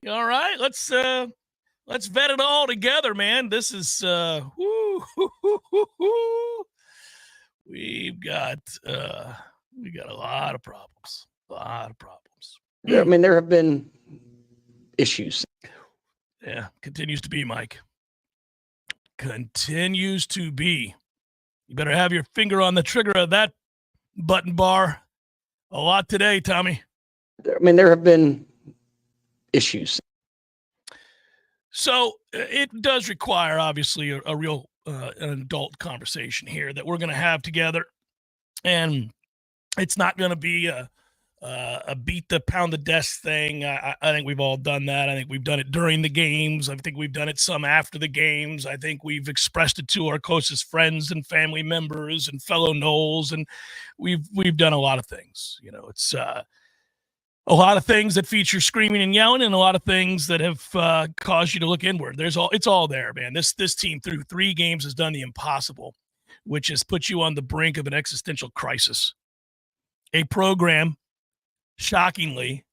All right, let's vet it all together, man. This is we've got we got a lot of problems. A lot of problems. There have been issues. Yeah, continues to be, Mike. Continues to be. You better have your finger on the trigger of that button bar a lot today, Tommy. There have been issues. So it does require, obviously, a real an adult conversation here that we're going to have together. And it's not going to be a beat the pound the desk thing. I think we've all done that. I think we've done it during the games. I think we've done it some after the games. I think we've expressed it to our closest friends and family members and fellow Noles, and we've done a lot of things. You know, it's a lot of things that feature screaming and yelling, and a lot of things that have caused you to look inward. It's all there, man. This team through 3 games has done the impossible, which has put you on the brink of an existential crisis. A program, shockingly,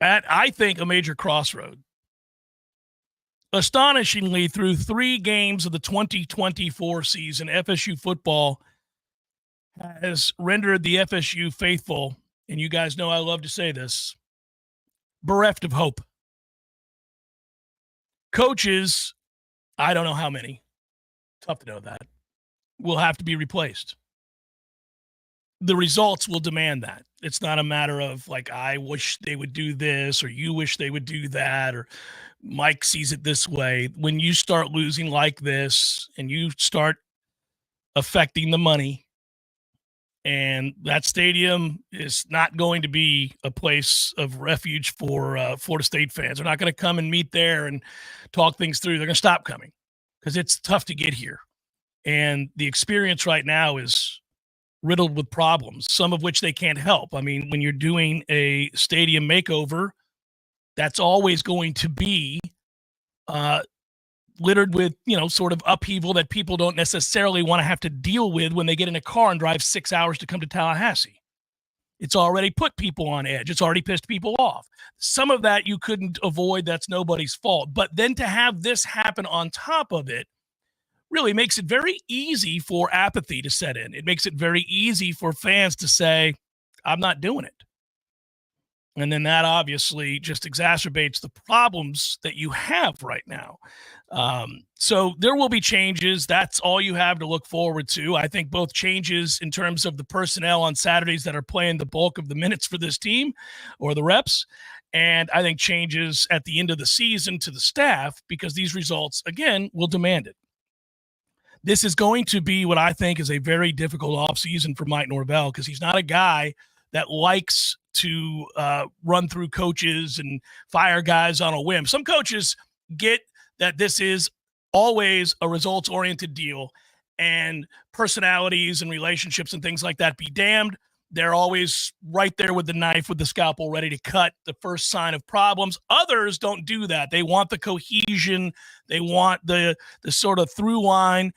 at, I think, a major crossroad. Astonishingly, through 3 games of the 2024 season, FSU football has rendered the FSU faithful, and you guys know I love to say this, bereft of hope. Coaches, I don't know how many, tough to know that, will have to be replaced. The results will demand that. It's not a matter of like, I wish they would do this or you wish they would do that or Mike sees it this way. When you start losing like this and you start affecting the money, and that stadium is not going to be a place of refuge for Florida State fans. They're not going to come and meet there and talk things through. They're going to stop coming because it's tough to get here. And the experience right now is riddled with problems, some of which they can't help. I mean, when you're doing a stadium makeover, that's always going to be littered with, sort of upheaval that people don't necessarily want to have to deal with when they get in a car and drive 6 hours to come to Tallahassee. It's already put people on edge. It's already pissed people off. Some of that you couldn't avoid. That's nobody's fault. But then to have this happen on top of it really makes it very easy for apathy to set in. It makes it very easy for fans to say, I'm not doing it. And then that obviously just exacerbates the problems that you have right now. So there will be changes. That's all you have to look forward to. I think both changes in terms of the personnel on Saturdays that are playing the bulk of the minutes for this team or the reps. And I think changes at the end of the season to the staff, because these results, again, will demand it. This is going to be what I think is a very difficult offseason for Mike Norvell, because he's not a guy that likes to run through coaches and fire guys on a whim. Some coaches get that this is always a results-oriented deal, and personalities and relationships and things like that be damned. They're always right there with the knife, with the scalpel, ready to cut the first sign of problems. Others don't do that. They want the cohesion. They want the sort of through line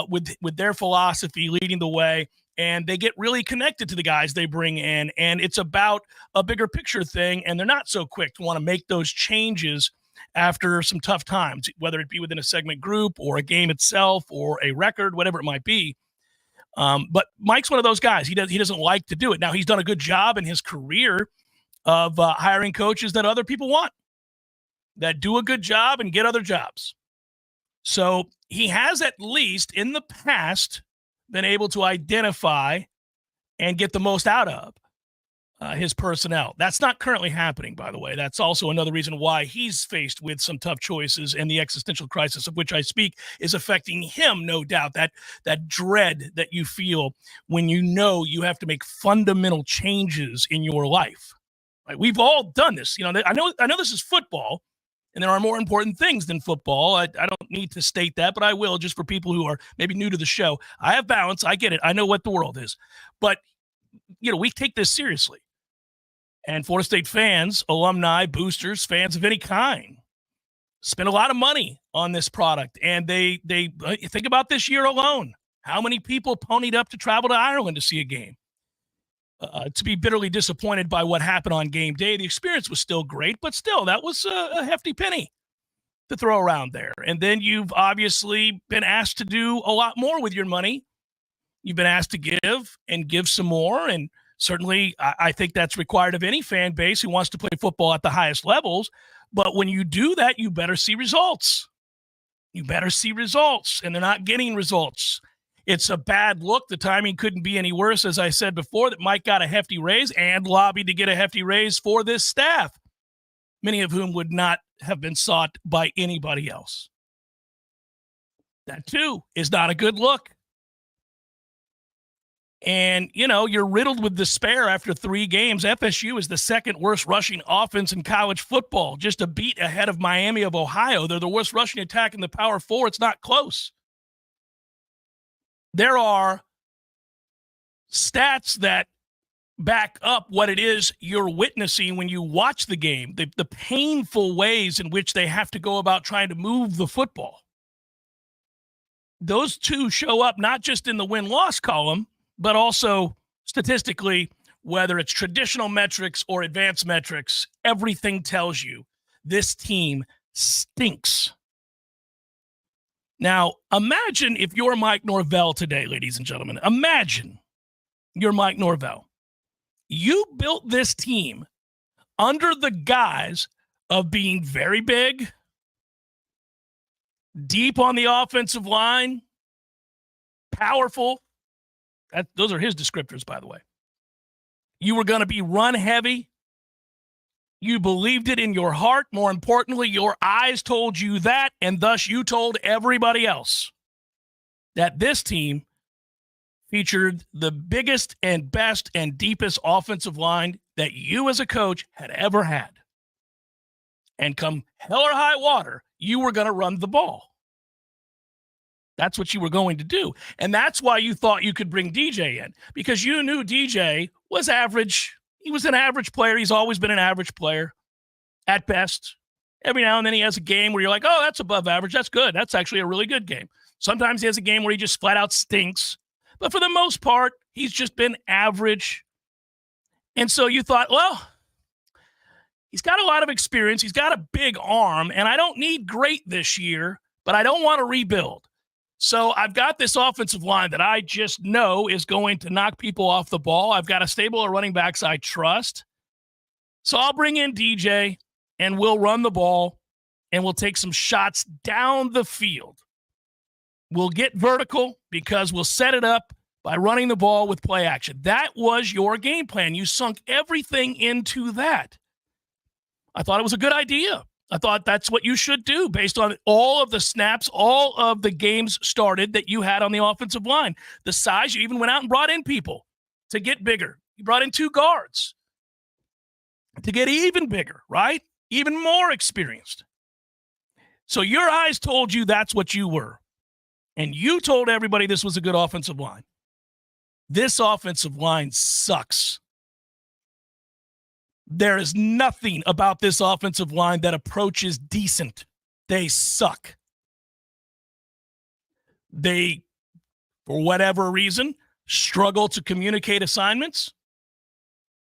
with their philosophy leading the way. And they get really connected to the guys they bring in. And it's about a bigger picture thing. And they're not so quick to want to make those changes after some tough times, whether it be within a segment group or a game itself or a record, whatever it might be. But Mike's one of those guys. He doesn't like to do it. Now, he's done a good job in his career of hiring coaches that other people want, that do a good job and get other jobs. So he has at least in the past been able to identify and get the most out of his personnel. That's not currently happening, by the way. That's also another reason why he's faced with some tough choices, and the existential crisis of which I speak is affecting him, no doubt. That dread that you feel when you know you have to make fundamental changes in your life. Right? We've all done this. I know this is football, and there are more important things than football. I don't need to state that, but I will, just for people who are maybe new to the show. I have balance. I get it. I know what the world is. But, we take this seriously. And Florida State fans, alumni, boosters, fans of any kind, spend a lot of money on this product. And they think about this year alone. How many people ponied up to travel to Ireland to see a game? to be bitterly disappointed by what happened on game day. The experience was still great, but still, that was a hefty penny to throw around there. And then you've obviously been asked to do a lot more with your money. You've been asked to give some more. And certainly, I think that's required of any fan base who wants to play football at the highest levels. But when you do that, you better see results. You better see results, and they're not getting results. It's a bad look. The timing couldn't be any worse. As I said before, that Mike got a hefty raise and lobbied to get a hefty raise for this staff, many of whom would not have been sought by anybody else. That, too, is not a good look. And, you're riddled with despair after 3 games. FSU is the second worst rushing offense in college football, just a beat ahead of Miami of Ohio. They're the worst rushing attack in the Power 4. It's not close. There are stats that back up what it is you're witnessing when you watch the game, the painful ways in which they have to go about trying to move the football. Those two show up not just in the win-loss column, but also statistically, whether it's traditional metrics or advanced metrics, everything tells you this team stinks. Now, imagine if you're Mike Norvell today, ladies and gentlemen. Imagine you're Mike Norvell. You built this team under the guise of being very big, deep on the offensive line, powerful. Those are his descriptors, by the way. You were going to be run heavy. You believed it in your heart. More importantly, your eyes told you that, and thus you told everybody else that this team featured the biggest and best and deepest offensive line that you as a coach had ever had. And come hell or high water, you were going to run the ball. That's what you were going to do. And that's why you thought you could bring DJ in, because you knew DJ was average. He was an average player. He's always been an average player at best. Every now and then he has a game where you're like, oh, that's above average. That's good. That's actually a really good game. Sometimes he has a game where he just flat out stinks. But for the most part, he's just been average. And so you thought, well, he's got a lot of experience. He's got a big arm, and I don't need great this year, but I don't want to rebuild. So I've got this offensive line that I just know is going to knock people off the ball. I've got a stable of running backs I trust. So I'll bring in DJ, and we'll run the ball, and we'll take some shots down the field. We'll get vertical because we'll set it up by running the ball with play action. That was your game plan. You sunk everything into that. I thought it was a good idea. I thought that's what you should do based on all of the snaps, all of the games started that you had on the offensive line. The size, you even went out and brought in people to get bigger. You brought in 2 guards to get even bigger, right? Even more experienced. So your eyes told you that's what you were. And you told everybody this was a good offensive line. This offensive line sucks. There is nothing about this offensive line that approaches decent. They suck. They, for whatever reason, struggle to communicate assignments.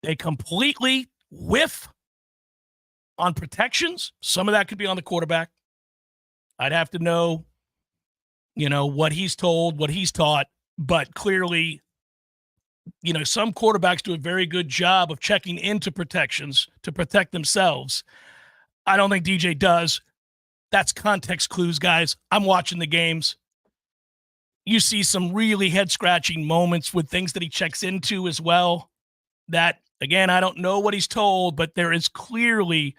They completely whiff on protections. Some of that could be on the quarterback. I'd have to know, what he's told, what he's taught, but clearly, some quarterbacks do a very good job of checking into protections to protect themselves. I don't think DJ does. That's context clues, guys. I'm watching the games. You see some really head-scratching moments with things that he checks into as well. That, again, I don't know what he's told, but there is clearly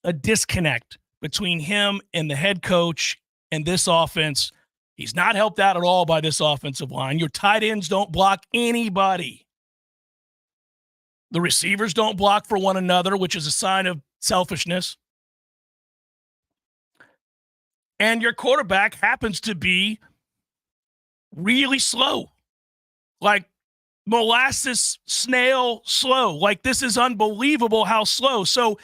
a disconnect between him and the head coach and this offense. He's not helped out at all by this offensive line. Your tight ends don't block anybody. The receivers don't block for one another, which is a sign of selfishness. And your quarterback happens to be really slow. Like molasses snail slow. Like, this is unbelievable how slow. So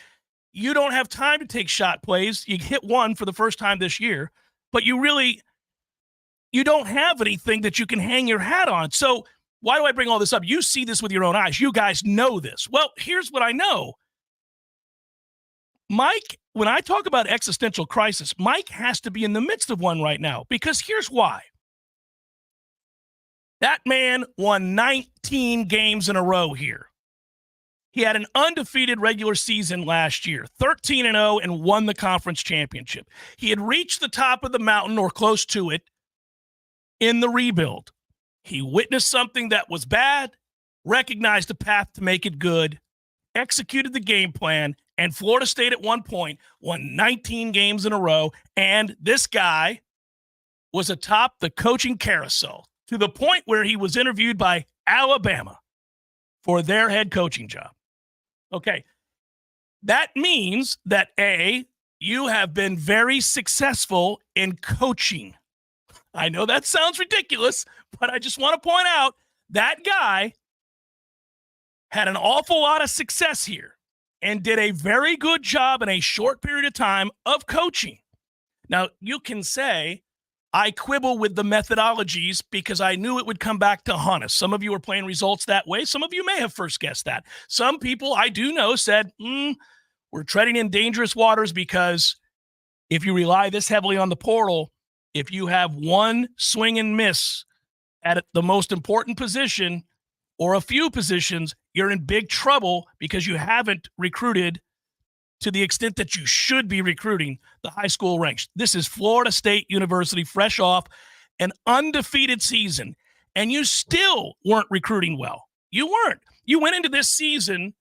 you don't have time to take shot plays. You hit one for the first time this year, but you don't have anything that you can hang your hat on. So Why do I bring all this up? You see this with your own eyes. You guys know this. Well, here's what I know. Mike, when I talk about existential crisis, Mike has to be in the midst of one right now, because here's why. That man won 19 games in a row here. He had an undefeated regular season last year, 13-0, and won the conference championship. He had reached the top of the mountain or close to it in the rebuild. He witnessed something that was bad, recognized a path to make it good, executed the game plan, and Florida State at one point won 19 games in a row, and this guy was atop the coaching carousel to the point where he was interviewed by Alabama for their head coaching job. Okay, that means that, A, you have been very successful in coaching. I know that sounds ridiculous, but I just want to point out that guy had an awful lot of success here and did a very good job in a short period of time of coaching. Now, you can say, I quibble with the methodologies because I knew it would come back to haunt us. Some of you are playing results that way. Some of you may have first guessed that. Some people I do know said, we're treading in dangerous waters because if you rely this heavily on the portal, if you have one swing and miss at the most important position or a few positions, you're in big trouble because you haven't recruited to the extent that you should be recruiting the high school ranks. This is Florida State University, fresh off an undefeated season, and you still weren't recruiting well. You weren't. You went into this season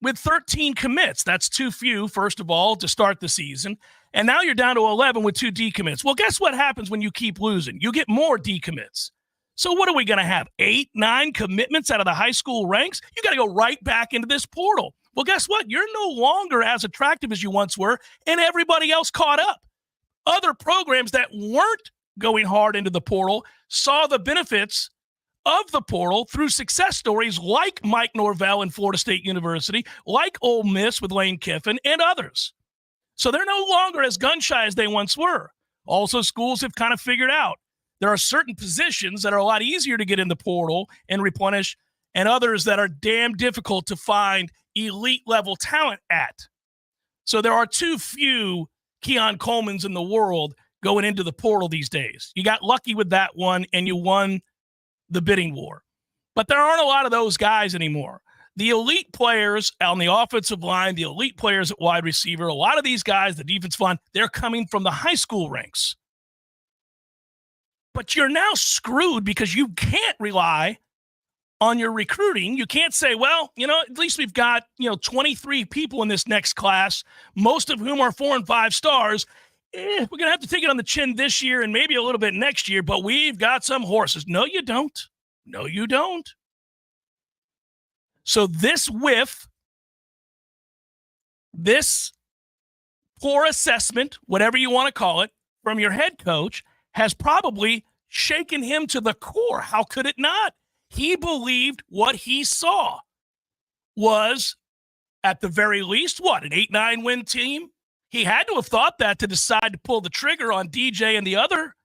with 13 commits. That's too few, first of all, to start the season. And now you're down to 11 with 2 decommits. Well, guess what happens when you keep losing? You get more decommits. So what are we going to have? 8, 9 commitments out of the high school ranks? You got to go right back into this portal. Well, guess what? You're no longer as attractive as you once were, and everybody else caught up. Other programs that weren't going hard into the portal saw the benefits of the portal through success stories like Mike Norvell and Florida State University, like Ole Miss with Lane Kiffin, and others. So they're no longer as gun-shy as they once were. Also, schools have kind of figured out there are certain positions that are a lot easier to get in the portal and replenish, and others that are damn difficult to find elite level talent at. So there are too few Keon Coleman's in the world going into the portal these days. You got lucky with that one and you won the bidding war. But there aren't a lot of those guys anymore. The elite players on the offensive line, the elite players at wide receiver, a lot of these guys, the defensive line, they're coming from the high school ranks. But you're now screwed because you can't rely on your recruiting. You can't say, well, at least we've got, 23 people in this next class, most of whom are 4 and 5 stars. We're going to have to take it on the chin this year and maybe a little bit next year, but we've got some horses. No, you don't. No, you don't. So this whiff, this poor assessment, whatever you want to call it, from your head coach has probably shaken him to the core. How could it not? He believed what he saw was, at the very least, an 8-9 win team? He had to have thought that to decide to pull the trigger on DJ and the other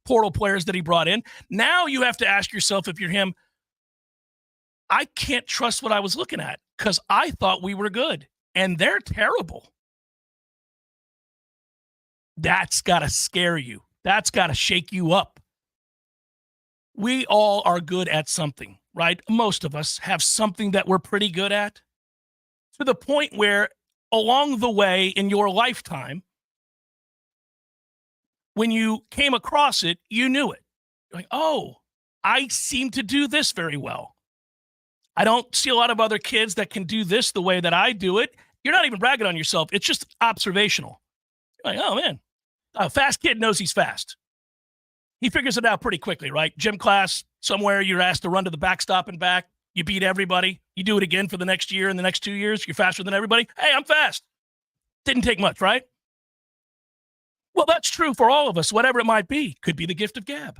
portal players that he brought in. Now you have to ask yourself, if you're him, I can't trust what I was looking at because I thought we were good, and they're terrible. That's got to scare you. That's got to shake you up. We all are good at something, right? Most of us have something that we're pretty good at, to the point where along the way in your lifetime, when you came across it, you knew it. You're like, oh, I seem to do this very well. I don't see a lot of other kids that can do this the way that I do it. You're not even bragging on yourself. It's just observational. You're like, oh, man, a fast kid knows he's fast. He figures it out pretty quickly, right? Gym class, somewhere you're asked to run to the backstop and back. You beat everybody. You do it again for the next year and the next 2 years. You're faster than everybody. Hey, I'm fast. Didn't take much, right? Well, that's true for all of us, whatever it might be. Could be the gift of gab.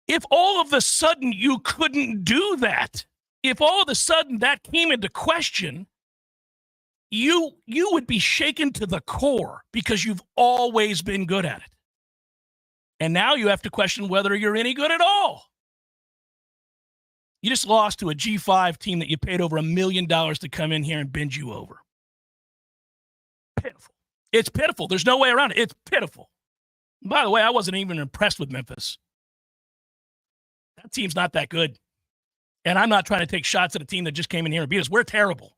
If all of a sudden you couldn't do that, if all of a sudden that came into question, you would be shaken to the core because you've always been good at it. And now you have to question whether you're any good at all. You just lost to a G5 team that you paid over $1 million to come in here and bend you over. Pitiful. It's pitiful. There's no way around it. It's pitiful. And by the way, I wasn't even impressed with Memphis. That team's not that good. And I'm not trying to take shots at a team that just came in here and beat us. We're terrible.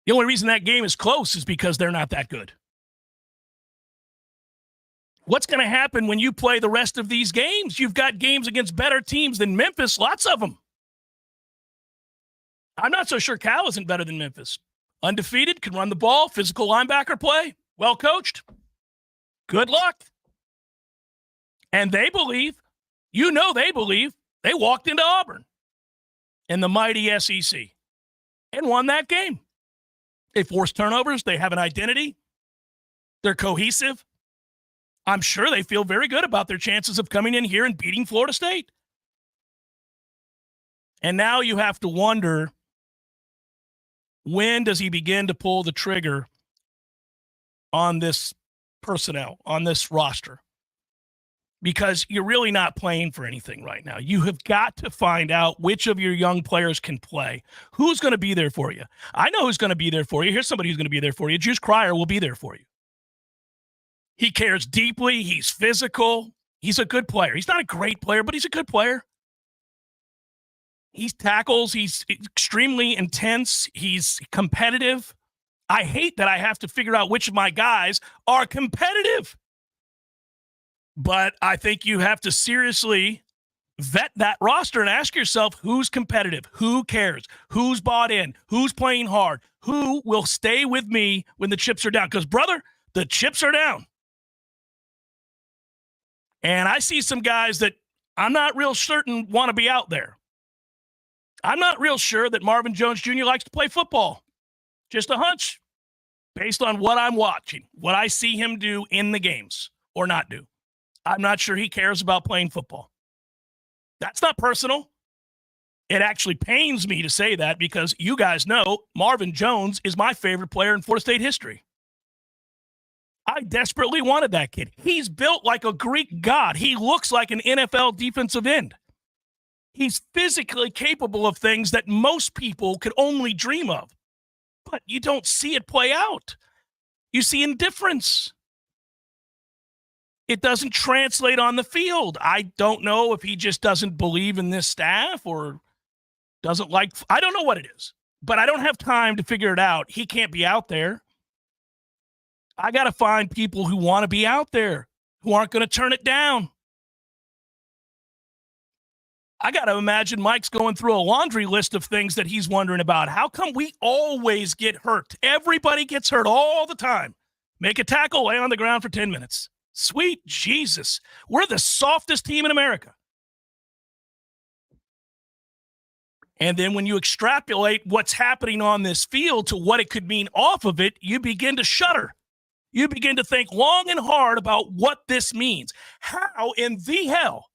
The only reason that game is close is because they're not that good. What's going to happen when you play the rest of these games? You've got games against better teams than Memphis, lots of them. I'm not so sure Cal isn't better than Memphis. Undefeated, can run the ball, physical linebacker play, well coached. Good luck. And they believe, they walked into Auburn in the mighty SEC and won that game. They force turnovers. They have an identity. They're cohesive. I'm sure they feel very good about their chances of coming in here and beating Florida State. And now you have to wonder, when does he begin to pull the trigger on this personnel, on this roster? Because you're really not playing for anything right now. You have got to find out which of your young players can play. Who's going to be there for you? I know who's going to be there for you. Here's somebody who's going to be there for you. Juice Cryer will be there for you. He cares deeply. He's physical. He's a good player. He's not a great player, but he's a good player. He tackles. He's extremely intense. He's competitive. I hate that I have to figure out which of my guys are competitive. But I think you have to seriously vet that roster and ask yourself, who's competitive? Who cares? Who's bought in? Who's playing hard? Who will stay with me when the chips are down? Because, brother, the chips are down. And I see some guys that I'm not real certain want to be out there. I'm not real sure that Marvin Jones Jr. likes to play football. Just a hunch based on what I'm watching, what I see him do in the games or not do. I'm not sure he cares about playing football. That's not personal. It actually pains me to say that because you guys know Marvin Jones is my favorite player in Florida State history. I desperately wanted that kid. He's built like a Greek god. He looks like an NFL defensive end. He's physically capable of things that most people could only dream of. But you don't see it play out. You see indifference. It doesn't translate on the field. I don't know if he just doesn't believe in this staff or doesn't like – I don't know what it is. But I don't have time to figure it out. He can't be out there. I got to find people who want to be out there, who aren't going to turn it down. I got to imagine Mike's going through a laundry list of things that he's wondering about. How come we always get hurt? Everybody gets hurt all the time. Make a tackle, lay on the ground for 10 minutes. Sweet Jesus. We're the softest team in America. And then when you extrapolate what's happening on this field to what it could mean off of it, you begin to shudder. You begin to think long and hard about what this means. How in the hell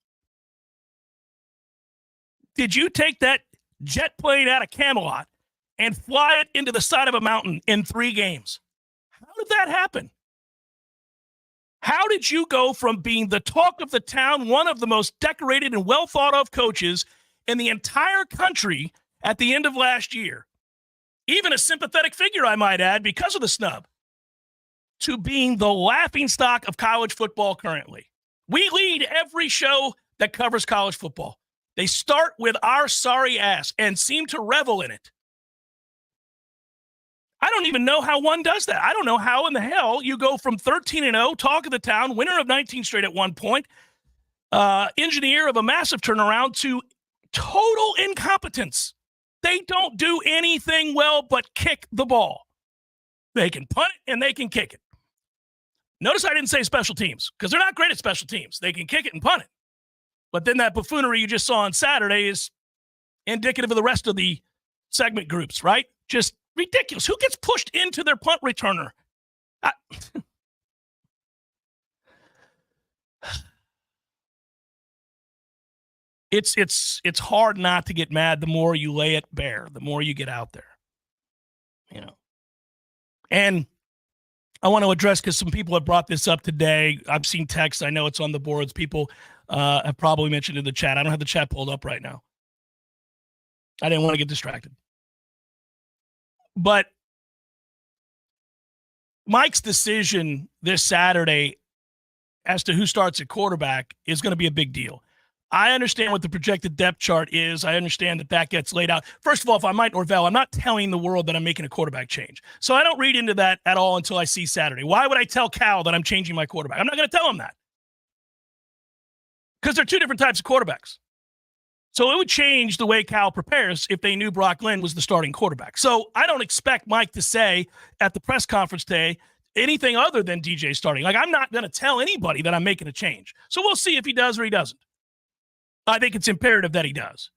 did you take that jet plane out of Camelot and fly it into the side of a mountain in 3 games? How did that happen? How did you go from being the talk of the town, one of the most decorated and well thought of coaches in the entire country at the end of last year, even a sympathetic figure, I might add, because of the snub, to being the laughingstock of college football currently? We lead every show that covers college football. They start with our sorry ass and seem to revel in it. I don't even know how one does that. I don't know how in the hell you go from 13-0, talk of the town, winner of 19 straight at one point, engineer of a massive turnaround, to total incompetence. They don't do anything well but kick the ball. They can punt it and they can kick it. Notice I didn't say special teams because they're not great at special teams. They can kick it and punt it. But then that buffoonery you just saw on Saturday is indicative of the rest of the segment groups, right? Just ridiculous. Who gets pushed into their punt returner? It's hard not to get mad the more you lay it bare, the more you get out there. You know. And I want to address, because some people have brought this up today. I've seen texts. I know it's on the boards. People have probably mentioned in the chat. I don't have the chat pulled up right now. I didn't want to get distracted. But Mike's decision this Saturday as to who starts at quarterback is going to be a big deal. I understand what the projected depth chart is. I understand that gets laid out. First of all, if I'm Mike Norvell, I'm not telling the world that I'm making a quarterback change. So I don't read into that at all until I see Saturday. Why would I tell Cal that I'm changing my quarterback? I'm not going to tell him that. Because they're two different types of quarterbacks. So it would change the way Cal prepares if they knew Brock Lynn was the starting quarterback. So I don't expect Mike to say at the press conference today anything other than DJ starting. Like, I'm not going to tell anybody that I'm making a change. So we'll see if he does or he doesn't. I think it's imperative that he does.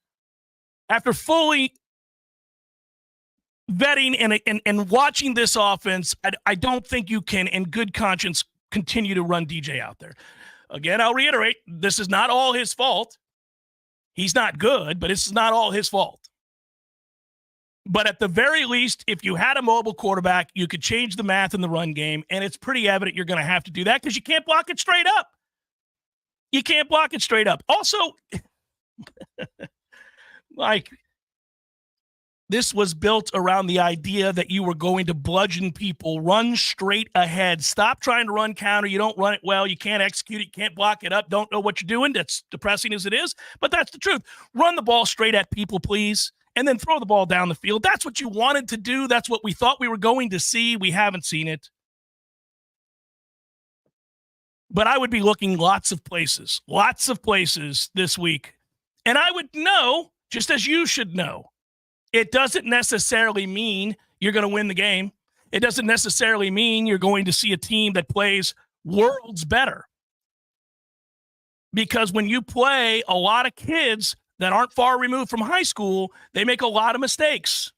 After fully vetting and watching this offense, I don't think you can, in good conscience, continue to run DJ out there. Again, I'll reiterate, this is not all his fault. He's not good, but it's not all his fault. But at the very least, if you had a mobile quarterback, you could change the math in the run game, and it's pretty evident you're going to have to do that because you can't block it straight up. You can't block it straight up. Also, like, this was built around the idea that you were going to bludgeon people, run straight ahead. Stop trying to run counter. You don't run it well. You can't execute it. You can't block it up. Don't know what you're doing. That's depressing as it is, but that's the truth. Run the ball straight at people, please, and then throw the ball down the field. That's what you wanted to do. That's what we thought we were going to see. We haven't seen it. But I would be looking lots of places this week. And I would know, just as you should know, it doesn't necessarily mean you're going to win the game. It doesn't necessarily mean you're going to see a team that plays worlds better. Because when you play a lot of kids that aren't far removed from high school, they make a lot of mistakes.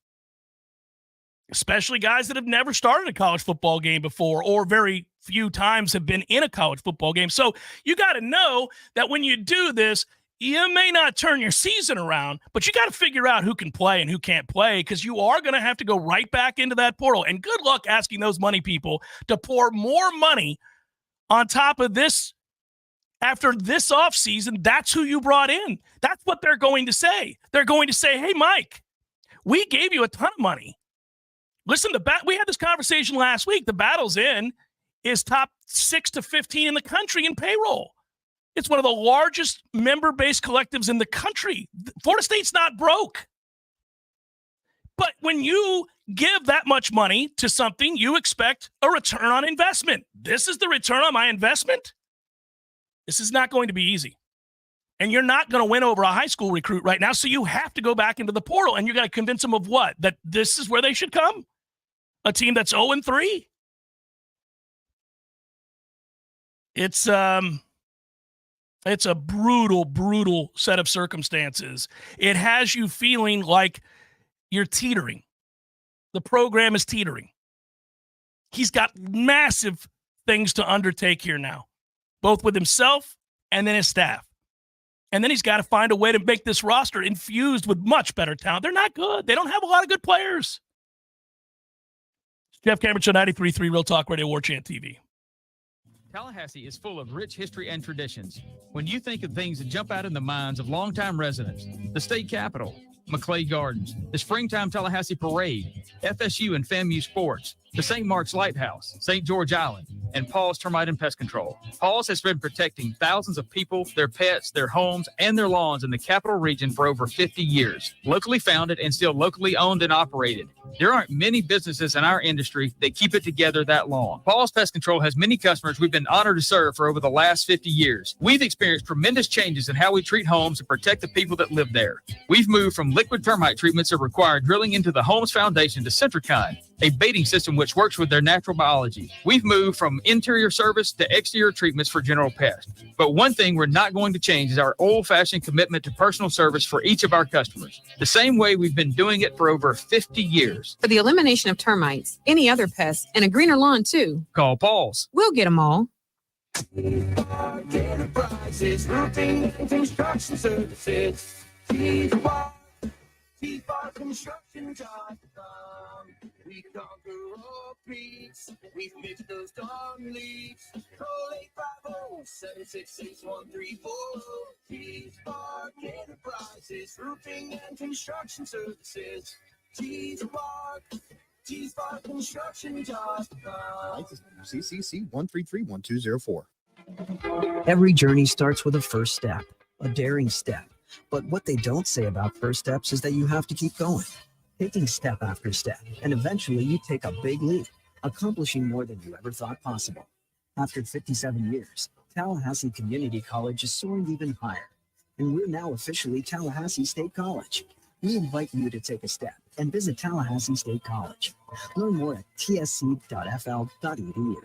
Especially guys that have never started a college football game before or very few times have been in a college football game. So you got to know that when you do this, you may not turn your season around, but you got to figure out who can play and who can't play because you are going to have to go right back into that portal. And good luck asking those money people to pour more money on top of this after this offseason. That's who you brought in. That's what they're going to say. They're going to say, hey, Mike, we gave you a ton of money. Listen, we had this conversation last week. The Battle's in is top 6 to 15 in the country in payroll. It's one of the largest member-based collectives in the country. Florida State's not broke. But when you give that much money to something, you expect a return on investment. This is the return on my investment. This is not going to be easy. And you're not going to win over a high school recruit right now, so you have to go back into the portal, and you got to convince them of what? That this is where they should come? A team that's 0-3? It's a brutal, brutal set of circumstances. It has you feeling like you're teetering. The program is teetering. He's got massive things to undertake here now, both with himself and then his staff. And then he's got to find a way to make this roster infused with much better talent. They're not good. They don't have a lot of good players. Jeff Cameron Show, 93.3 Real Talk Radio, Warchant TV. Tallahassee is full of rich history and traditions. When you think of things that jump out in the minds of longtime residents, the state capitol, McClay Gardens, the Springtime Tallahassee Parade, FSU and FAMU Sports, the St. Mark's Lighthouse, St. George Island, and Paul's Termite and Pest Control. Paul's has been protecting thousands of people, their pets, their homes, and their lawns in the capital region for over 50 years. Locally founded and still locally owned and operated. There aren't many businesses in our industry that keep it together that long. Paul's Pest Control has many customers we've been honored to serve for over the last 50 years. We've experienced tremendous changes in how we treat homes and protect the people that live there. We've moved from liquid termite treatments that require drilling into the home's foundation to Centricon, a baiting system which works with their natural biology. We've moved from interior service to exterior treatments for general pests. But one thing we're not going to change is our old-fashioned commitment to personal service for each of our customers, the same way we've been doing it for over 50 years. For the elimination of termites, any other pests, and a greener lawn too. Call Paul's. We'll get them all. Enterprises, roofing and construction services. T-Bar Construction.com. We conquer all peaks. We've missed those dark leagues. Call 850-766-1340. G-Spark Enterprises, roofing and construction services. G-Spark Construction.com. License number CCC 1331204. Every journey starts with a first step, a daring step. But what they don't say about first steps is that you have to keep going, taking step after step, and eventually you take a big leap, accomplishing more than you ever thought possible. After 57 years, Tallahassee Community College is soaring even higher, and we're now officially Tallahassee State College. We invite you to take a step and visit Tallahassee State College. Learn more at tsc.fl.edu.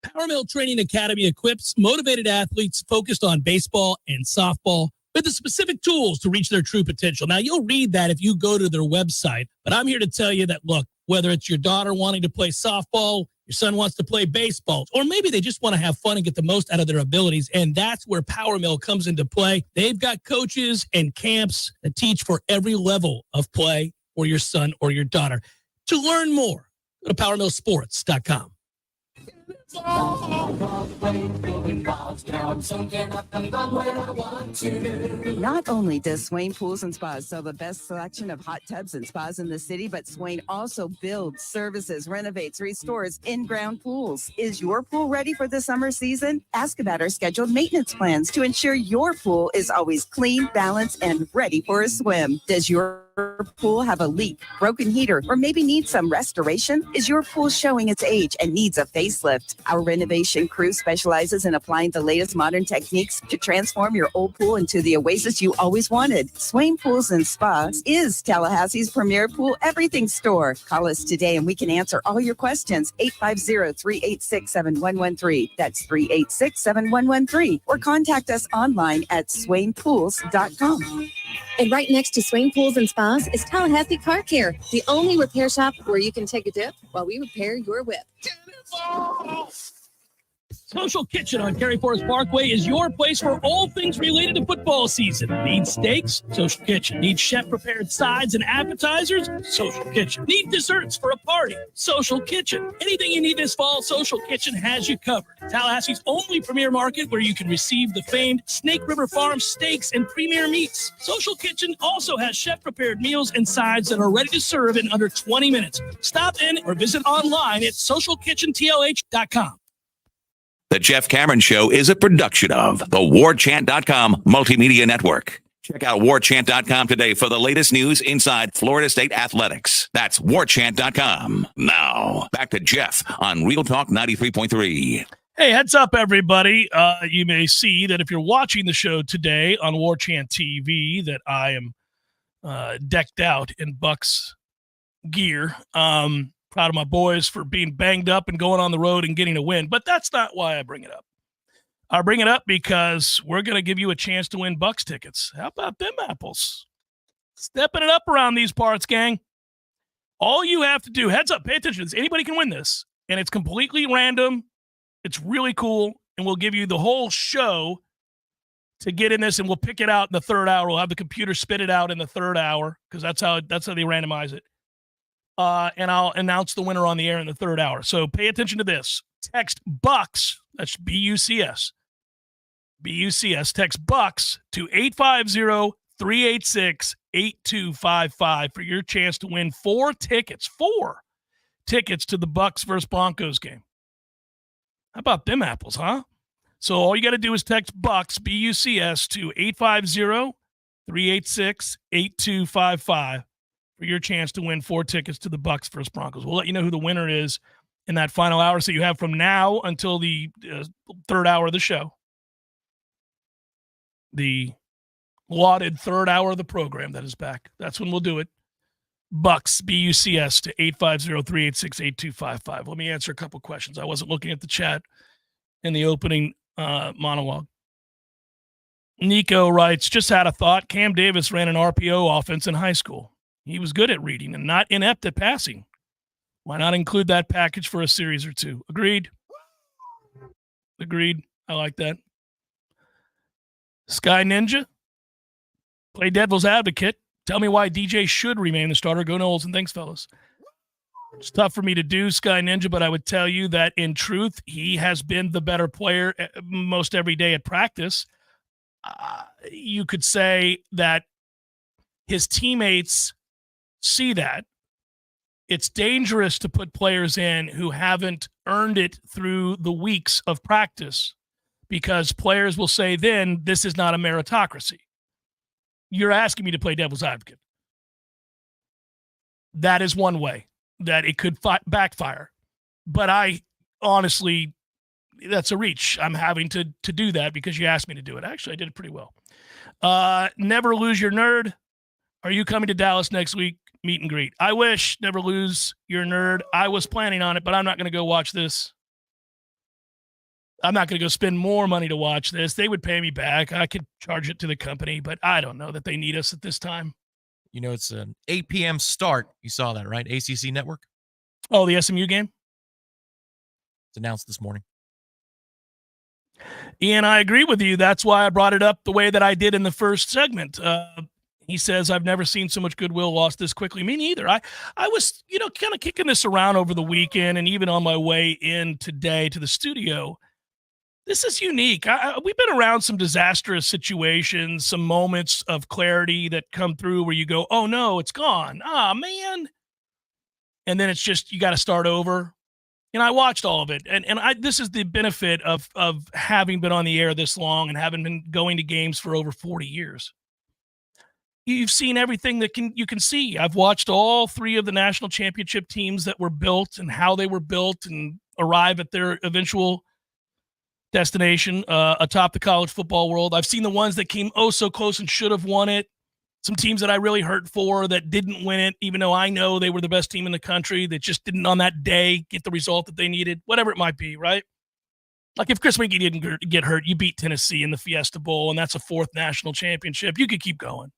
Power Mill Training Academy equips motivated athletes focused on baseball and softball with the specific tools to reach their true potential. Now, you'll read that if you go to their website, but I'm here to tell you that, look, whether it's your daughter wanting to play softball, your son wants to play baseball, or maybe they just want to have fun and get the most out of their abilities, and that's where Power Mill comes into play. They've got coaches and camps that teach for every level of play for your son or your daughter. To learn more, go to PowerMillSports.com. Not only does Swain Pools and Spas sell the best selection of hot tubs and spas in the city, but Swain also builds, services, renovates, restores in-ground pools. Is your pool ready for the summer season? Ask about our scheduled maintenance plans to ensure your pool is always clean, balanced, and ready for a swim. Does your pool have a leak, broken heater, or maybe needs some restoration? Is your pool showing its age and needs a facelift? Our renovation crew specializes in applying the latest modern techniques to transform your old pool into the oasis you always wanted. Swain Pools and Spas is Tallahassee's premier pool everything store. Call us today and we can answer all your questions. 850-386-7113. That's 386-7113. Or contact us online at swainpools.com. And right next to Swain Pools and Spas is Tallahassee Car Care, the only repair shop where you can take a dip while we repair your whip. Social Kitchen on Cary Forest Parkway is your place for all things related to football season. Need steaks? Social Kitchen. Need chef-prepared sides and appetizers? Social Kitchen. Need desserts for a party? Social Kitchen. Anything you need this fall, Social Kitchen has you covered. Tallahassee's only premier market where you can receive the famed Snake River Farm steaks and premier meats. Social Kitchen also has chef-prepared meals and sides that are ready to serve in under 20 minutes. Stop in or visit online at socialkitchentlh.com. The Jeff Cameron Show is a production of the Warchant.com multimedia network. Check out Warchant.com today for the latest news inside Florida State athletics. That's Warchant.com. Now, back to Jeff on Real Talk 93.3. Hey, heads up, everybody. You may see that if you're watching the show today on Warchant TV that I am decked out in Bucks gear. Proud of my boys for being banged up and going on the road and getting a win. But that's not why I bring it up. I bring it up because we're going to give you a chance to win Bucks tickets. How about them apples? Stepping it up around these parts, gang. All you have to do, heads up, pay attention to this. Anybody can win this. And it's completely random. It's really cool. And we'll give you the whole show to get in this, and we'll pick it out in the third hour. We'll have the computer spit it out in the third hour because that's how they randomize it. And I'll announce the winner on the air in the third hour. So pay attention to this. Text BUCKS, that's B-U-C-S. B-U-C-S. Text BUCKS to 850-386-8255 for your chance to win 4 tickets to the Bucks versus Broncos game. How about them apples, huh? So all you got to do is text BUCKS, B-U-C-S, to 850-386-8255. For your chance to win 4 tickets to the Bucks versus Broncos. We'll let you know who the winner is in that final hour. So you have from now until the third hour of the show, the lauded third hour of the program that is back. That's when we'll do it. Bucks, B-U-C-S, to 850-386-8255. Let me answer a couple questions. I wasn't looking at the chat in the opening monologue. Nico writes, just had a thought. Cam Davis ran an RPO offense in high school. He was good at reading and not inept at passing. Why not include that package for a series or two? Agreed. I like that. Sky Ninja, play devil's advocate. Tell me why DJ should remain the starter. Go Knowles, and thanks, fellas. It's tough for me to do, Sky Ninja, but I would tell you that in truth, he has been the better player most every day at practice. You could say that his teammates see that. It's dangerous to put players in who haven't earned it through the weeks of practice, because players will say then, this is not a meritocracy. You're asking me to play devil's advocate. That is one way that it could backfire. But I honestly, that's a reach. I'm having to do that because you asked me to do it. Actually, I did it pretty well. Never lose your nerd. Are you coming to Dallas next week? Meet and greet. I wish. Never lose your nerd. I was planning on it, but I'm not going to go watch this. I'm not going to go spend more money to watch this. They would pay me back. I could charge it to the company, but I don't know that they need us at this time. You know, it's an 8 p.m. start. You saw that, right? ACC Network. Oh, the SMU game? It's announced this morning. Ian, I agree with you. That's why I brought it up the way that I did in the first segment. He says, I've never seen so much goodwill lost this quickly. Me neither. I was, kind of kicking this around over the weekend and even on my way in today to the studio. This is unique. We've been around some disastrous situations, some moments of clarity that come through where you go, oh, no, it's gone. Ah, man. And then it's just, you got to start over. And I watched all of it. And this is the benefit of having been on the air this long and having been going to games for over 40 years. You've seen everything that you can see. I've watched all 3 of the national championship teams that were built and how they were built and arrive at their eventual destination atop the college football world. I've seen the ones that came so close and should have won it. Some teams that I really hurt for that didn't win it, even though I know they were the best team in the country, that just didn't on that day get the result that they needed, whatever it might be, right? Like if Chris Winkie didn't get hurt, you beat Tennessee in the Fiesta Bowl, and that's a 4th national championship. You could keep going.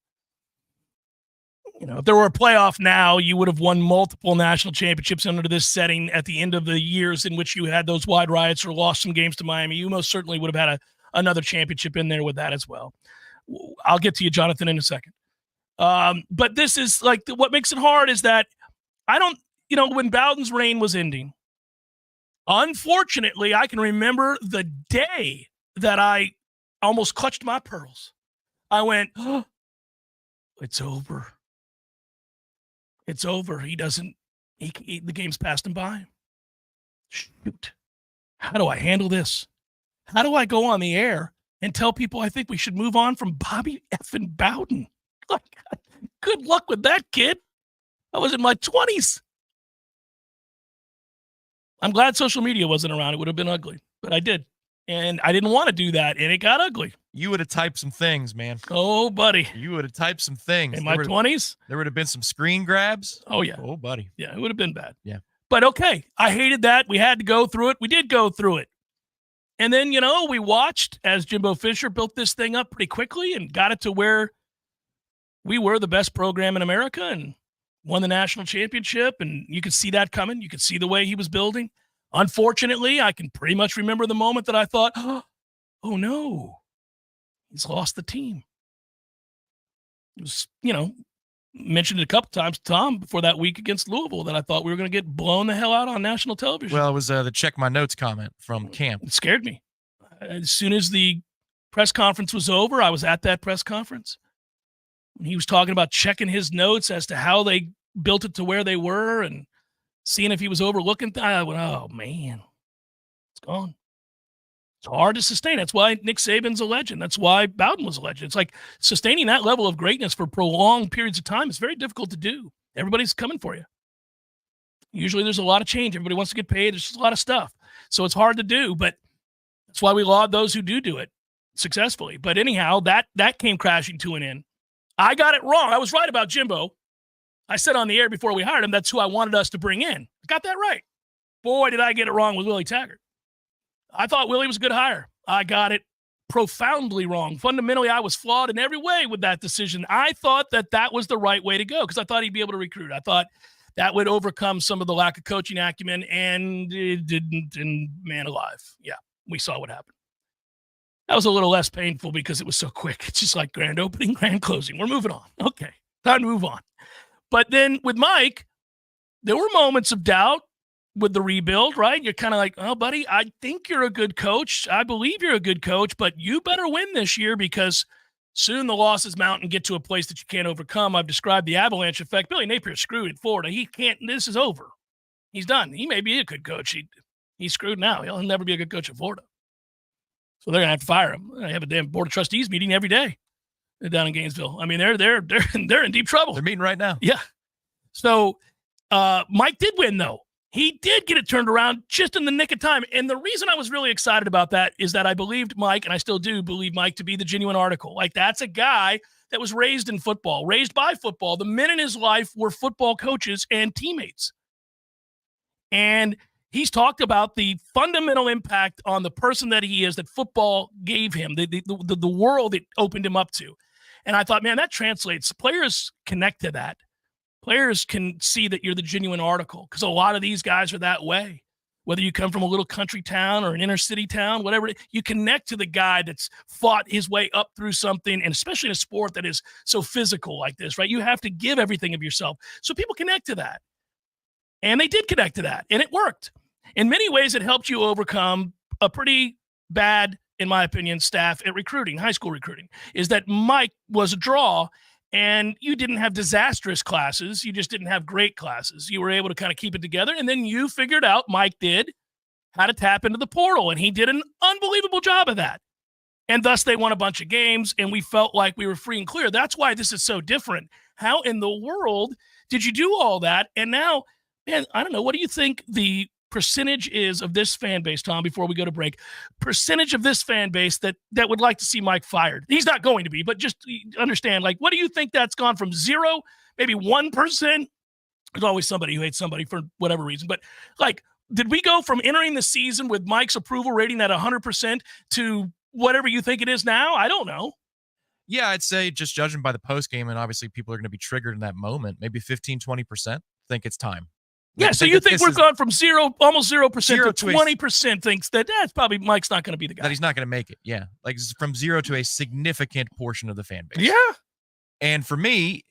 If there were a playoff now, you would have won multiple national championships under this setting at the end of the years in which you had those wide riots or lost some games to Miami. You most certainly would have had another championship in there with that as well. I'll get to you, Jonathan, in a second. But this is like what makes it hard is that I don't, when Bowden's reign was ending, unfortunately, I can remember the day that I almost clutched my pearls. I went, oh, it's over. It's over. The game's passed him by. Shoot. How do I handle this? How do I go on the air and tell people I think we should move on from Bobby effing Bowden? Good luck with that, kid. I was in my 20s. I'm glad social media wasn't around. It would have been ugly, but I did. And I didn't want to do that, and it got ugly. You would have typed some things, man. Oh, buddy. You would have typed some things. In my 20s? There would have been some screen grabs. Oh, yeah. Oh, buddy. Yeah, it would have been bad. Yeah. But okay, I hated that. We had to go through it. We did go through it. And then, we watched as Jimbo Fisher built this thing up pretty quickly and got it to where we were the best program in America and won the national championship. And you could see that coming. You could see the way he was building. Unfortunately, I can pretty much remember the moment that I thought, oh, no, he's lost the team. It was, mentioned it a couple times, Tom, before that week against Louisville that I thought we were going to get blown the hell out on national television. Well, it was the check my notes comment from camp. It scared me. As soon as the press conference was over, I was at that press conference. When he was talking about checking his notes as to how they built it to where they were and seeing if he was overlooking. I went, oh, man, it's gone. It's hard to sustain. That's why Nick Saban's a legend. That's why Bowden was a legend. It's like sustaining that level of greatness for prolonged periods of time is very difficult to do. Everybody's coming for you. Usually there's a lot of change. Everybody wants to get paid. There's just a lot of stuff. So it's hard to do, but that's why we laud those who do it successfully. But anyhow, that came crashing to an end. I got it wrong. I was right about Jimbo. I said on the air before we hired him, that's who I wanted us to bring in. I got that right. Boy, did I get it wrong with Willie Taggart. I thought Willie was a good hire. I got it profoundly wrong. Fundamentally, I was flawed in every way with that decision. I thought that was the right way to go because I thought he'd be able to recruit. I thought that would overcome some of the lack of coaching acumen, and it didn't, and man alive. Yeah, we saw what happened. That was a little less painful because it was so quick. It's just like grand opening, grand closing. We're moving on. Okay, time to move on. But then with Mike, there were moments of doubt with the rebuild, right? You're kind of like, oh, buddy, I think you're a good coach. I believe you're a good coach, but you better win this year because soon the losses mount and get to a place that you can't overcome. I've described the avalanche effect. Billy Napier's screwed in Florida. He can't, this is over. He's done. He may be a good coach. He's screwed now. He'll never be a good coach in Florida. So they're going to have to fire him. They have a damn board of trustees meeting every day down in Gainesville. I mean, they're in deep trouble. They're meeting right now. Yeah. So Mike did win, though. He did get it turned around just in the nick of time. And the reason I was really excited about that is that I believed Mike, and I still do believe Mike, to be the genuine article. Like, that's a guy that was raised in football, raised by football. The men in his life were football coaches and teammates. And he's talked about the fundamental impact on the person that he is that football gave him, the world it opened him up to. And I thought, man, that translates. Players connect to that. Players can see that you're the genuine article because a lot of these guys are that way. Whether you come from a little country town or an inner city town, whatever, you connect to the guy that's fought his way up through something, and especially in a sport that is so physical like this, right? You have to give everything of yourself. So people connect to that. And they did connect to that, and it worked. In many ways, it helped you overcome a pretty bad, in my opinion, staff at recruiting, high school recruiting, is that Mike was a draw. And you didn't have disastrous classes. You just didn't have great classes. You were able to kind of keep it together. And then you figured out, Mike did, how to tap into the portal. And he did an unbelievable job of that. And thus they won a bunch of games. And we felt like we were free and clear. That's why this is so different. How in the world did you do all that? And now, man, I don't know. What do you think the percentage is of this fan base, Tom, before we go to break? Percentage of this fan base that would like to see Mike fired. He's not going to be, but just understand, like, what do you think that's gone from 0, maybe 1%? There's always somebody who hates somebody for whatever reason. But, like, did we go from entering the season with Mike's approval rating at 100% to whatever you think it is now? I don't know. Yeah, I'd say just judging by the post game, and obviously people are going to be triggered in that moment, maybe 15, 20% think it's time. Yeah, so you think we've gone from almost 0% to 20% thinks that that's probably Mike's not going to be the guy. That he's not going to make it, yeah. Like from 0 to a significant portion of the fan base. Yeah. And for me,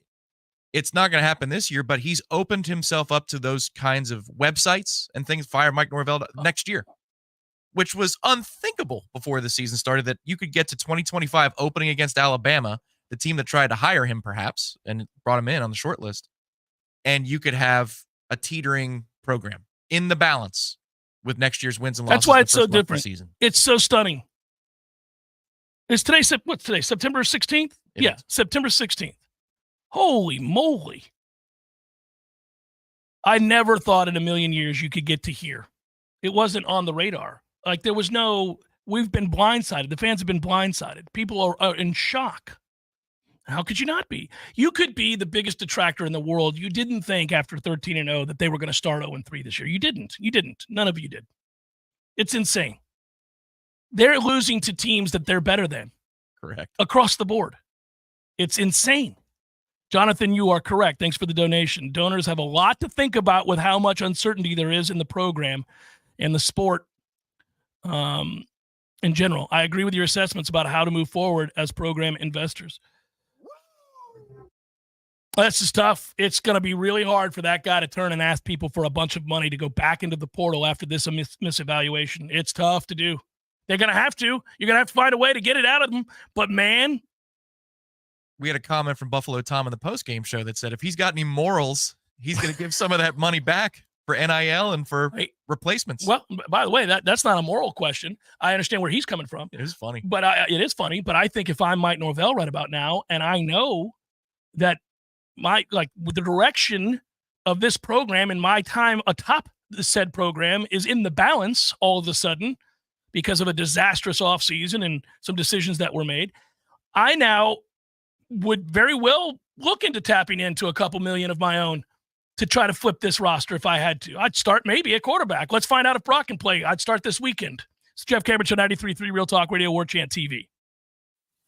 it's not going to happen this year, but he's opened himself up to those kinds of websites and things, fire Mike Norvell next year, which was unthinkable before the season started, that you could get to 2025 opening against Alabama, the team that tried to hire him perhaps and brought him in on the short list, and you could have a teetering program in the balance with next year's wins and losses. That's why it's so different. Season. It's so stunning. Is today, what's today? September 16th? Yeah, September 16th. Holy moly. I never thought in a million years you could get to here. It wasn't on the radar. Like, there was no, we've been blindsided. The fans have been blindsided. People are in shock. How could you not be? You could be the biggest detractor in the world. You didn't think after 13-0 that they were going to start 0-3 this year. You didn't. You didn't. None of you did. It's insane. They're losing to teams that they're better than. Correct. Across the board. It's insane. Jonathan, you are correct. Thanks for the donation. Donors have a lot to think about with how much uncertainty there is in the program and the sport in general. I agree with your assessments about how to move forward as program investors. This is tough. It's going to be really hard for that guy to turn and ask people for a bunch of money to go back into the portal after this misevaluation. It's tough to do. They're going to have to. You're going to have to find a way to get it out of them. But, man. We had a comment from Buffalo Tom in the postgame show that said if he's got any morals, he's going to give some of that money back for NIL and for replacements. Well, by the way, that's not a moral question. I understand where he's coming from. It is funny. But it is funny. But I think if I'm Mike Norvell right about now, and I know that with the direction of this program and my time atop the said program is in the balance all of a sudden because of a disastrous offseason and some decisions that were made, I now would very well look into tapping into a couple million of my own to try to flip this roster if I had to. I'd start maybe at quarterback. Let's find out if Brock can play. I'd start this weekend. It's Jeff Cameron Show, 93.3 Real Talk Radio, Warchant TV.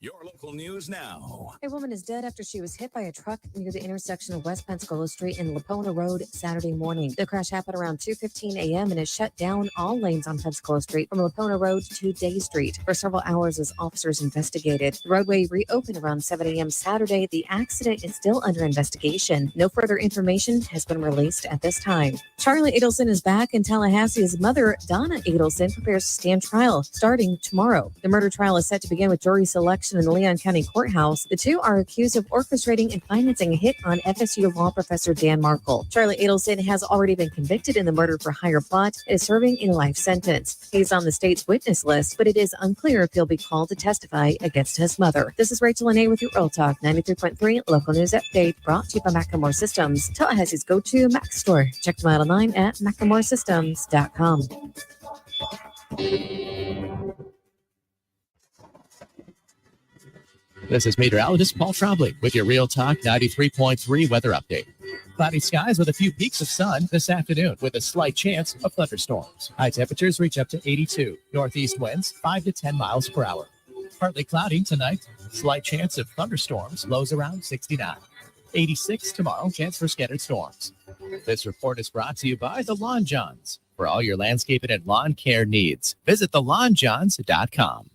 Your local news now. A woman is dead after she was hit by a truck near the intersection of West Pensacola Street and Lapona Road Saturday morning. The crash happened around 2:15 a.m. and has shut down all lanes on Pensacola Street from Lapona Road to Day Street for several hours as officers investigated. The roadway reopened around 7 a.m. Saturday. The accident is still under investigation. No further information has been released at this time. Charlie Adelson is back in Tallahassee. His mother, Donna Adelson, prepares to stand trial starting tomorrow. The murder trial is set to begin with jury selection in the Leon County Courthouse. The two are accused of orchestrating and financing a hit on FSU law professor Dan Markle. Charlie Adelson has already been convicted in the murder for hire plot and is serving a life sentence. He's on the state's witness list, but it is unclear if he'll be called to testify against his mother. This is Rachel Lene with your Real Talk 93.3 local news update, brought to you by Macklemore Systems, Tallahassee's go-to Mac store. Check them out online at MacklemoreSystems.com. This is meteorologist Paul Trombley with your Real Talk 93.3 weather update. Cloudy skies with a few peaks of sun this afternoon with a slight chance of thunderstorms. High temperatures reach up to 82. Northeast winds 5 to 10 miles per hour. Partly cloudy tonight. Slight chance of thunderstorms. Lows around 69. 86 tomorrow. Chance for scattered storms. This report is brought to you by the Lawn Johns. For all your landscaping and lawn care needs, visit thelawnjohns.com.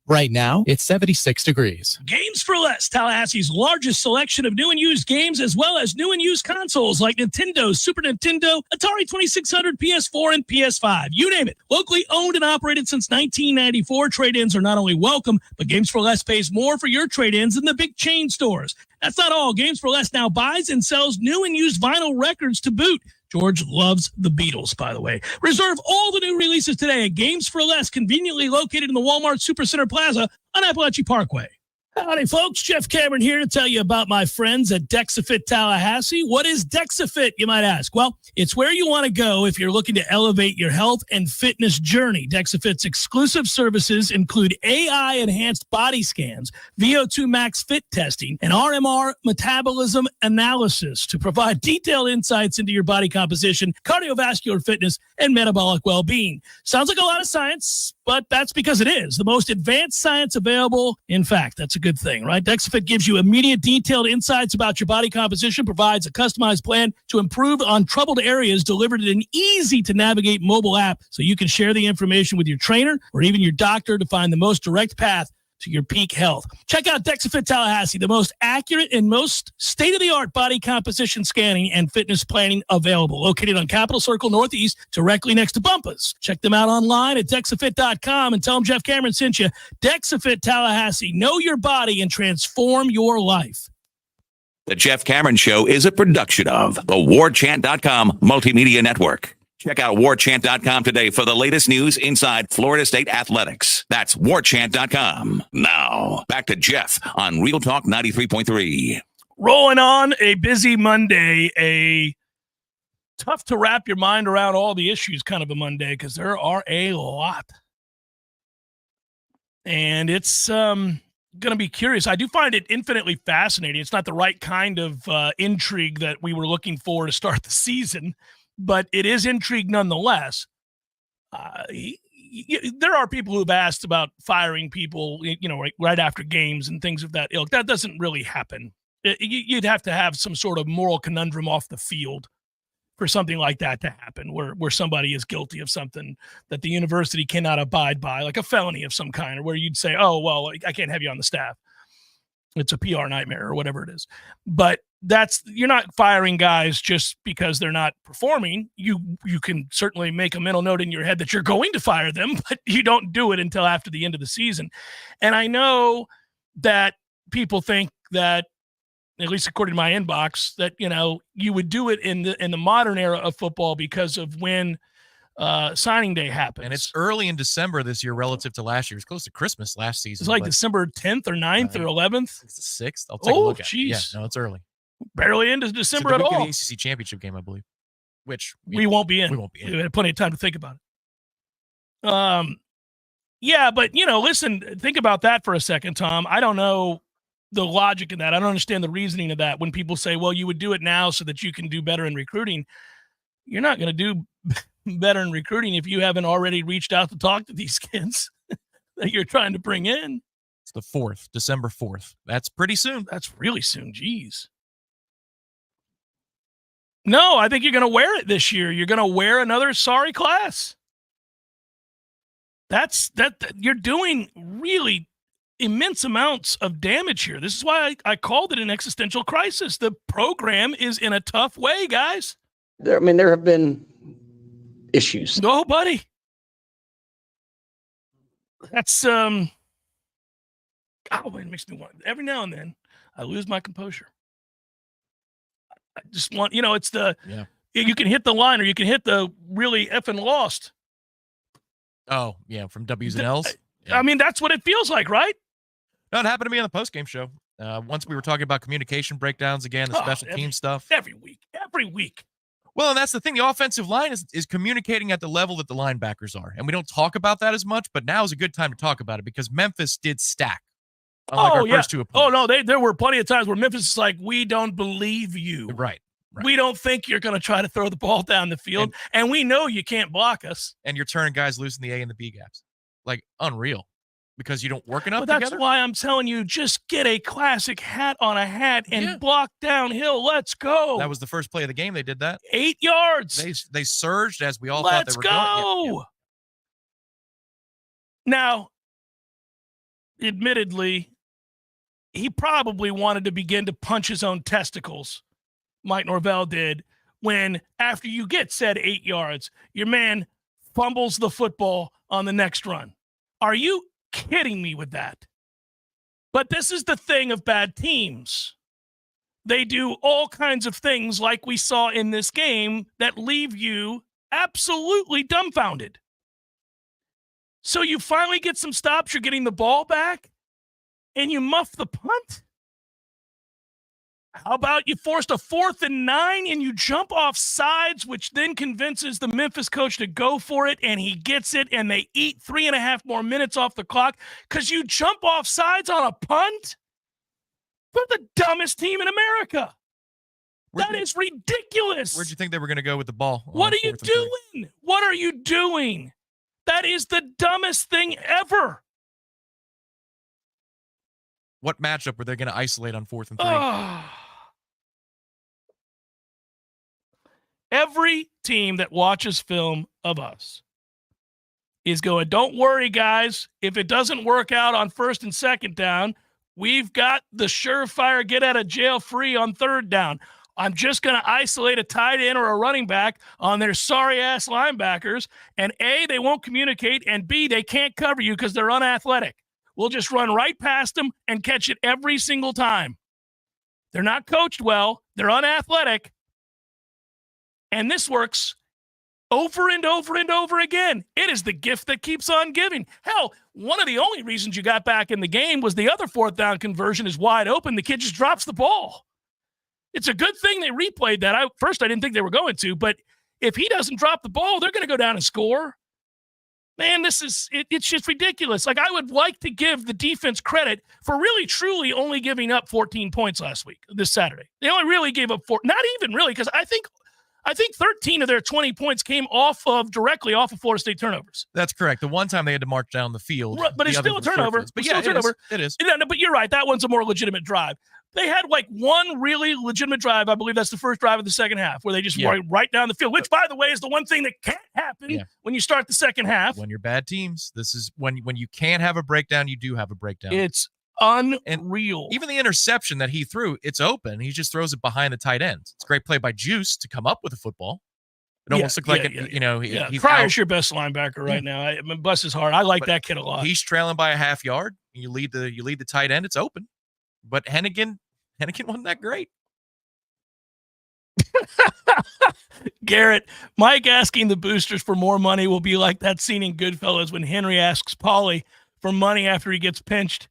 Right now, it's 76 degrees. Games for Less, Tallahassee's largest selection of new and used games, as well as new and used consoles like Nintendo, Super Nintendo, Atari 2600, PS4, and PS5. You name it. Locally owned and operated since 1994, trade-ins are not only welcome, but Games for Less pays more for your trade-ins than the big chain stores. That's not all. Games for Less now buys and sells new and used vinyl records to boot. George loves the Beatles, by the way. Reserve all the new releases today at Games for Less, conveniently located in the Walmart Supercenter Plaza on Appalachian Parkway. Howdy, folks. Jeff Cameron here to tell you about my friends at DexaFit Tallahassee. What is DexaFit, you might ask? Well, it's where you want to go if you're looking to elevate your health and fitness journey. DexaFit's exclusive services include AI-enhanced body scans, VO2 max fit testing, and RMR metabolism analysis to provide detailed insights into your body composition, cardiovascular fitness, and metabolic well-being. Sounds like a lot of science, but that's because it is. The most advanced science available. In fact, that's a good thing, right? DexaFit gives you immediate detailed insights about your body composition, provides a customized plan to improve on troubled areas, delivered in an easy-to-navigate mobile app so you can share the information with your trainer or even your doctor to find the most direct path to your peak health. Check out DexaFit Tallahassee, the most accurate and most state-of-the-art body composition scanning and fitness planning available. Located on Capitol Circle Northeast, directly next to Bumpus. Check them out online at DexaFit.com and tell them Jeff Cameron sent you. DexaFit Tallahassee. Know your body and transform your life. The Jeff Cameron Show is a production of the Warchant.com Multimedia Network. Check out Warchant.com today for the latest news inside Florida State athletics. That's Warchant.com. Now, back to Jeff on Real Talk 93.3. Rolling on a busy Monday, a tough to wrap your mind around all the issues kind of a Monday because there are a lot. And it's going to be curious. I do find it infinitely fascinating. It's not the right kind of intrigue that we were looking for to start the season, but it is intrigue nonetheless. There are people who've asked about firing people, right after games and things of that ilk. That doesn't really happen. You'd have to have some sort of moral conundrum off the field for something like that to happen, where somebody is guilty of something that the university cannot abide by, like a felony of some kind, or where you'd say, oh, well, I can't have you on the staff. It's a PR nightmare or whatever it is. But you're not firing guys just because they're not performing. You can certainly make a mental note in your head that you're going to fire them, but you don't do it until after the end of the season. And I know that people think that, at least according to my inbox, that, you would do it in the modern era of football because of when signing day happens. And it's early in December this year relative to last year. It's close to Christmas last season. It's like December 10th or 9th or 11th. It's the 6th. I'll take a look at it. Geez. Yeah, no, it's early. Barely into December at all. The ACC championship game, I believe, which we won't be in. We won't be in. We had plenty of time to think about it. Yeah, but listen, think about that for a second, Tom. I don't know the logic in that. I don't understand the reasoning of that. When people say, well, you would do it now so that you can do better in recruiting. You're not going to do better in recruiting if you haven't already reached out to talk to these kids that you're trying to bring in. the 4th, December 4th. That's pretty soon. That's really soon. Jeez. No, I think you're going to wear it this year. You're going to wear another sorry class. You're doing really immense amounts of damage here. This is why I called it an existential crisis. The program is in a tough way, guys. There have been issues. No, buddy. That's it makes me want. Every now and then, I lose my composure. I just want, it's you can hit the line or you can hit the really effing lost. Oh, yeah, from W's and L's. Yeah. I mean, that's what it feels like, right? No, it happened to me on the postgame show. Once we were talking about communication breakdowns again, the special team stuff. Every week. Well, and that's the thing. The offensive line is communicating at the level that the linebackers are. And we don't talk about that as much, but now is a good time to talk about it because Memphis did stack. Unlike our first two opponents. Oh, no, there were plenty of times where Memphis is like, we don't believe you. Right. We don't think you're going to try to throw the ball down the field, and we know you can't block us. And you're turning guys loose in the A and the B gaps. Like, unreal. Because you don't work enough together? That's why I'm telling you, just get a classic hat on a hat and block downhill. Let's go. That was the first play of the game. They did that. 8 yards. They surged as we all thought they were going. Let's go. Now, admittedly, he probably wanted to begin to punch his own testicles. Mike Norvell did when, after you get said 8 yards, your man fumbles the football on the next run. Are you kidding me with that? But this is the thing of bad teams. They do all kinds of things like we saw in this game that leave you absolutely dumbfounded. So you finally get some stops, you're getting the ball back, and you muff the punt? How about you forced a 4th and 9 and you jump off sides, which then convinces the Memphis coach to go for it, and he gets it, and they eat 3.5 more minutes off the clock because you jump off sides on a punt? They're the dumbest team in America. That is ridiculous. Where'd you think they were going to go with the ball? What are you doing? What are you doing? That is the dumbest thing ever. What matchup were they going to isolate on 4th and 3? Every team that watches film of us is going, don't worry, guys. If it doesn't work out on 1st and 2nd down, we've got the surefire get out of jail free on 3rd down. I'm just going to isolate a tight end or a running back on their sorry-ass linebackers, and A, they won't communicate, and B, they can't cover you because they're unathletic. We'll just run right past them and catch it every single time. They're not coached well. They're unathletic. And this works over and over and over again. It is the gift that keeps on giving. Hell, one of the only reasons you got back in the game was the other 4th down conversion is wide open. The kid just drops the ball. It's a good thing they replayed that. First, I didn't think they were going to, but if he doesn't drop the ball, they're going to go down and score. Man, it's just ridiculous. Like, I would like to give the defense credit for really, truly only giving up 14 points this Saturday. They only really gave up 4, not even really, because I think 13 of their 20 points came directly off of Florida State turnovers. That's correct. The one time they had to march down the field. Right, but it's still a turnover. But yeah, it is. No, but you're right. That one's a more legitimate drive. They had like one really legitimate drive. I believe that's the first drive of the second half where they just went right down the field, which, by the way, is the one thing that can't happen when you start the second half. When you're bad teams, this is when you can't have a breakdown, you do have a breakdown. It's unreal. And even the interception that he threw, it's open. He just throws it behind the tight end. It's a great play by Juice to come up with a football. It almost looked like he's Pryor's your best linebacker right now. I mean, bless his heart. I like that kid a lot. He's trailing by a half yard. You lead the tight end. It's open. But Hennigan wasn't that great. Garrett, Mike asking the boosters for more money will be like that scene in Goodfellas when Henry asks Paulie for money after he gets pinched.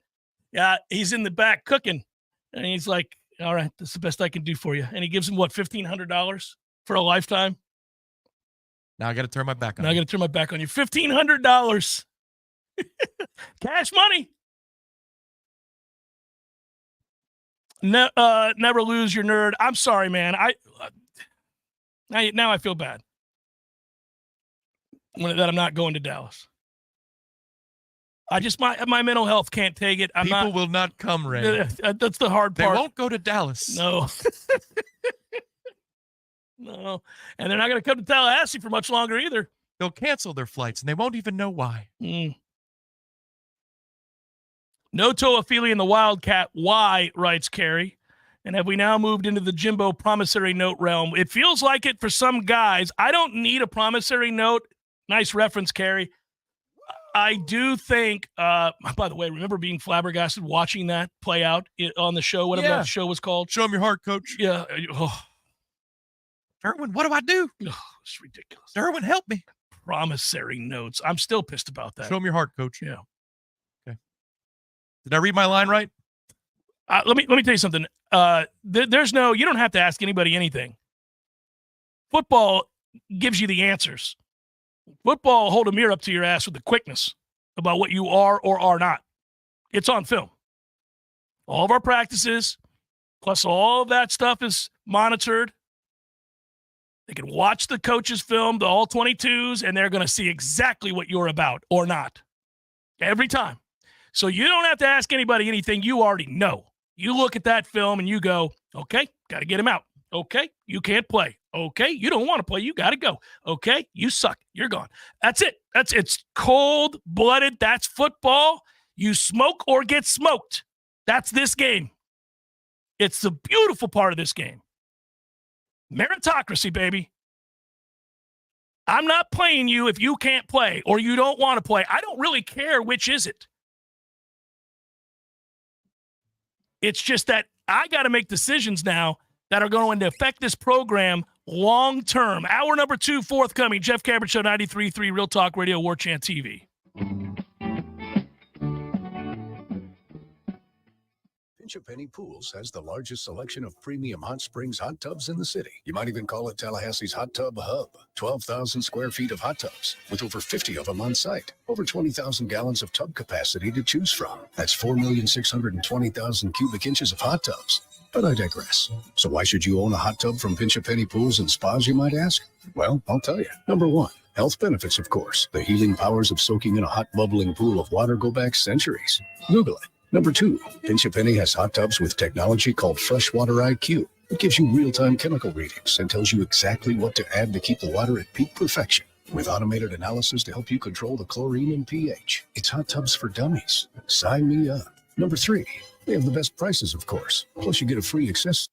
Yeah, he's in the back cooking. And he's like, all right, that's the best I can do for you. And he gives him, what, $1,500 for a lifetime? Now I got to turn my back on you. Now I got to turn my back on you. $1,500. Cash money. Never lose your nerd. I'm sorry, man. Now I feel bad that I'm not going to Dallas. My mental health can't take it. People will not come, Ray. That's the hard part. They won't go to Dallas. No. No. And they're not going to come to Tallahassee for much longer either. They'll cancel their flights, and they won't even know why. No toophilia in the Wildcat. Why, writes Carrie. And have we now moved into the Jimbo promissory note realm? It feels like it for some guys. I don't need a promissory note. Nice reference, Carrie. I do think, by the way, remember being flabbergasted watching that play out on the show, whatever that show was called? Show 'em your heart, coach. Yeah. Derwin, what do I do? It's ridiculous. Derwin, help me. Promissory notes. I'm still pissed about that. Show 'em your heart, coach. Yeah. Okay. Did I read my line right? Let me tell you something. There's no, you don't have to ask anybody anything. Football gives you the answers. Football hold a mirror up to your ass with the quickness about what you are or are not. It's on film. All of our practices, plus all of that stuff is monitored. They can watch the coaches film, the all 22s, and they're going to see exactly what you're about or not. Every time. So you don't have to ask anybody anything. You already know. You look at that film and you go, okay, got to get him out. Okay, you can't play. Okay, you don't want to play. You got to go. Okay, you suck. You're gone. That's it. It's cold-blooded. That's football. You smoke or get smoked. That's this game. It's the beautiful part of this game. Meritocracy, baby. I'm not playing you if you can't play or you don't want to play. I don't really care which is it. It's just that I got to make decisions now that are going to affect this program long term. Hour number 2 forthcoming. Jeff Cameron Show, 93.3 Real Talk Radio, Warchant TV. Pinch-A-Penny Pools has the largest selection of premium hot springs hot tubs in the city. You might even call it Tallahassee's Hot Tub Hub. 12,000 square feet of hot tubs, with over 50 of them on site. Over 20,000 gallons of tub capacity to choose from. That's 4,620,000 cubic inches of hot tubs. But I digress. So why should you own a hot tub from Pinch-A-Penny Pools and Spas, you might ask? Well, I'll tell you. Number 1. Health benefits, of course. The healing powers of soaking in a hot, bubbling pool of water go back centuries. Google it. Number 2, Pinch-A-Penny has hot tubs with technology called Freshwater IQ. It gives you real-time chemical readings and tells you exactly what to add to keep the water at peak perfection, with automated analysis to help you control the chlorine and pH. It's hot tubs for dummies. Sign me up. Number 3, they have the best prices, of course. Plus, you get a free accessory.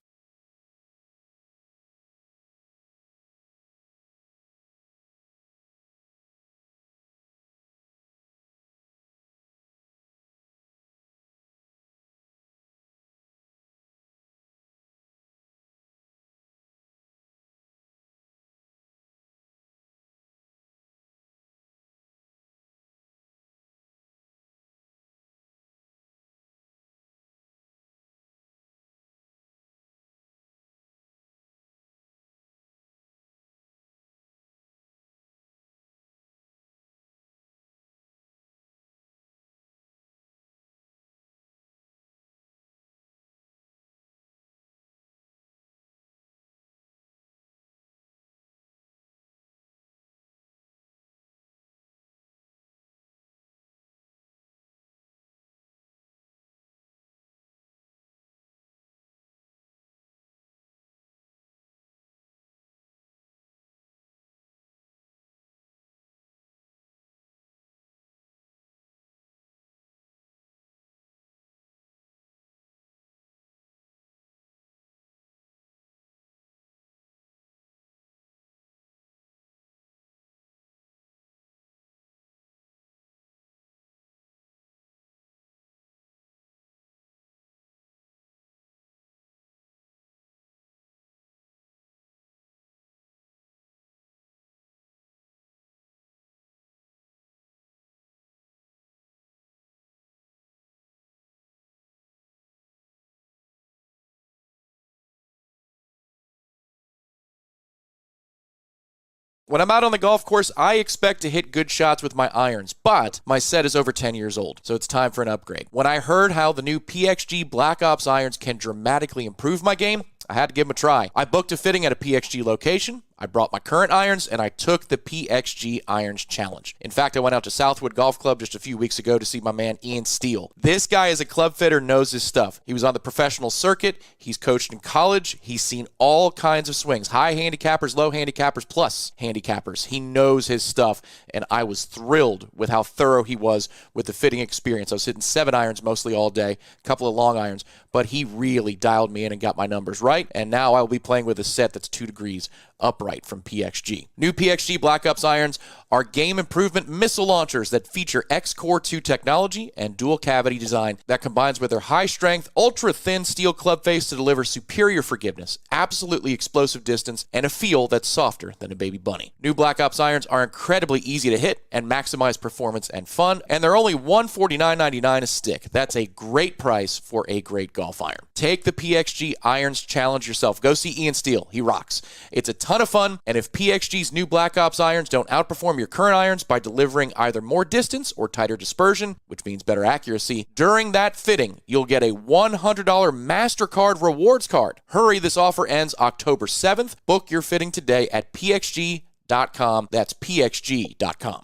When I'm out on the golf course, I expect to hit good shots with my irons, but my set is over 10 years old, so it's time for an upgrade. When I heard how the new PXG Black Ops irons can dramatically improve my game, I had to give them a try. I booked a fitting at a PXG location. I brought my current irons and I took the PXG Irons Challenge. In fact, I went out to Southwood Golf Club just a few weeks ago to see my man Ian Steele. This guy is a club fitter, knows his stuff. He was on the professional circuit. He's coached in college. He's seen all kinds of swings, high handicappers, low handicappers, plus handicappers. He knows his stuff, and I was thrilled with how thorough he was with the fitting experience. I was hitting 7 irons mostly all day, a couple of long irons, but he really dialed me in and got my numbers right, and now I'll be playing with a set that's 2 degrees upright from PXG. New PXG Black Ops irons are game improvement missile launchers that feature X-Core 2 technology and dual cavity design that combines with their high strength, ultra thin steel club face to deliver superior forgiveness, absolutely explosive distance, and a feel that's softer than a baby bunny. New Black Ops irons are incredibly easy to hit and maximize performance and fun, and they're only $149.99 a stick. That's a great price for a great golf iron. Take the PXG Irons Challenge yourself. Go see Ian Steele. He rocks. It's a ton of fun, and if PXG's new Black Ops irons don't outperform your current irons by delivering either more distance or tighter dispersion, which means better accuracy, during that fitting, you'll get a $100 MasterCard rewards card. Hurry, this offer ends October 7th. Book your fitting today at pxg.com. That's pxg.com.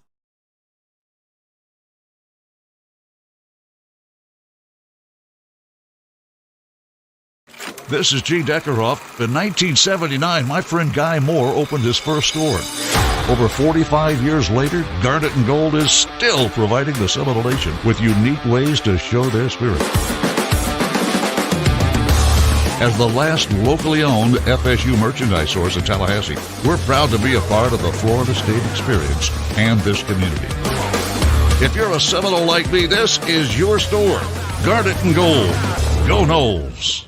This is G. Deckerhoff. In 1979, my friend Guy Moore opened his first store. Over 45 years later, Garnet & Gold is still providing the Seminole Nation with unique ways to show their spirit. As the last locally owned FSU merchandise source in Tallahassee, we're proud to be a part of the Florida State experience and this community. If you're a Seminole like me, this is your store. Garnet & Gold. Go Noles.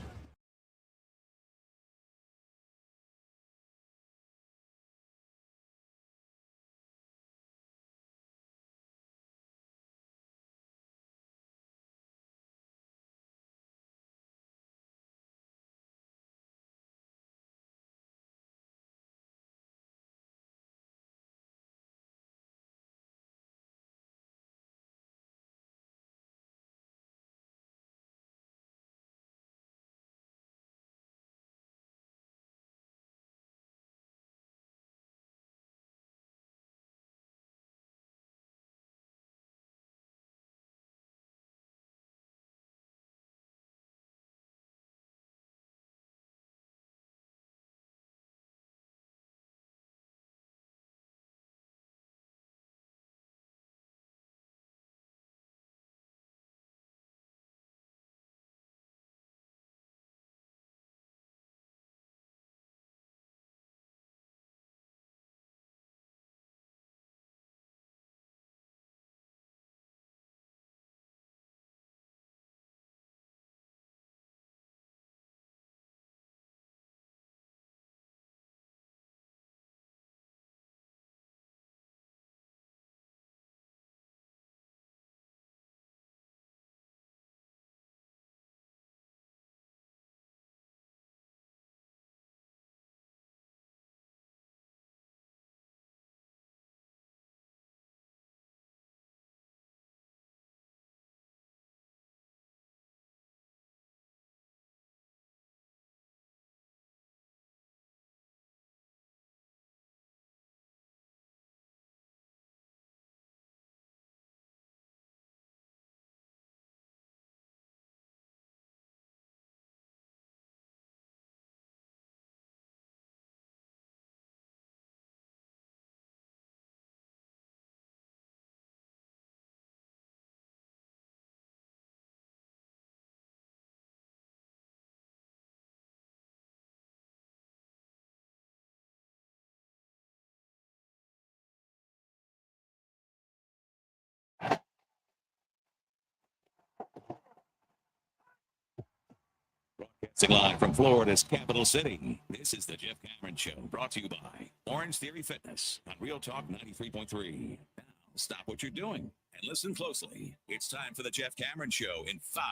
Broadcasting live from Florida's capital city, this is the Jeff Cameron Show, brought to you by Orange Theory Fitness on Real Talk 93.3. Now, stop what you're doing and listen closely. It's time for the Jeff Cameron Show in 5,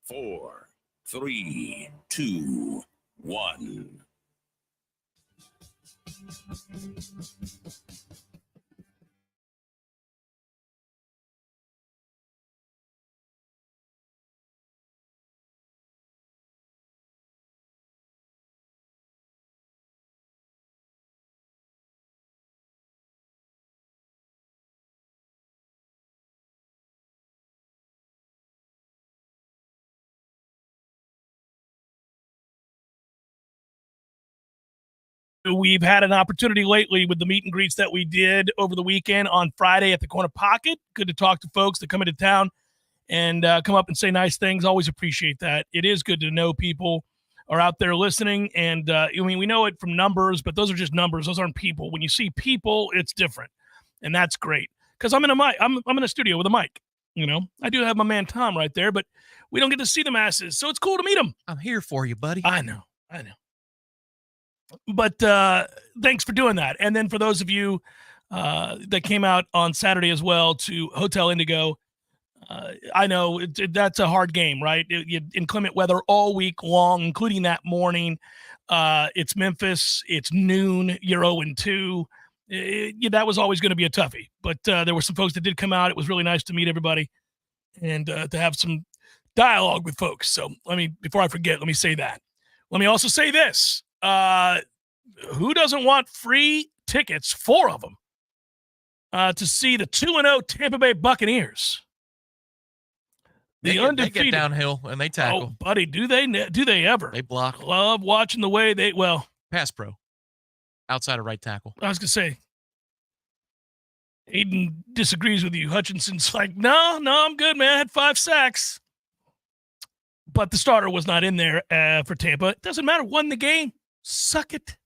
4, 3, 2, 1. We've had an opportunity lately with the meet and greets that we did over the weekend on Friday at the Corner Pocket. Good to talk to folks that come into town and come up and say nice things. Always appreciate that. It is good to know people are out there listening. And I mean, we know it from numbers, but those are just numbers. Those aren't people. When you see people, it's different. And that's great. Because I'm in a studio with a mic. You know, I do have my man Tom right there, but we don't get to see the masses. So it's cool to meet them. I'm here for you, buddy. I know. But thanks for doing that. And then for those of you that came out on Saturday as well to Hotel Indigo, I know that's a hard game, right? Inclement weather all week long, including that morning. It's Memphis. It's noon. You're 0-2. That was always going to be a toughie. But there were some folks that did come out. It was really nice to meet everybody and to have some dialogue with folks. So before I forget, let me say that. Let me also say this. Who doesn't want free tickets, 4 of them, to see the 2-0 Tampa Bay Buccaneers? They get downhill and they tackle. Oh, buddy, do they ever? They block. Love watching the way pass pro. Outside of right tackle. I was going to say, Aiden disagrees with you. Hutchinson's like, no, I'm good, man. I had 5 sacks. But the starter was not in there for Tampa. It doesn't matter. Won the game. Suck it.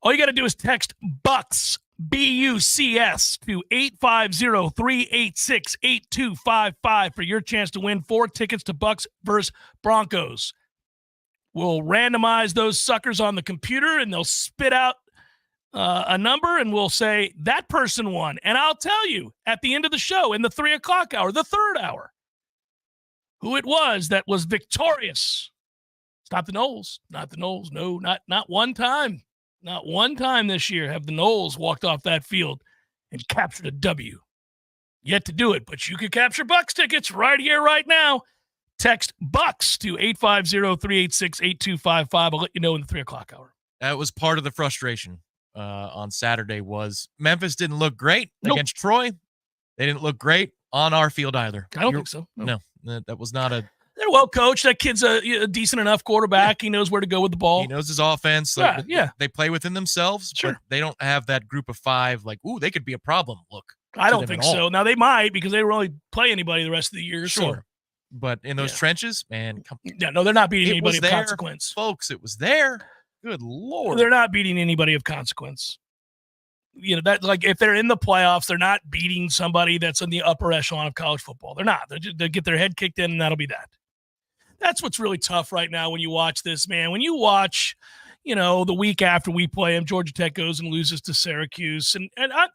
All you got to do is text BUCS, BUCS, to 850-386-8255 for your chance to win 4 tickets to Bucks versus Broncos. We'll randomize those suckers on the computer, and they'll spit out a number, and we'll say, that person won. And I'll tell you at the end of the show, in the 3 o'clock hour, the 3rd hour, who it was that was victorious. It's not the Noles. Not the Noles. No, not one time. Not one time this year have the Noles walked off that field and captured a W. Yet to do it, but you could capture Bucks tickets right here, right now. Text BUCS to 850-386-8255. I'll let you know in the 3 o'clock hour. That was part of the frustration on Saturday was Memphis didn't look great against Troy. They didn't look great on our field either. I don't think so. No, that was not a... They're well coached. That kid's a decent enough quarterback. He knows where to go with the ball. He knows his offense. Yeah. They play within themselves, but they don't have that group of 5 like, ooh, they could be a problem. Look. I don't think so. Now, they might because they really play anybody the rest of the year. Sure. So. But in those trenches, man. No, they're not beating anybody of consequence. Folks, it was there. Good Lord. They're not beating anybody of consequence. You know, that like if they're in the playoffs, they're not beating somebody that's in the upper echelon of college football. They're not. They get their head kicked in, and that'll be that. That's what's really tough right now when you watch this, man. When you watch, the week after we play them, Georgia Tech goes and loses to Syracuse. And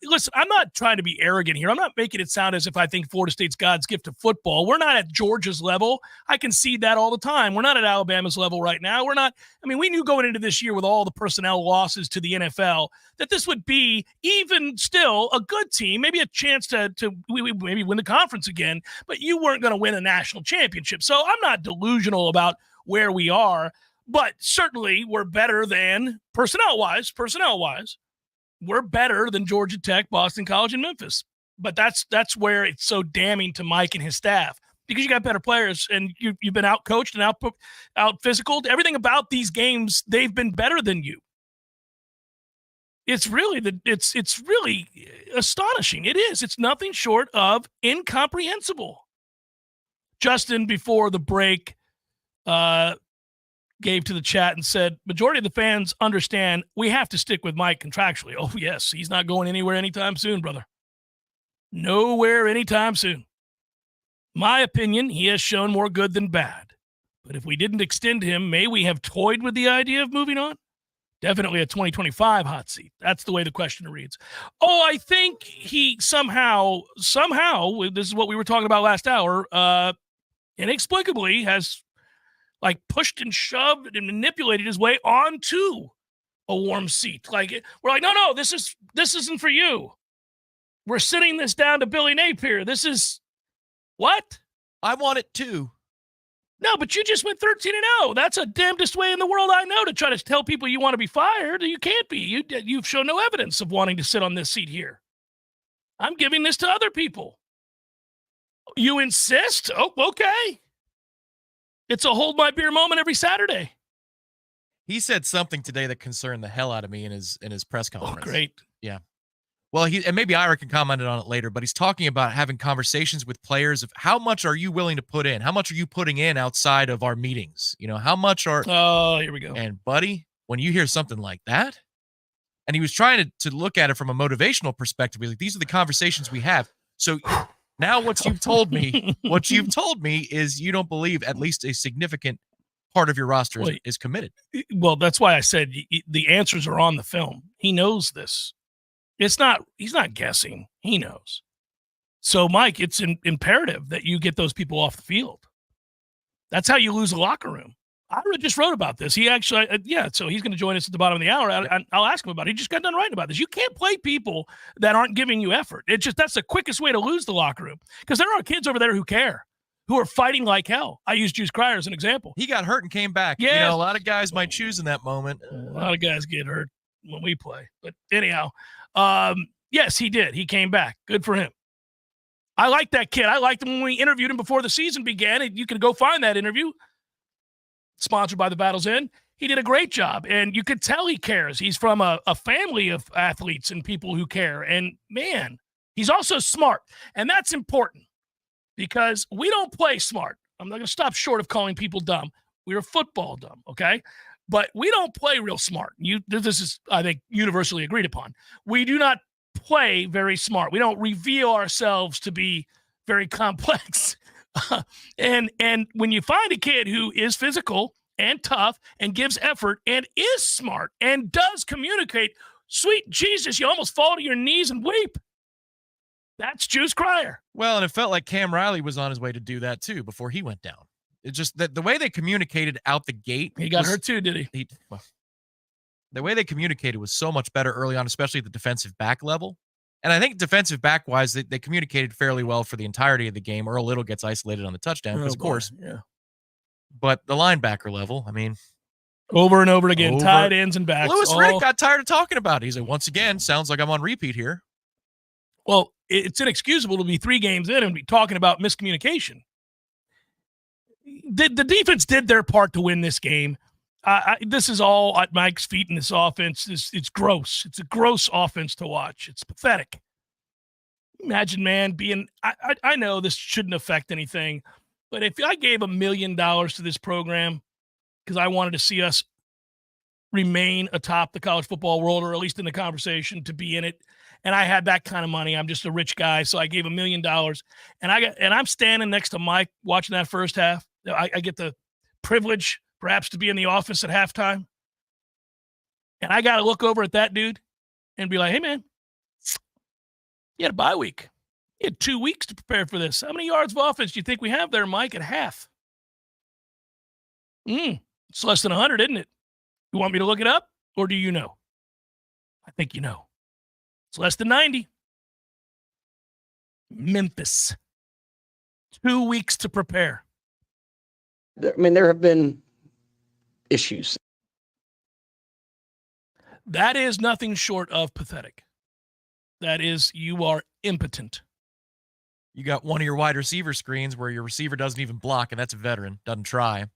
listen, I'm not trying to be arrogant here. I'm not making it sound as if I think Florida State's God's gift to football. We're not at Georgia's level. I concede that all the time. We're not at Alabama's level right now. We're not. We knew going into this year with all the personnel losses to the NFL that this would be even still a good team, maybe a chance to maybe win the conference again, but you weren't going to win a national championship. So I'm not delusional about where we are. But certainly we're better than, personnel-wise, we're better than Georgia Tech, Boston College, and Memphis. But that's where it's so damning to Mike and his staff because you got better players and you've been out-coached and out-physicaled. Everything about these games, they've been better than you. It's really it's really astonishing. It is. It's nothing short of incomprehensible. Justin, before the break, gave to the chat and said, majority of the fans understand we have to stick with Mike contractually. Oh, yes. He's not going anywhere anytime soon, brother. Nowhere anytime soon. My opinion, he has shown more good than bad. But if we didn't extend him, may we have toyed with the idea of moving on? Definitely a 2025 hot seat. That's the way the question reads. Oh, I think he somehow, this is what we were talking about last hour, inexplicably has pushed and shoved and manipulated his way onto a warm seat. We're like, no, this isn't for you. We're sending this down to Billy Napier. This is what? I want it too. No, but you just went 13-0. That's a damnedest way in the world I know to try to tell people you want to be fired. You can't be. You've shown no evidence of wanting to sit on this seat here. I'm giving this to other people. You insist? Oh, okay. It's a hold my beer moment every Saturday. He said something today that concerned the hell out of me in his press conference. Oh, great. Yeah. Well, and maybe Ira can comment on it later, but he's talking about having conversations with players of how much are you willing to put in? How much are you putting in outside of our meetings? How much are... Oh, here we go. And buddy, when you hear something like that, and he was trying to look at it from a motivational perspective, like, these are the conversations we have. So now what you've told me is you don't believe at least a significant part of your roster is committed. Well, that's why I said the answers are on the film. He knows this. He's not guessing. He knows. So, Mike, it's imperative that you get those people off the field. That's how you lose a locker room. I just wrote about this. He actually, so he's going to join us at the bottom of the hour. I'll ask him about it. He just got done writing about this. You can't play people that aren't giving you effort. That's the quickest way to lose the locker room, because there are kids over there who care, who are fighting like hell. I use Juice Cryer as an example. He got hurt and came back. Yeah. A lot of guys might choose in that moment. A lot of guys get hurt when we play. But anyhow, yes, he did. He came back. Good for him. I like that kid. I liked him when we interviewed him before the season began. And you can go find that interview. Sponsored by the Battle's End. He did a great job, and you could tell he cares. He's from a family of athletes and people who care. And, man, he's also smart, and that's important because we don't play smart. I'm not going to stop short of calling people dumb. We're football dumb, okay? But we don't play real smart. This is, I think, universally agreed upon. We do not play very smart. We don't reveal ourselves to be very complex. And when you find a kid who is physical and tough and gives effort and is smart and does communicate, sweet Jesus, you almost fall to your knees and weep. That's Juice Cryer. Well, and it felt like Cam Riley was on his way to do that too before he went down. It's just that the way they communicated out the gate. He got hurt too, did he? The way they communicated was so much better early on, especially at the defensive back level. And I think defensive back-wise, they communicated fairly well for the entirety of the game. Earl Little gets isolated on the touchdown, of course. Yeah. But the linebacker level, I mean... Over and over again, tight ends and backs. Louis Riddick got tired of talking about it. He's like, once again, sounds like I'm on repeat here. Well, it's inexcusable to be 3 games in and be talking about miscommunication. The defense did their part to win this game. This is all at Mike's feet in this offense. It's gross. It's a gross offense to watch. It's pathetic. Imagine, man, I know this shouldn't affect anything, but if I gave $1 million to this program because I wanted to see us remain atop the college football world, or at least in the conversation, to be in it, and I had that kind of money, I'm just a rich guy, so I gave $1 million, and I'm standing next to Mike watching that first half. I get the privilege perhaps to be in the office at halftime. And I got to look over at that dude and be like, hey, man, you had a bye week. You had 2 weeks to prepare for this. How many yards of offense do you think we have there, Mike, at half? It's less than 100, isn't it? You want me to look it up, or do you know? I think you know. It's less than 90. Memphis. 2 weeks to prepare. There have been issues. That is nothing short of pathetic. That is, you are impotent. You got one of your wide receiver screens where your receiver doesn't even block, and that's a veteran, doesn't try.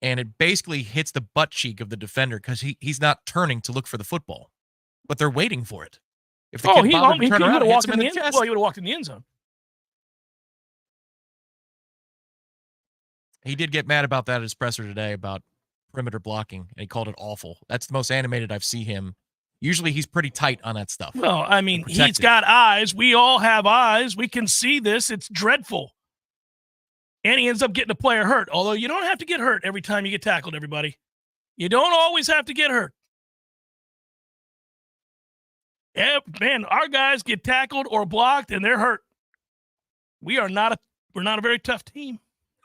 And it basically hits the butt cheek of the defender because he's not turning to look for the football, but they're waiting for it. If the kid bothered to turn around, it hits him in the chest. Well, he would have walked in the end zone. He did get mad about that at his presser today about perimeter blocking, and he called it awful. That's the most animated I've seen him. Usually he's pretty tight on that stuff. Well, I mean, he's got eyes. We all have eyes. We can see this. It's dreadful. And he ends up getting a player hurt, although you don't have to get hurt every time you get tackled, everybody. You don't always have to get hurt. Yeah, man, our guys get tackled or blocked, and they're hurt. We're not a very tough team.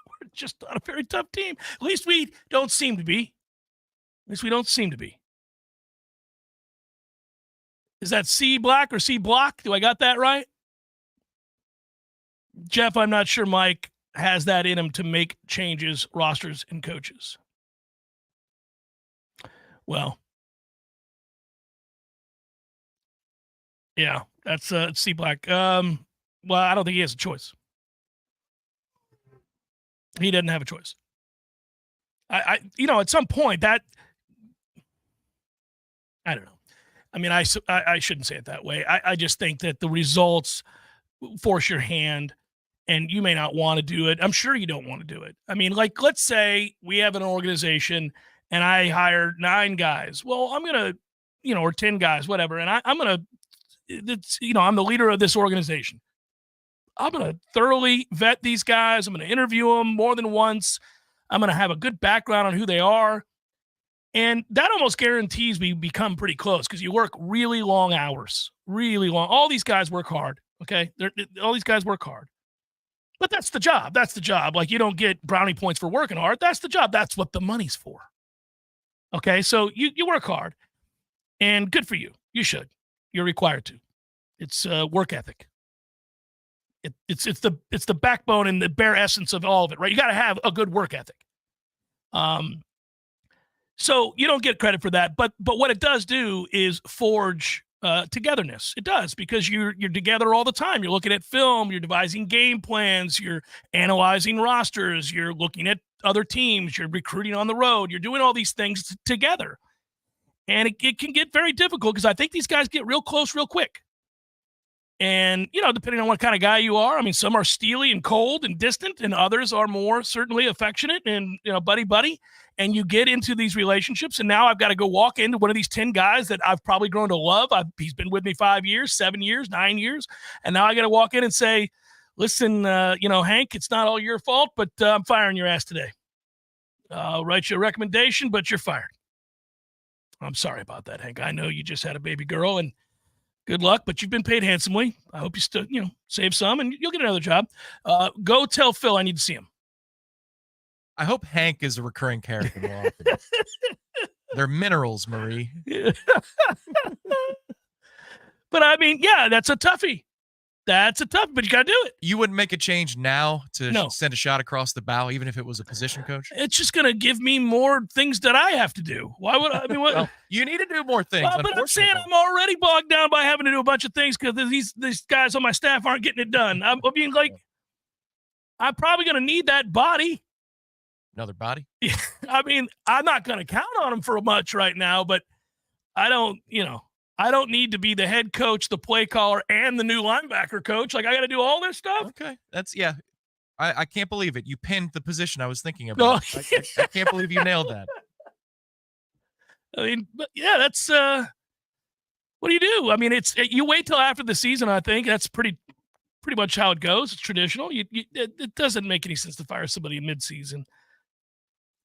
We're just not a very tough team. At least we don't seem to be. Is that C black or C block? Do I got that right? Jeff, I'm not sure Mike has that in him to make changes, rosters, and coaches. Well, yeah, that's C black. Well, I don't think he has a choice. He doesn't have a choice. I at some point that I don't know. I mean, I shouldn't say it that way. I just think that the results force your hand, and you may not want to do it. I'm sure you don't want to do it. I mean, like, let's say we have an organization and I hire 9 guys. Well, I'm going to, or 10 guys, whatever. And I'm going to, I'm the leader of this organization. I'm going to thoroughly vet these guys. I'm going to interview them more than once. I'm going to have a good background on who they are. And that almost guarantees we become pretty close because you work really long hours, really long. All these guys work hard, okay? All these guys work hard. But that's the job. That's the job. Like, you don't get brownie points for working hard. That's the job. That's what the money's for. Okay, so you work hard. And good for you. You should. You're required to. It's work ethic. It's the backbone and the bare essence of all of it, right? You got to have a good work ethic. So you don't get credit for that, but what it does do is forge togetherness. It does, because you're together all the time. You're looking at film, you're devising game plans, you're analyzing rosters, you're looking at other teams, you're recruiting on the road, you're doing all these things together. And it can get very difficult because I think these guys get real close real quick. And, depending on what kind of guy you are, I mean, some are steely and cold and distant, and others are more certainly affectionate and, buddy. And you get into these relationships, and now I've got to go walk into one of these 10 guys that I've probably grown to love. He's been with me 5 years, 7 years, 9 years. And now I got to walk in and say, listen, Hank, it's not all your fault, but I'm firing your ass today. I'll write you a recommendation, but you're fired. I'm sorry about that, Hank. I know you just had a baby girl, and good luck, but you've been paid handsomely. I hope you still, save some, and you'll get another job. Go tell Phil I need to see him. I hope Hank is a recurring character more often. They're minerals, Marie. But I mean, yeah, that's a toughie. That's a toughie, but you got to do it. You wouldn't make a change now to send a shot across the bow, even if it was a position coach? It's just going to give me more things that I have to do. Why would I mean, what? Well, you need to do more things. Well, but I'm saying I'm already bogged down by having to do a bunch of things because these guys on my staff aren't getting it done. I'm probably going to need that body. Another body? Yeah, I mean, I'm not going to count on him for much right now, but I don't need to be the head coach, the play caller, and the new linebacker coach. Like, I got to do all this stuff. Okay. I can't believe it. You pinned the position I was thinking about. Oh. I can't believe you nailed that. I mean, but yeah, that's what do you do? I mean, you wait till after the season. I think that's pretty much how it goes. It's traditional. It doesn't make any sense to fire somebody in midseason.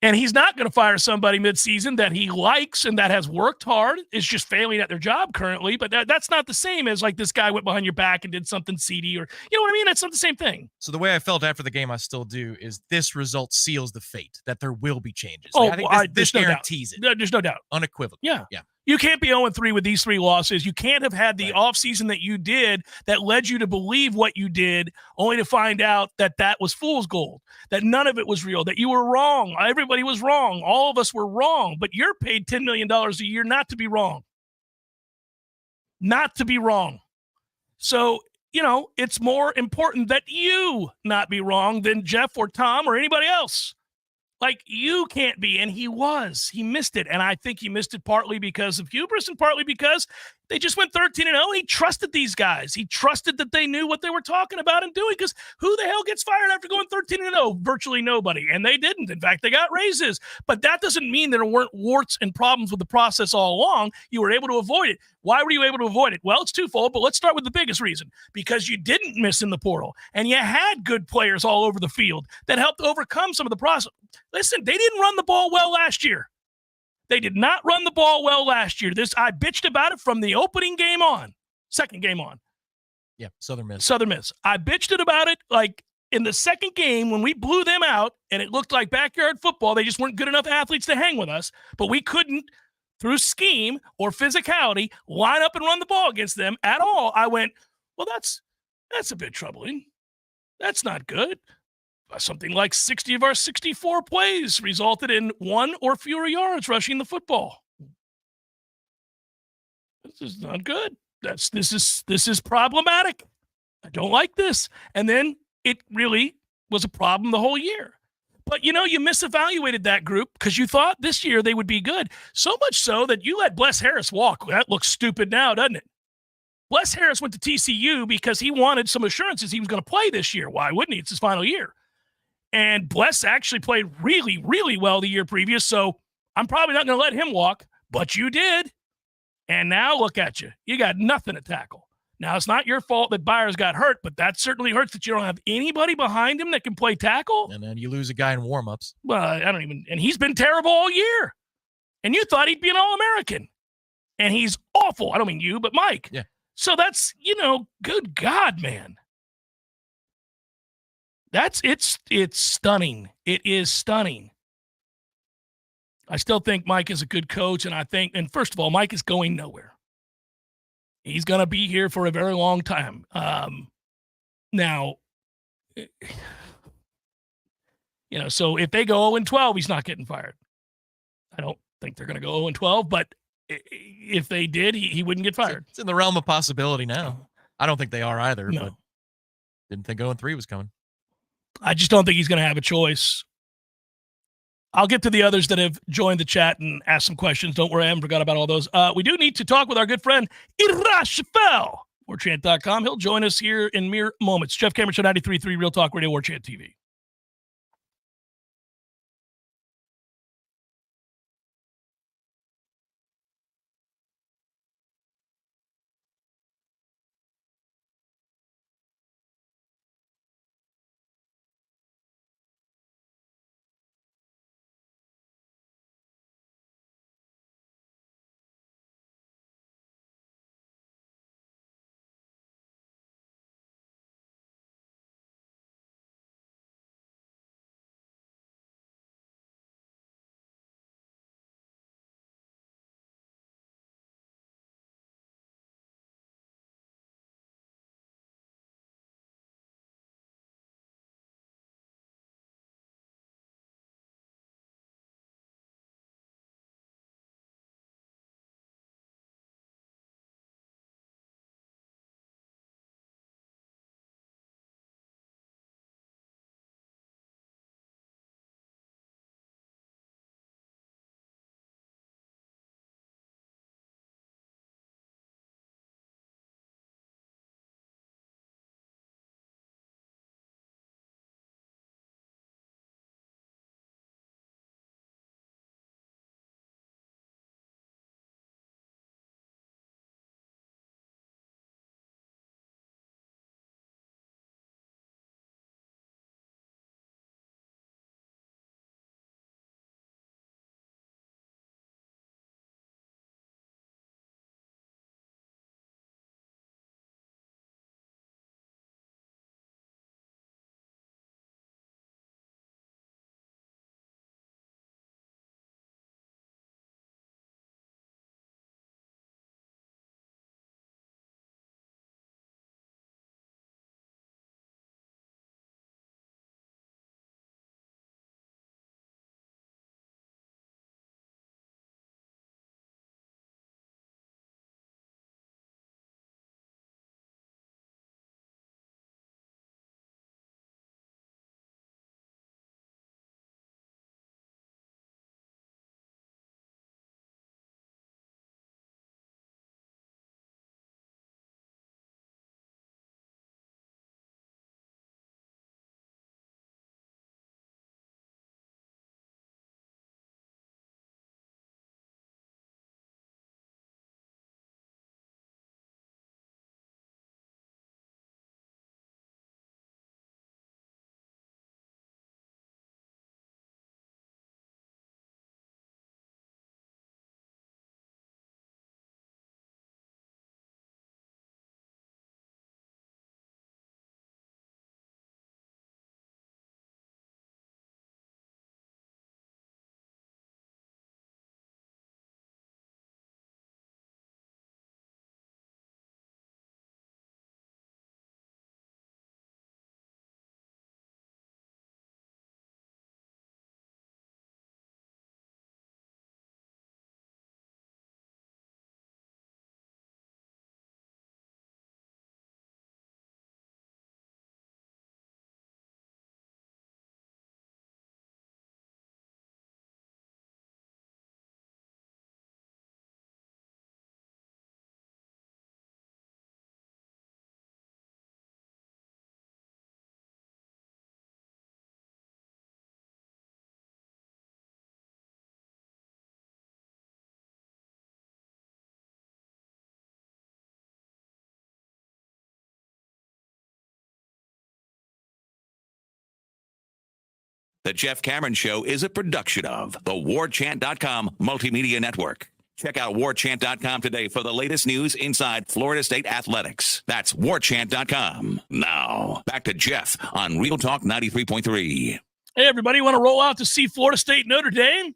And he's not going to fire somebody midseason that he likes and that has worked hard. Is just failing at their job currently. But that's not the same as like this guy went behind your back and did something seedy, or you know what I mean? That's not the same thing. So the way I felt after the game, I still do, is this result seals the fate that there will be changes. Oh, I think this guarantees it. There's no doubt. Unequivocal. Yeah. Yeah. You can't be 0-3 with these 3 losses. You can't have had the offseason that you did that led you to believe what you did, only to find out that was fool's gold, that none of it was real, that you were wrong. Everybody was wrong. All of us were wrong, but you're paid $10 million a year not to be wrong. Not to be wrong. So, it's more important that you not be wrong than Jeff or Tom or anybody else. Like, you can't be, and he missed it. And I think he missed it partly because of hubris and partly because they just went 13-0. He trusted these guys. He trusted that they knew what they were talking about and doing, because who the hell gets fired after going 13-0? Virtually nobody. And they didn't. In fact, they got raises. But that doesn't mean there weren't warts and problems with the process all along. You were able to avoid it. Why were you able to avoid it? Well, it's twofold, but let's start with the biggest reason. Because you didn't miss in the portal, and you had good players all over the field that helped overcome some of the process. Listen, they didn't run the ball well last year. They did not run the ball well last year. I bitched about it from the opening game on, second game on. Yeah, Southern Miss. I bitched about it like in the second game when we blew them out, and it looked like backyard football. They just weren't good enough athletes to hang with us, but we couldn't, through scheme or physicality, line up and run the ball against them at all. I went, well, that's a bit troubling. That's not good. Something like 60 of our 64 plays resulted in 1 or fewer yards rushing the football. This is not good. This is problematic. I don't like this. And then it really was a problem the whole year. But you misevaluated that group because you thought this year they would be good. So much so that you let Bless Harris walk. That looks stupid now, doesn't it? Bless Harris went to TCU because he wanted some assurances he was going to play this year. Why wouldn't he? It's his final year. And Bless actually played really, really well the year previous. So I'm probably not going to let him walk, but you did. And now look at you. You got nothing to tackle. Now, it's not your fault that Byers got hurt, but that certainly hurts that you don't have anybody behind him that can play tackle. And then you lose a guy in warmups. Well, and he's been terrible all year. And you thought he'd be an All-American. And he's awful. I don't mean you, but Mike. Yeah. So that's, good God, man. It's stunning. It is stunning. I still think Mike is a good coach, and first of all, Mike is going nowhere. He's going to be here for a very long time. Now, so if they go 0-12, he's not getting fired. I don't think they're going to go 0-12, but if they did, he wouldn't get fired. It's in the realm of possibility now. I don't think they are either, No. but didn't think 0-3 was coming. I just don't think he's going to have a choice. I'll get to the others that have joined the chat and asked some questions. Don't worry, I haven't forgot about all those. We do need to talk with our good friend, Irashfel, Warchant.com. He'll join us here in mere moments. Jeff Cameron Show 93.3 Real Talk Radio, Warchant TV. The Jeff Cameron Show is a production of the Warchant.com Multimedia Network. Check out Warchant.com today for the latest news inside Florida State athletics. That's Warchant.com. Now, back to Jeff on Real Talk 93.3. Hey, everybody, want to roll out to see Florida State Notre Dame?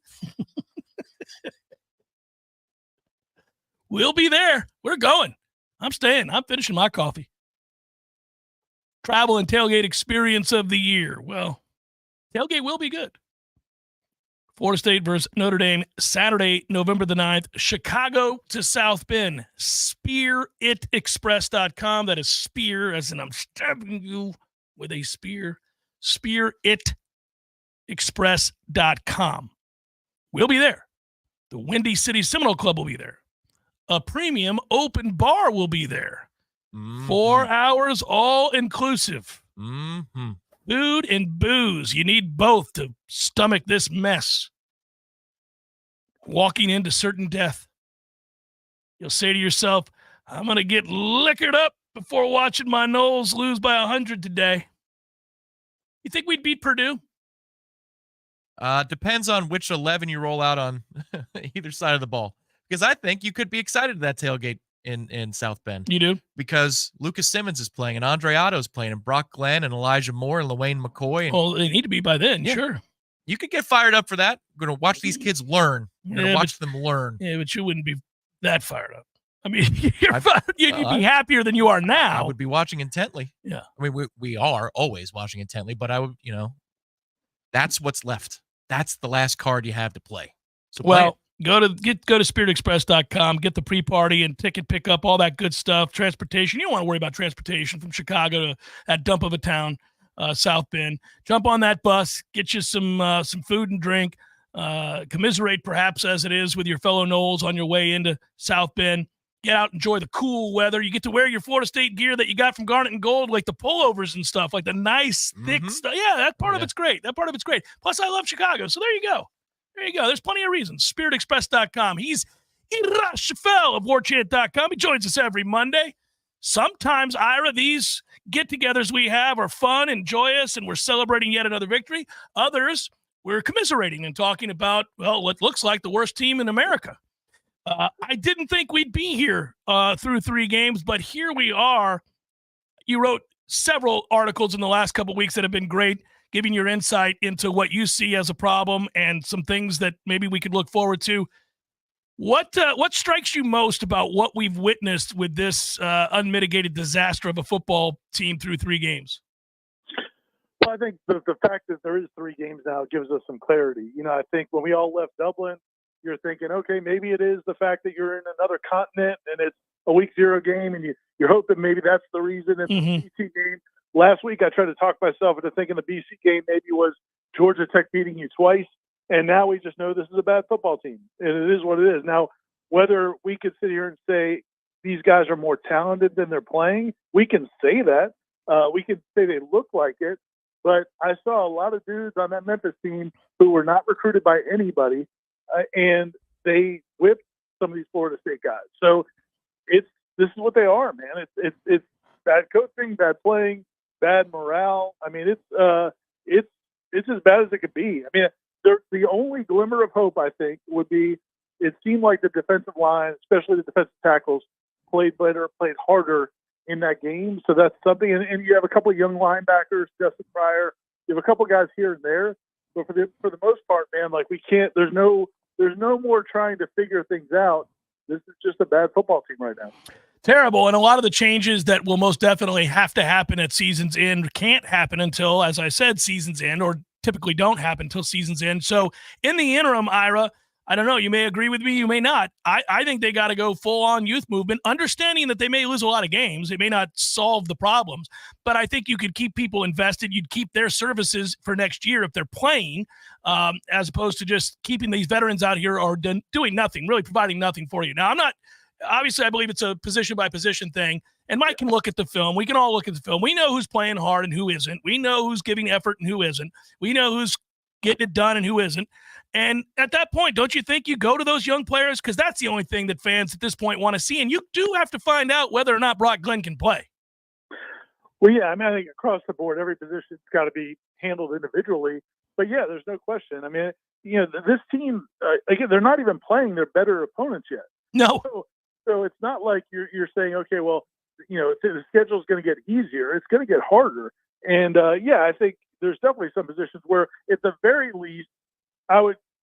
We'll be there. We're going. I'm staying. I'm finishing my coffee. Travel and tailgate experience of the year. Well, tailgate will be good. Florida State versus Notre Dame, Saturday, November the 9th, Chicago to South Bend. SpearItExpress.com. That is spear, as in I'm stabbing you with a spear. SpearItExpress.com. We'll be there. The Windy City Seminole Club will be there. A premium open bar will be there. 4 hours all inclusive. Food and booze. You need both to stomach this mess. Walking into certain death. You'll say to yourself, I'm going to get liquored up before watching my Noles lose by 100 today. You think we'd beat Purdue? Depends on which 11 you roll out on either side of the ball. Because I think you could be excited at that tailgate in South Bend. You do? Because Lucas Simmons is playing, and Andre Otto's playing, and Brock Glenn, and Elijah Moore, and LaWayne McCoy. And, well, they need to be by then, sure. You could get fired up for that. We're going to watch these kids learn. We're going to watch them learn. Yeah, but you wouldn't be that fired up. I mean, you'd be happier than you are now. I would be watching intently. Yeah. I mean, we are always watching intently, but I would, that's what's left. That's the last card you have to play. So go to SpiritExpress.com, get the pre-party and ticket pickup, all that good stuff. Transportation. You don't want to worry about transportation from Chicago to that dump of a town, South Bend. Jump on that bus, get you some food and drink, commiserate perhaps as it is with your fellow Noles on your way into South Bend. Get out, enjoy the cool weather. You get to wear your Florida State gear that you got from Garnet and Gold, like the pullovers and stuff, like the nice, thick stuff. Yeah, that part of it's great. Plus, I love Chicago. So there you go. There's plenty of reasons. SpiritExpress.com. He's Ira Shafel of Warchant.com. He joins us every Monday. Sometimes, Ira, these get-togethers we have are fun and joyous, and we're celebrating yet another victory. Others, we're commiserating and talking about, what looks like the worst team in America. I didn't think we'd be here through 3 games, but here we are. You wrote several articles in the last couple of weeks that have been great, giving your insight into what you see as a problem and some things that maybe we could look forward to. What strikes you most about what we've witnessed with this unmitigated disaster of a football team through 3 games? Well, I think the fact that there is 3 games now gives us some clarity. I think when we all left Dublin, you're thinking, okay, maybe it is the fact that you're in another continent and it's a week 0 game, and you're hoping maybe that's the reason it's a BC game. Last week, I tried to talk myself into thinking the BC game maybe was Georgia Tech beating you twice, and now we just know this is a bad football team, and it is what it is. Now, whether we could sit here and say these guys are more talented than they're playing, we can say that. We can say they look like it, but I saw a lot of dudes on that Memphis team who were not recruited by anybody, and they whipped some of these Florida State guys. So this is what they are, man. It's bad coaching, bad playing, bad morale. I mean, it's as bad as it could be. I mean, the only glimmer of hope, I think, would be it seemed like the defensive line, especially the defensive tackles, played better, played harder in that game. So that's something. And you have a couple of young linebackers, Justin Pryor. You have a couple of guys here and there. But for the most part, man, like we can't. There's no more trying to figure things out. This is just a bad football team right now. Terrible. And a lot of the changes that will most definitely have to happen at season's end can't happen until, as I said, season's end, or typically don't happen until season's end. So in the interim, Ira, I don't know, you may agree with me, you may not. I think they got to go full-on youth movement, understanding that they may lose a lot of games. It may not solve the problems, but I think you could keep people invested. You'd keep their services for next year if they're playing, as opposed to just keeping these veterans out here or doing nothing, really providing nothing for you. Now, obviously, I believe it's a position-by-position thing, and Mike can look at the film. We can all look at the film. We know who's playing hard and who isn't. We know who's giving effort and who isn't. We know who's getting it done and who isn't. And at that point, don't you think you go to those young players? Because that's the only thing that fans at this point want to see. And you do have to find out whether or not Brock Glenn can play. Well, yeah, I mean, I think across the board, every position's got to be handled individually. But yeah, there's no question. I mean, this team, again, they're not even playing their better opponents yet. No. So it's not like you're saying, okay, well, the schedule's going to get easier. It's going to get harder. And I think there's definitely some positions where, at the very least,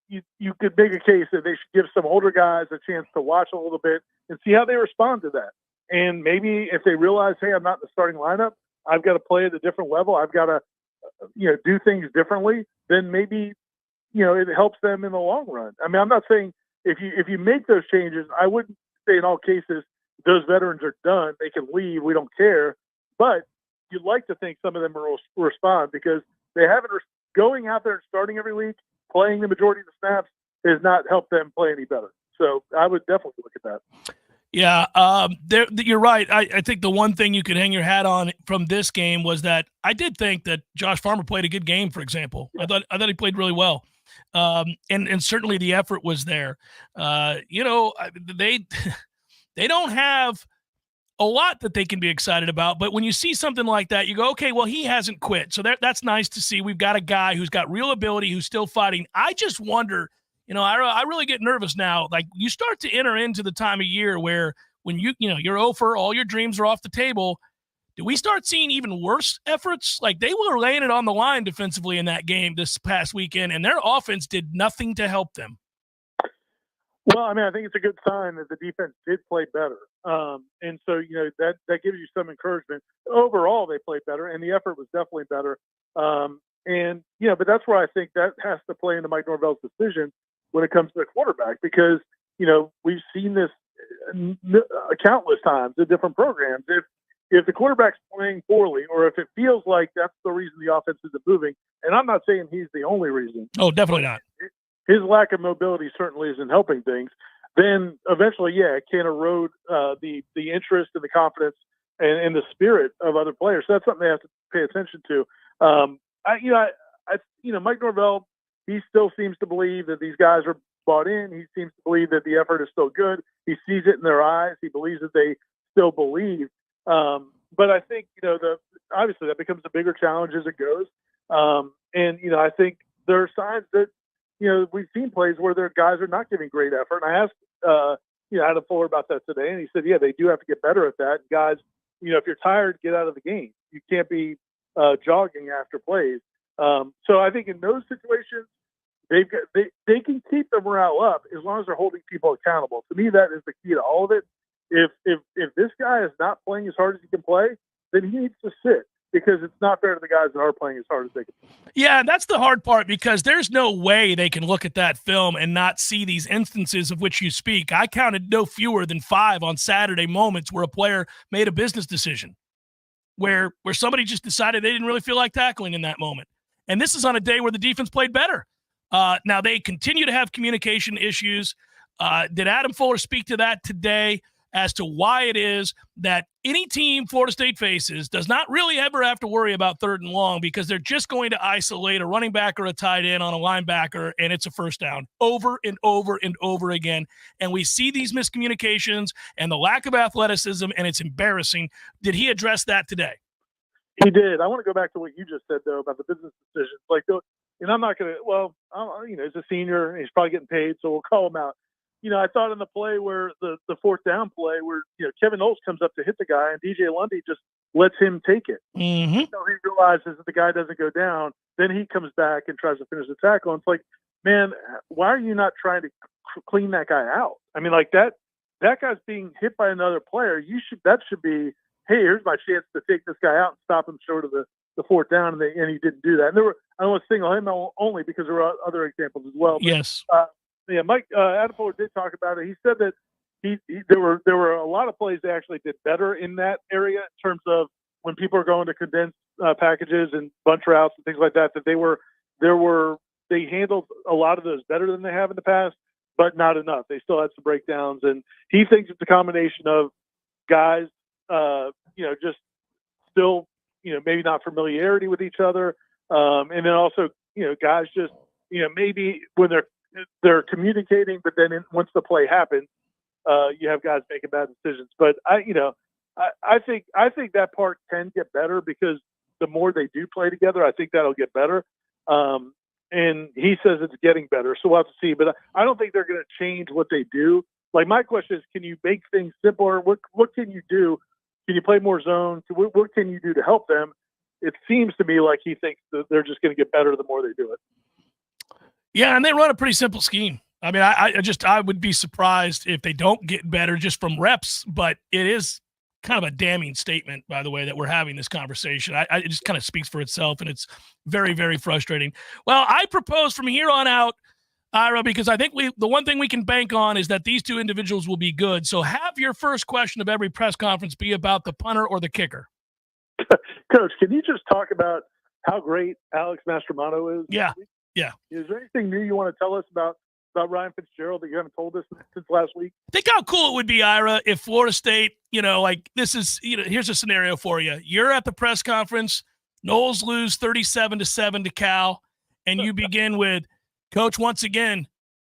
you could make a case that they should give some older guys a chance to watch a little bit and see how they respond to that. And maybe if they realize, hey, I'm not in the starting lineup, I've got to play at a different level, I've got to do things differently, then maybe it helps them in the long run. I mean, I'm not saying if you make those changes, I wouldn't say in all cases those veterans are done, they can leave, we don't care. But you'd like to think some of them will respond, because they haven't going out there and starting every week, playing the majority of the snaps, has not helped them play any better. So I would definitely look at that. Yeah, you're right. I think the one thing you could hang your hat on from this game was that I did think that Josh Farmer played a good game, for example. I thought he played really well. And certainly the effort was there. They don't have a lot that they can be excited about, but when you see something like that, you go, okay, well, he hasn't quit. So that's nice to see. We've got a guy who's got real ability, who's still fighting. I just wonder, I really get nervous now. Like, you start to enter into the time of year where when you're over, all your dreams are off the table. Do we start seeing even worse efforts? Like, they were laying it on the line defensively in that game this past weekend, and their offense did nothing to help them. Well, I mean, I think it's a good sign that the defense did play better. And so, that gives you some encouragement. Overall, they played better, and the effort was definitely better. But that's where I think that has to play into Mike Norvell's decision when it comes to the quarterback, because, we've seen this countless times in different programs. If the quarterback's playing poorly, or if it feels like that's the reason the offense isn't moving, and I'm not saying he's the only reason. Oh, definitely not. His lack of mobility certainly isn't helping things. Then eventually, it can erode the interest and the confidence and the spirit of other players. So that's something they have to pay attention to. Mike Norvell, he still seems to believe that these guys are bought in. He seems to believe that the effort is still good. He sees it in their eyes. He believes that they still believe. But I think, obviously that becomes a bigger challenge as it goes. I think there are signs that, we've seen plays where their guys are not giving great effort. And I asked, Adam Fuller about that today, and he said, they do have to get better at that. Guys, if you're tired, get out of the game. You can't be jogging after plays. So I think in those situations, they can keep the morale up as long as they're holding people accountable. To me, that is the key to all of it. If this guy is not playing as hard as he can play, then he needs to sit, because it's not fair to the guys that are playing as hard as they can. Yeah, that's the hard part, because there's no way they can look at that film and not see these instances of which you speak. I counted no fewer than 5 on Saturday moments where a player made a business decision, where somebody just decided they didn't really feel like tackling in that moment. And this is on a day where the defense played better. Now, they continue to have communication issues. Did Adam Fuller speak to that today as to why it is that any team Florida State faces does not really ever have to worry about 3rd and long, because they're just going to isolate a running back or a tight end on a linebacker, and it's a first down over and over and over again. And we see these miscommunications and the lack of athleticism, and it's embarrassing. Did he address that today? He did. I want to go back to what you just said, though, about the business decisions. And I'm not going to, he's a senior, and he's probably getting paid, so we'll call him out. I thought in the play where the 4th down play where, Kevin Knowles comes up to hit the guy and DJ Lundy just lets him take it. Mm-hmm. So he realizes that the guy doesn't go down. Then he comes back and tries to finish the tackle. And it's like, man, why are you not trying to clean that guy out? I mean, like that guy's being hit by another player. That should be, hey, here's my chance to take this guy out and stop him short of the 4th down. And he didn't do that. And I don't want to single him only, because there were other examples as well. But, yes. Mike Adam Fuller did talk about it. He said that there were a lot of plays they actually did better in that area in terms of when people are going to condensed packages and bunch routes and things like that. That they handled a lot of those better than they have in the past, but not enough. They still had some breakdowns, and he thinks it's a combination of guys, just still, maybe not familiarity with each other, and then also, guys just, maybe when they're communicating, but then once the play happens, you have guys making bad decisions. But I think that part can get better, because the more they do play together, I think that'll get better. and he says it's getting better. So we'll have to see. But I don't think they're going to change what they do. Like, my question is, can you make things simpler? What can you do? Can you play more zones? What can you do to help them? It seems to me like he thinks that they're just going to get better the more they do it. Yeah, and they run a pretty simple scheme. I mean, I would be surprised if they don't get better just from reps, but it is kind of a damning statement, by the way, that we're having this conversation. It just kind of speaks for itself, and it's very, very frustrating. Well, I propose from here on out, Ira, because I think the one thing we can bank on is that these two individuals will be good. So have your first question of every press conference be about the punter or the kicker. Coach, can you just talk about how great Alex Mastromano is? Yeah. Is there anything new you want to tell us about Ryan Fitzgerald that you haven't told us since last week? Think how cool it would be, Ira, if Florida State, this is, here's a scenario for you. You're at the press conference, Noles lose 37-7 to Cal, and you begin with, Coach, once again,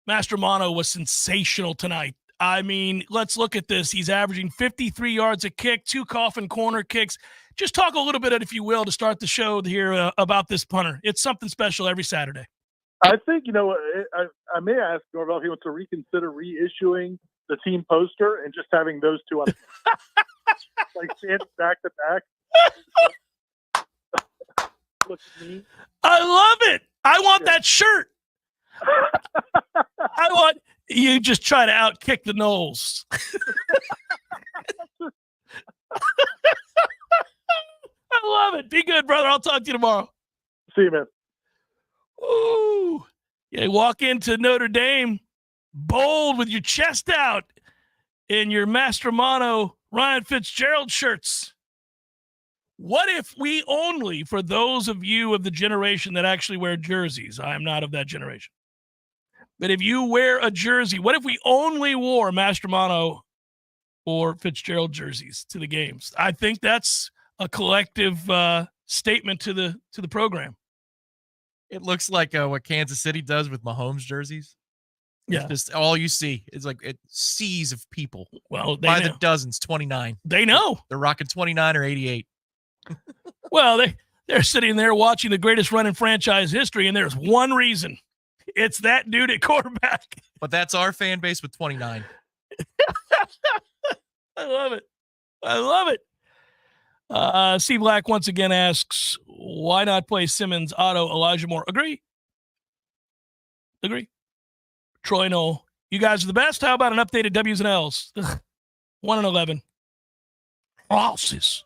Mastromano was sensational tonight. I mean, let's look at this. He's averaging 53 yards a kick, 2 coffin corner kicks. Just talk a little bit, if you will, to start the show here about this punter. It's something special every Saturday. I think, I may ask Norvell if he wants to reconsider reissuing the team poster and just having those two on like standing back to back. Look at me. I love it. I want that shirt. I want you just try to outkick the Noles. I love it. Be good, brother. I'll talk to you tomorrow. See you, man. Ooh. Yeah, walk into Notre Dame bold with your chest out in your Mastromano Ryan Fitzgerald shirts. What if we only, for those of you of the generation that actually wear jerseys, I am not of that generation, but if you wear a jersey, what if we only wore Mastromano or Fitzgerald jerseys to the games? I think that's a collective statement to the program. It looks like what Kansas City does with Mahomes jerseys. Yeah. It's just all you see. It's like seas of people. Well, by the dozens, 29. They know. They're rocking 29 or 88. Well, they're sitting there watching the greatest run in franchise history, and there's one reason. It's that dude at quarterback. But that's our fan base with 29. I love it. I love it. C. Black once again asks, why not play Simmons, Otto, Elijah Moore? Agree. Troy Knoll, you guys are the best. How about an updated W's and L's? 1-11. Losses.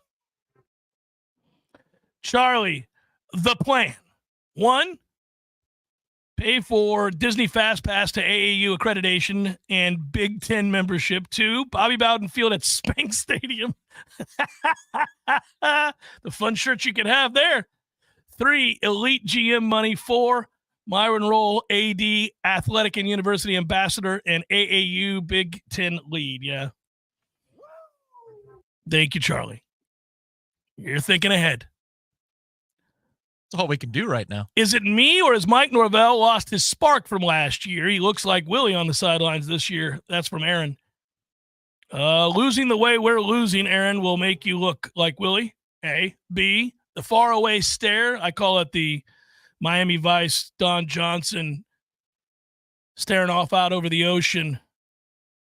Charlie, the plan. 1, pay for Disney Fast Pass to AAU accreditation and Big Ten membership. 2, Bobby Bowden Field at Spank Stadium. The fun shirts you can have there. 3, elite GM money. 4, Myron Roll, AD, athletic and university ambassador, and AAU Big Ten lead. Yeah. Thank you, Charlie. You're thinking ahead. That's all we can do right now. Is it me, or has Mike Norvell lost his spark from last year? He looks like Willie on the sidelines this year. That's from Aaron. Losing the way we're losing, Aaron, will make you look like Willie. A. B. The faraway stare. I call it the Miami Vice Don Johnson staring off out over the ocean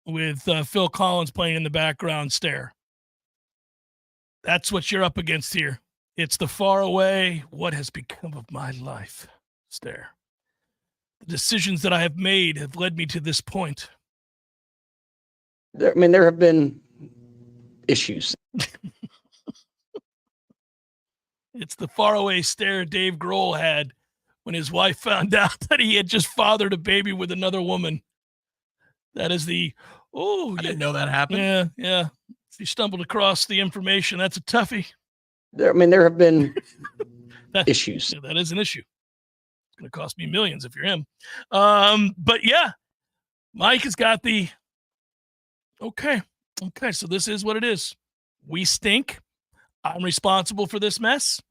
with Phil Collins playing in the background stare. That's what you're up against here. It's the faraway, what has become of my life stare. The decisions that I have made have led me to this point. There have been issues. It's the faraway stare Dave Grohl had when his wife found out that he had just fathered a baby with another woman. That is I didn't know that happened. Yeah. If you stumbled across the information, that's a toughie. There have been issues. Yeah, that is an issue. It's going to cost me millions if you're him. But yeah, Mike has got the, okay, so this is what it is. We stink. I'm responsible for this mess.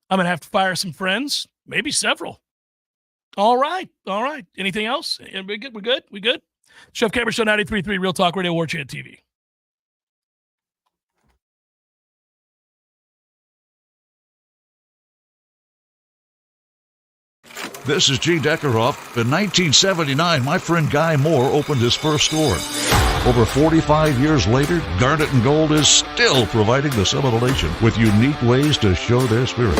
I'm going to have to fire some friends, maybe several. All right. Anything else? We good? Chef Cameron Show 93.3 Real Talk Radio, Warchant TV. This is G. Deckerhoff. In 1979, my friend Guy Moore opened his first store. Over 45 years later, Garnet and Gold is still providing the Seminole Nation with unique ways to show their spirit.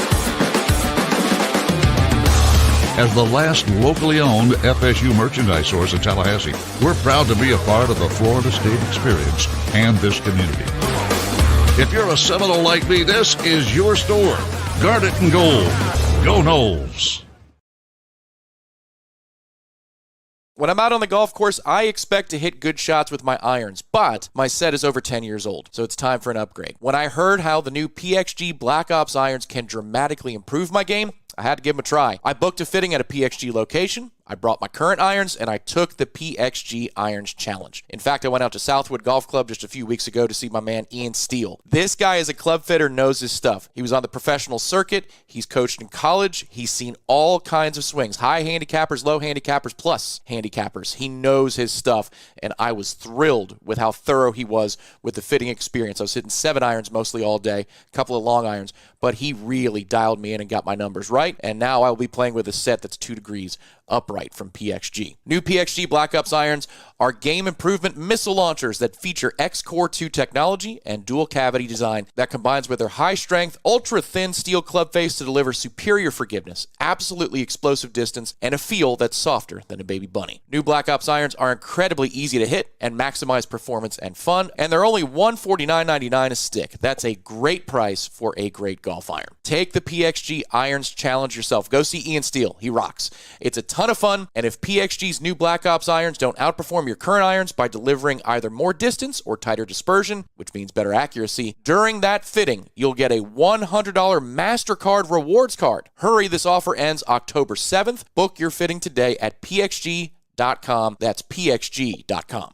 As the last locally owned FSU merchandise source in Tallahassee, we're proud to be a part of the Florida State experience and this community. If you're a Seminole like me, this is your store. Garnet and Gold. Go Noles. When I'm out on the golf course, I expect to hit good shots with my irons, but my set is over 10 years old, so it's time for an upgrade. When I heard how the new PXG Black Ops irons can dramatically improve my game, I had to give them a try. I booked a fitting at a PXG location, I brought my current irons, and I took the PXG Irons Challenge. In fact, I went out to Southwood Golf Club just a few weeks ago to see my man Ian Steele. This guy is a club fitter, knows his stuff. He was on the professional circuit, he's coached in college, he's seen all kinds of swings, high handicappers, low handicappers, plus handicappers. He knows his stuff, and I was thrilled with how thorough he was with the fitting experience. I was hitting 7 irons mostly all day, a couple of long irons, but he really dialed me in and got my numbers right, and now I will be playing with a set that's 2 degrees upright from PXG. New PXG Black Ops irons are game improvement missile launchers that feature X-Core 2 technology and dual cavity design that combines with their high strength, ultra thin steel club face to deliver superior forgiveness, absolutely explosive distance, and a feel that's softer than a baby bunny. New Black Ops irons are incredibly easy to hit and maximize performance and fun, and they're only $149.99 a stick. That's a great price for a great golf iron. Take the PXG Irons Challenge yourself. Go see Ian Steele. He rocks. It's a ton of fun, and if PXG's new Black Ops irons don't outperform your current irons by delivering either more distance or tighter dispersion, which means better accuracy, during that fitting, you'll get a $100 MasterCard rewards card. Hurry, this offer ends October 7th. Book your fitting today at pxg.com. That's pxg.com.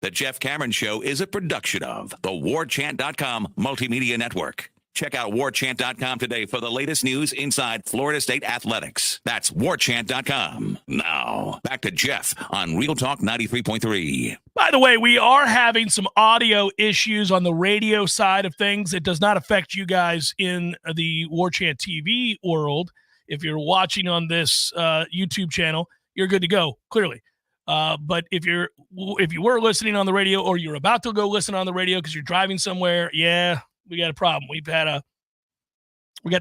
The Jeff Cameron Show is a production of the Warchant.com Multimedia Network. Check out Warchant.com today for the latest news inside Florida State athletics. That's Warchant.com. Now, back to Jeff on Real Talk 93.3. By the way, we are having some audio issues on the radio side of things. It does not affect you guys in the Warchant TV world. If you're watching on this YouTube channel, you're good to go, clearly. But if you were listening on the radio or you're about to go listen on the radio because you're driving somewhere, yeah, we got a problem. We got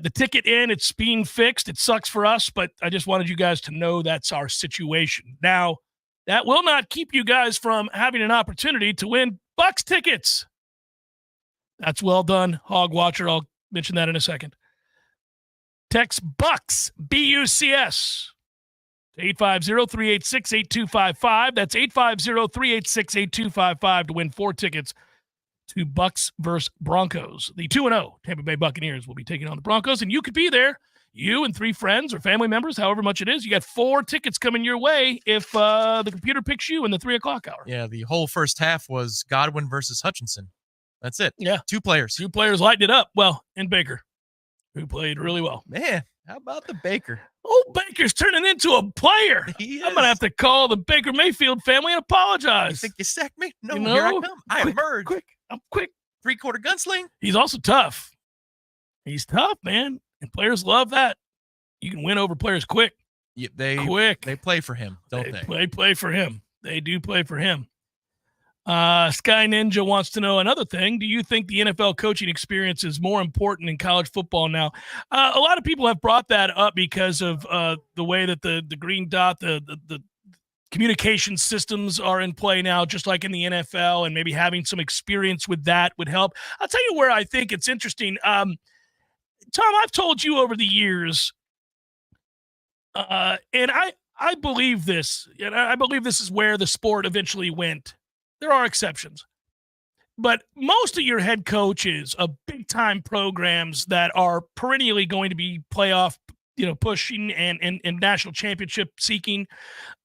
the ticket in. It's being fixed. It sucks for us, but I just wanted you guys to know that's our situation. Now, that will not keep you guys from having an opportunity to win Bucks tickets. That's well done, Hog Watcher. I'll mention that in a second. Text Bucks, B-U-C-S. 850-386-8255. That's 850-386-8255 to win 4 tickets to Bucks versus Broncos. The 2-0 Tampa Bay Buccaneers will be taking on the Broncos, and you could be there. You and 3 friends or family members, however much it is. You got 4 tickets coming your way if the computer picks you in the 3 o'clock hour. Yeah, the whole first half was Godwin versus Hutchinson. That's it. Yeah. 2 players. 2 players lighting it up. Well, and Baker, who played really well. Man, how about the Baker? Oh, Baker's turning into a player. I'm going to have to call the Baker Mayfield family and apologize. You think you sacked me? No, You know? here I come. I emerge. I'm quick. 3-quarter gunsling. He's also tough. He's tough, man. And players love that. You can win over players quick. Yeah, they play for him, don't they? They play for him. They do play for him. Sky Ninja wants to know another thing. Do you think the NFL coaching experience is more important in college football now? A lot of people have brought that up because of the way that the green dot, the Communication systems are in play now, just like in the NFL, and maybe having some experience with that would help. I'll tell you where I think it's interesting. Tom, I've told you over the years, and I believe this, and I believe this is where the sport eventually went. There are exceptions. But most of your head coaches of big-time programs that are perennially going to be playoff, pushing and national championship seeking,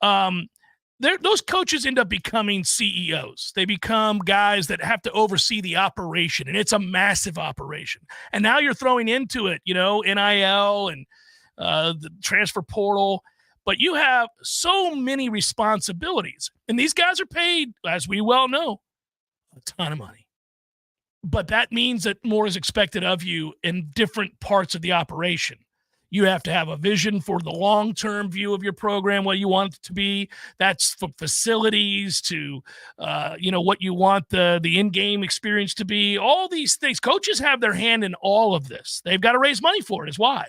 those coaches end up becoming CEOs. They become guys that have to oversee the operation, and it's a massive operation. And now you're throwing into it, NIL and the transfer portal. But you have so many responsibilities, and these guys are paid, as we well know, a ton of money. But that means that more is expected of you in different parts of the operation. You have to have a vision for the long-term view of your program, what you want it to be. That's from facilities to, what you want the in-game experience to be. All these things. Coaches have their hand in all of this. They've got to raise money for it is why.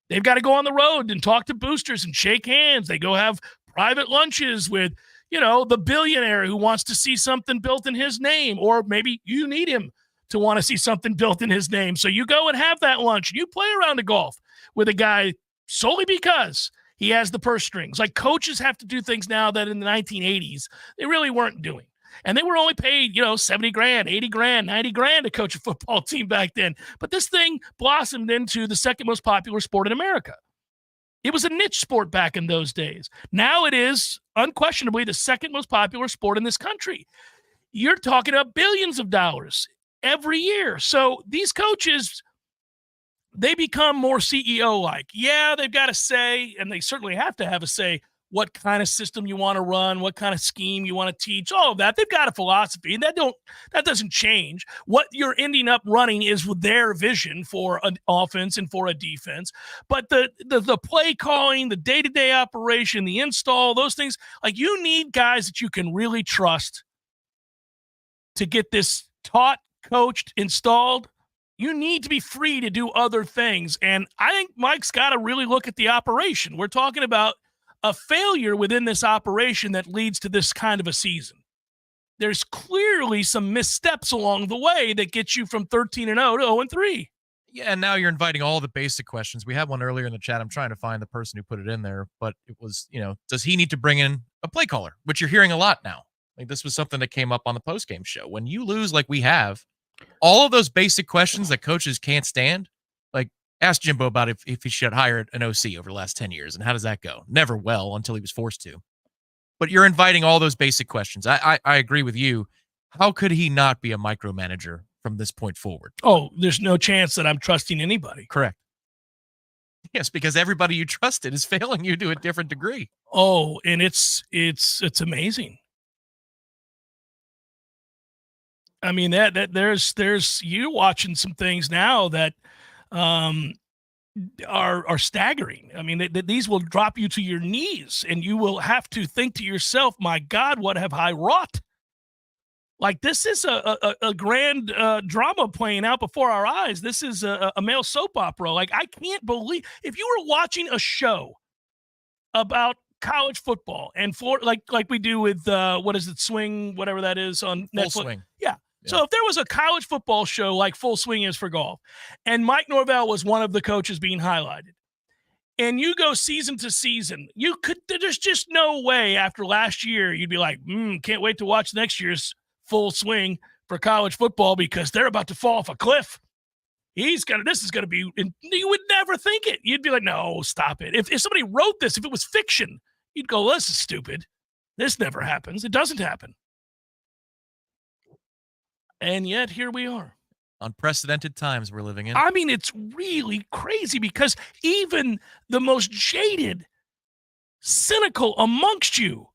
They've got to go on the road and talk to boosters and shake hands. They go have private lunches with, the billionaire who wants to see something built in his name, or maybe you need him to want to see something built in his name. So you go and have that lunch. You play around the golf with a guy solely because he has the purse strings. Like coaches have to do things now that in the 1980s, they really weren't doing. And they were only paid, $70 grand, $80 grand, $90 grand to coach a football team back then. But this thing blossomed into the second most popular sport in America. It was a niche sport back in those days. Now it is unquestionably the second most popular sport in this country. You're talking about billions of dollars every year. So these coaches, they become more CEO-like. Yeah, they've got a say, and they certainly have to have a say, what kind of system you want to run, what kind of scheme you want to teach, all of that. They've got a philosophy, and that doesn't change. What you're ending up running is with their vision for an offense and for a defense. But the play calling, the day-to-day operation, the install, those things, like you need guys that you can really trust to get this taught, coached, installed. You need to be free to do other things. And I think Mike's got to really look at the operation. We're talking about a failure within this operation that leads to this kind of a season. There's clearly some missteps along the way that get you from 13-0 to 0-3. Yeah, and now you're inviting all the basic questions. We had one earlier in the chat. I'm trying to find the person who put it in there, but it was, does he need to bring in a play caller, which you're hearing a lot now. Like this was something that came up on the postgame show. When you lose like we have, all of those basic questions that coaches can't stand, like ask Jimbo about if he should hire an OC over the last 10 years, and how does that go? Never well until he was forced to. But you're inviting all those basic questions. I agree with you. How could he not be a micromanager from this point forward? Oh, there's no chance that I'm trusting anybody. Correct. Yes, because everybody you trusted is failing you to a different degree. Oh, and it's amazing. I mean, that there's you watching some things now that are staggering. I mean, these will drop you to your knees, and you will have to think to yourself, my God, what have I wrought? Like, this is a grand drama playing out before our eyes. This is a male soap opera. Like, I can't believe, if you were watching a show about college football and like we do with, what is it, Swing, whatever that is on Netflix. Full Swing. Yeah. So if there was a college football show like Full Swing is for golf, and Mike Norvell was one of the coaches being highlighted, and you go season to season, there's just no way after last year you'd be like, can't wait to watch next year's Full Swing for college football because they're about to fall off a cliff. This is going to be, and you would never think it. You'd be like, no, stop it. If somebody wrote this, if it was fiction, you'd go, well, this is stupid. This never happens. It doesn't happen. And yet here we are. Unprecedented times we're living in. I mean, it's really crazy because even the most jaded, cynical amongst you,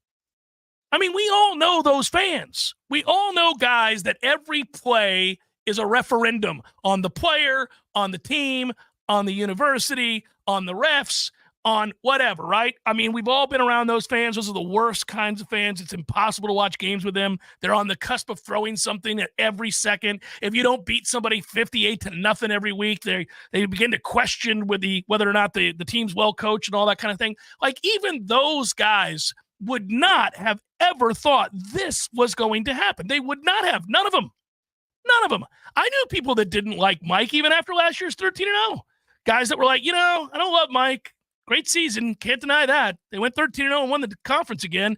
I mean, we all know those fans. We all know guys that every play is a referendum on the player, on the team, on the university, on the refs, on whatever, right? I mean, we've all been around those fans. Those are the worst kinds of fans. It's impossible to watch games with them. They're on the cusp of throwing something at every second. If you don't beat somebody 58-0 every week, they begin to question whether or not the team's well coached and all that kind of thing. Like, even those guys would not have ever thought this was going to happen. They would not have. None of them. None of them. I knew people that didn't like Mike even after last year's 13-0. Guys that were like, I don't love Mike. Great season. Can't deny that. They went 13-0 and won the conference again.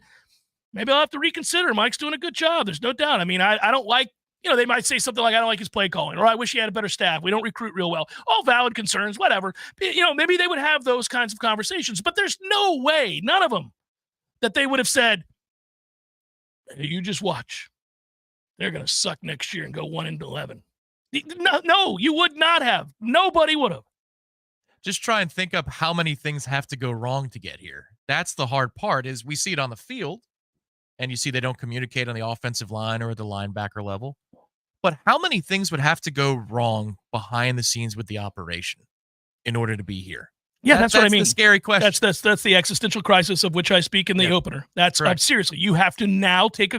Maybe I'll have to reconsider. Mike's doing a good job. There's no doubt. I mean, I don't like, they might say something like, I don't like his play calling, or I wish he had a better staff. We don't recruit real well. All valid concerns, whatever. Maybe they would have those kinds of conversations, but there's no way, none of them, that they would have said, hey, you just watch. They're going to suck next year and go 1-11. No, you would not have. Nobody would have. Just try and think up how many things have to go wrong to get here. That's the hard part, is we see it on the field, and you see they don't communicate on the offensive line or at the linebacker level. But how many things would have to go wrong behind the scenes with the operation in order to be here? Yeah, that's what I mean. That's the scary question. That's the existential crisis of which I speak in the opener. That's seriously, you have to now take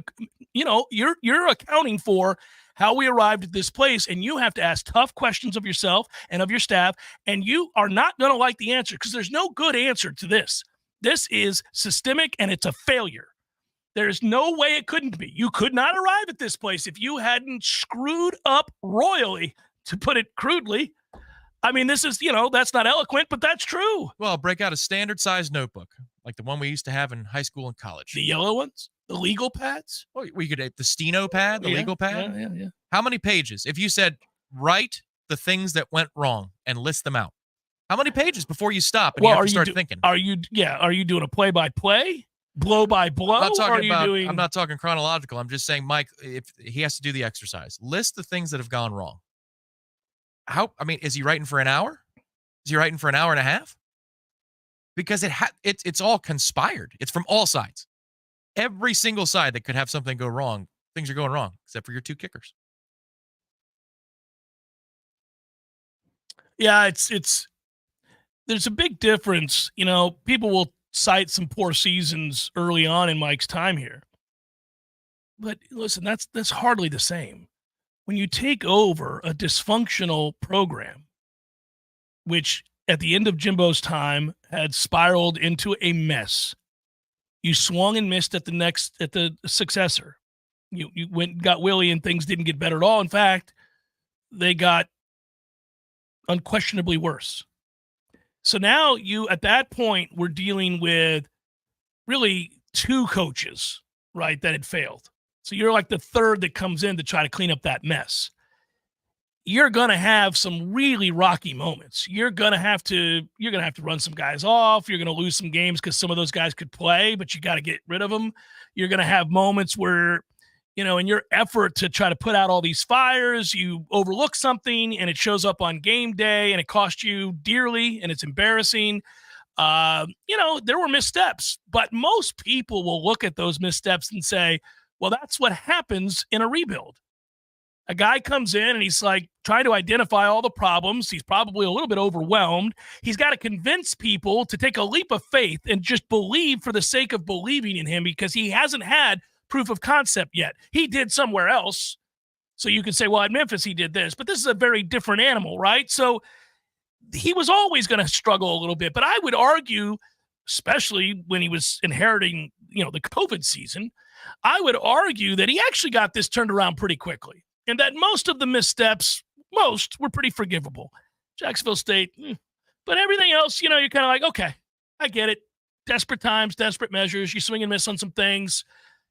you're accounting for how we arrived at this place, and you have to ask tough questions of yourself and of your staff, and you are not going to like the answer because there's no good answer to this. This is systemic, and it's a failure. There's no way it couldn't be. You could not arrive at this place if you hadn't screwed up royally, to put it crudely. I mean, this is, that's not eloquent, but that's true. Well, break out a standard size notebook, like the one we used to have in high school and college. The yellow ones? The legal pads? Oh, we could the steno pad, the legal pad. Yeah. How many pages? If you said, write the things that went wrong and list them out, how many pages before you stop and you have to start thinking? Are you doing a play-by-play? Blow by blow? I'm not talking chronological. I'm just saying, Mike, if he has to do the exercise, list the things that have gone wrong. Is he writing for an hour? Is he writing for an hour and a half? Because it's all conspired. It's from all sides. Every single side that could have something go wrong, things are going wrong, except for your two kickers. Yeah, there's a big difference. People will cite some poor seasons early on in Mike's time here. But listen, that's hardly the same. When you take over a dysfunctional program, which at the end of Jimbo's time had spiraled into a mess, you swung and missed at the successor. You went and got Willie, and things didn't get better at all. In fact, they got unquestionably worse. So now at that point, we're dealing with really two coaches, right, that had failed. So you're like the third that comes in to try to clean up that mess. You're going to have some really rocky moments. You're going to have to run some guys off. You're going to lose some games because some of those guys could play, but you got to get rid of them. You're going to have moments where, in your effort to try to put out all these fires, you overlook something and it shows up on game day and it cost you dearly and it's embarrassing. There were missteps, but most people will look at those missteps and say, well, that's what happens in a rebuild. A guy comes in and he's like trying to identify all the problems. He's probably a little bit overwhelmed. He's got to convince people to take a leap of faith and just believe for the sake of believing in him, because he hasn't had proof of concept yet. He did somewhere else. So you can say, well, at Memphis he did this, but this is a very different animal, right? So he was always going to struggle a little bit. But I would argue, especially when he was inheriting, the COVID season, I would argue that he actually got this turned around pretty quickly, and that most of the missteps, were pretty forgivable. Jacksonville State, but everything else, you're kind of like, okay, I get it. Desperate times, desperate measures. You swing and miss on some things.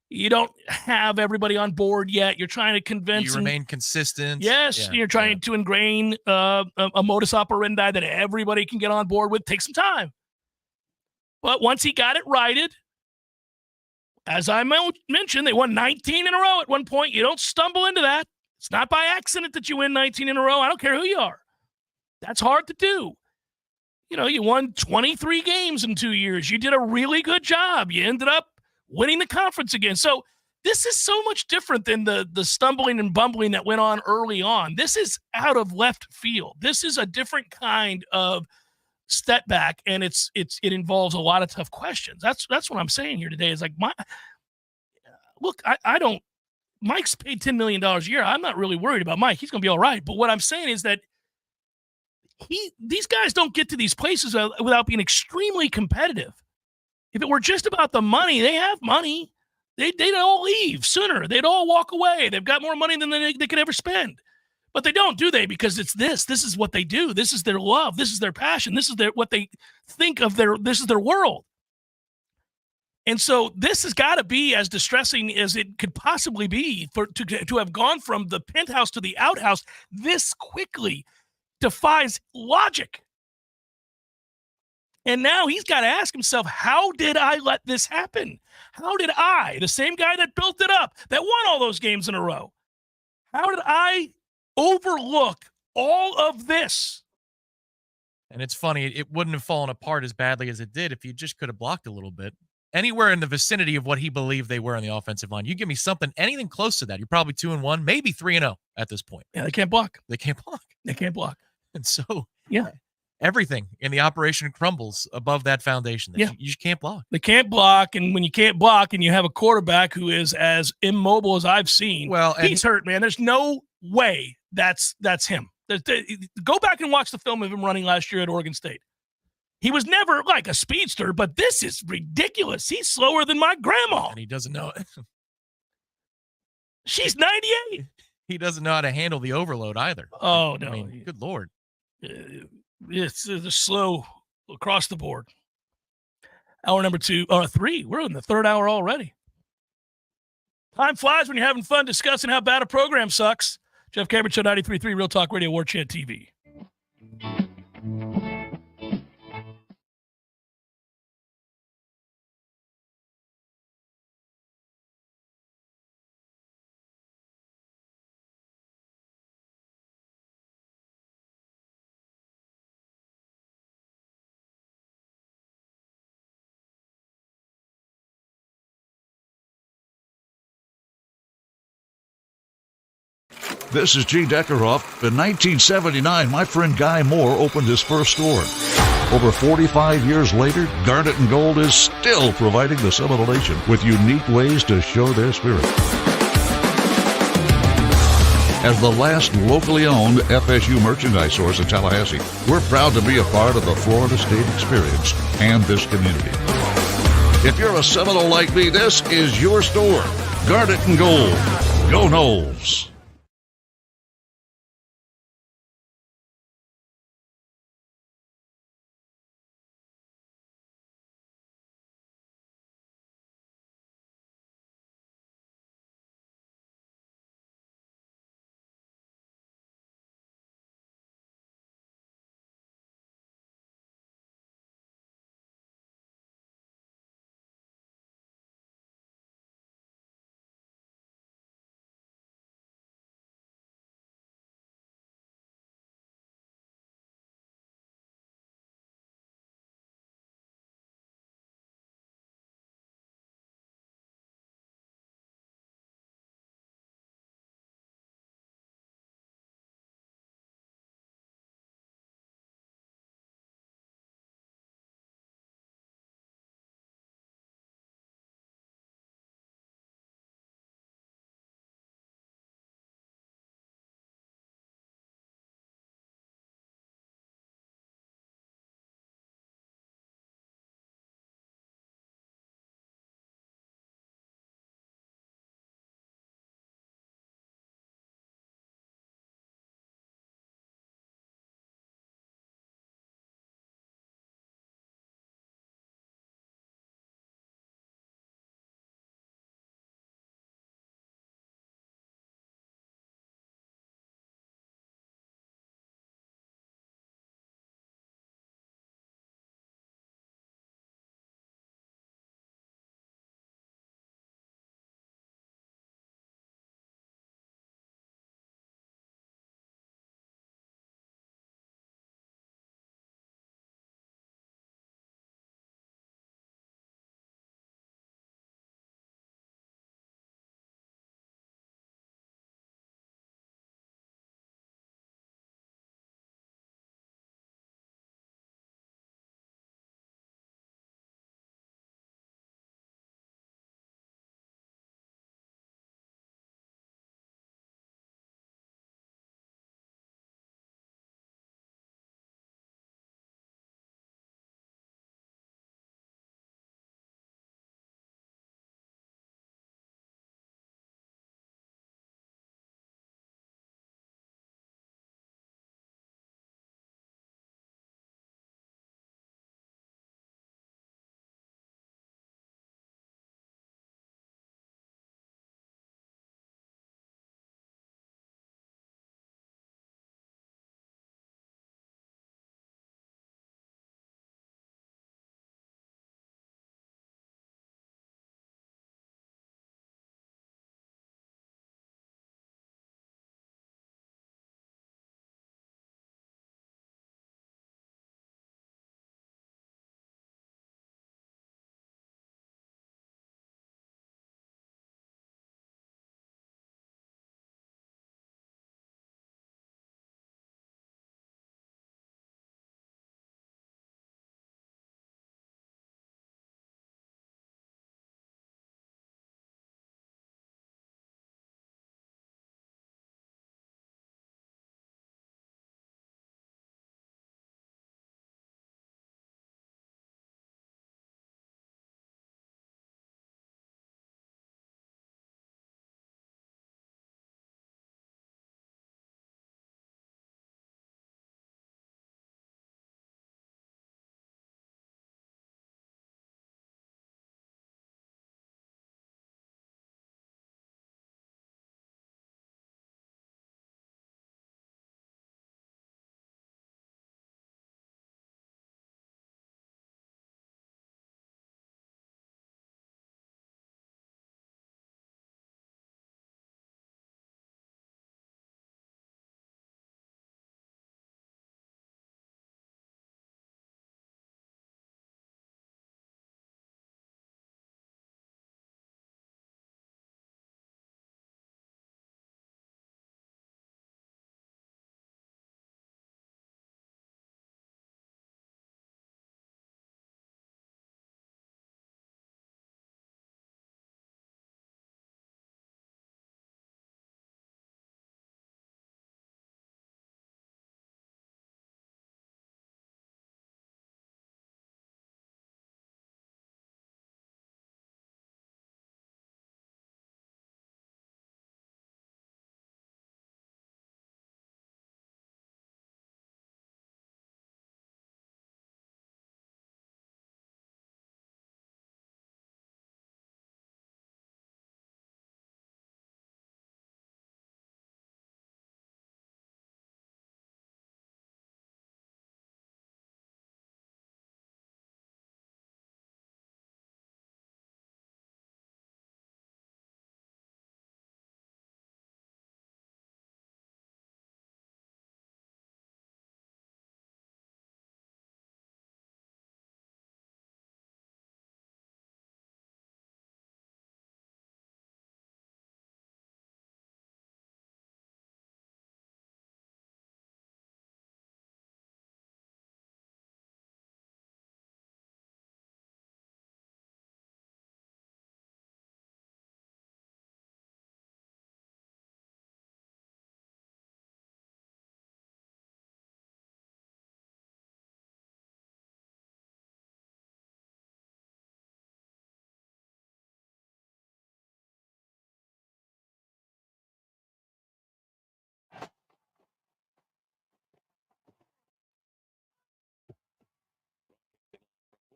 You don't have everybody on board yet. You're trying to convince. You remain consistent. Yes, you're trying to ingrain a modus operandi that everybody can get on board with. Take some time. But once he got it righted, as I mentioned, they won 19 in a row at one point. You don't stumble into that. It's not by accident that you win 19 in a row. I don't care who you are. That's hard to do. You won 23 games in 2 years. You did a really good job. You ended up winning the conference again. So this is so much different than the stumbling and bumbling that went on early on. This is out of left field. This is a different kind of step back, and it involves a lot of tough questions. That's what I'm saying here today. Is like, I don't. Mike's paid $10 million a year. I'm not really worried about Mike. He's going to be all right. But what I'm saying is that these guys don't get to these places without being extremely competitive. If it were just about the money, they have money. They'd all leave sooner. They'd all walk away. They've got more money than they could ever spend. But they don't, do they? Because it's this. This is what they do. This is their love. This is their passion. This is what they think of this is their world. And so this has got to be as distressing as it could possibly be to have gone from the penthouse to the outhouse this quickly. Defies logic. And now he's got to ask himself, how did I let this happen? How did I, the same guy that built it up, that won all those games in a row, how did I overlook all of this? And it's funny, it wouldn't have fallen apart as badly as it did if you just could have blocked a little bit. Anywhere in the vicinity of what he believed they were on the offensive line. You give me something, anything close to that, you're probably 2-1, maybe 3-0 at this point. Yeah, they can't block. They can't block. They can't block. And so, yeah, everything in the operation crumbles above that foundation. Yeah. You just can't block. They can't block, and when you can't block and you have a quarterback who is as immobile as I've seen, well, he's hurt, man. There's no way that's him. Go back and watch the film of him running last year at Oregon State. He was never like a speedster, but this is ridiculous. He's slower than my grandma. And he doesn't know it. She's 98. He doesn't know how to handle the overload either. Oh, no. I mean, good Lord. It's slow across the board. Hour number 3. We're in the third hour already. Time flies when you're having fun discussing how bad a program sucks. Jeff Cameron Show, 93.3 Real Talk Radio, Warchant TV. This is G. Deckerhoff. In 1979, my friend Guy Moore opened his first store. Over 45 years later, Garnet and Gold is still providing the Seminole Nation with unique ways to show their spirit. As the last locally owned FSU merchandise source in Tallahassee, we're proud to be a part of the Florida State experience and this community. If you're a Seminole like me, this is your store. Garnet and Gold. Go Noles.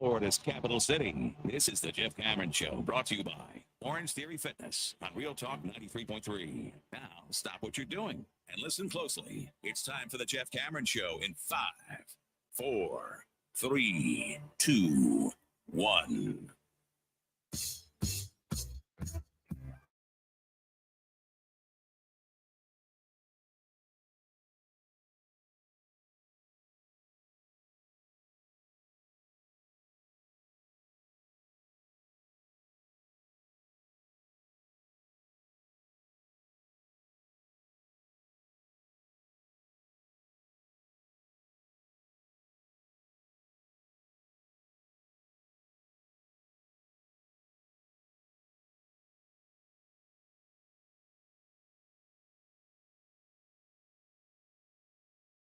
Florida's capital city. This is the Jeff Cameron Show, brought to you by Orange Theory Fitness on Real Talk 93.3. Now, stop what you're doing and listen closely. It's time for the Jeff Cameron Show in 5, 4, 3, 2, 1.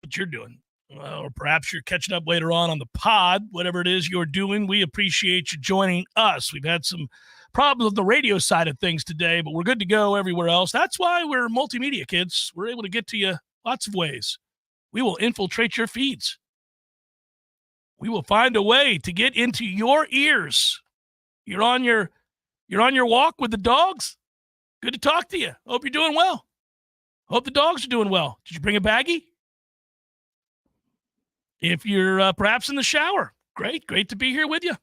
What you're doing. Or perhaps you're catching up later on the pod, whatever it is you're doing. We appreciate you joining us. We've had some problems with the radio side of things today, but we're good to go everywhere else. That's why we're multimedia, kids. We're able to get to you lots of ways. We will infiltrate your feeds. We will find a way to get into your ears. You're on your walk with the dogs. Good to talk to you. Hope you're doing well. Hope the dogs are doing well. Did you bring a baggie? If you're perhaps in the shower, great to be here with you.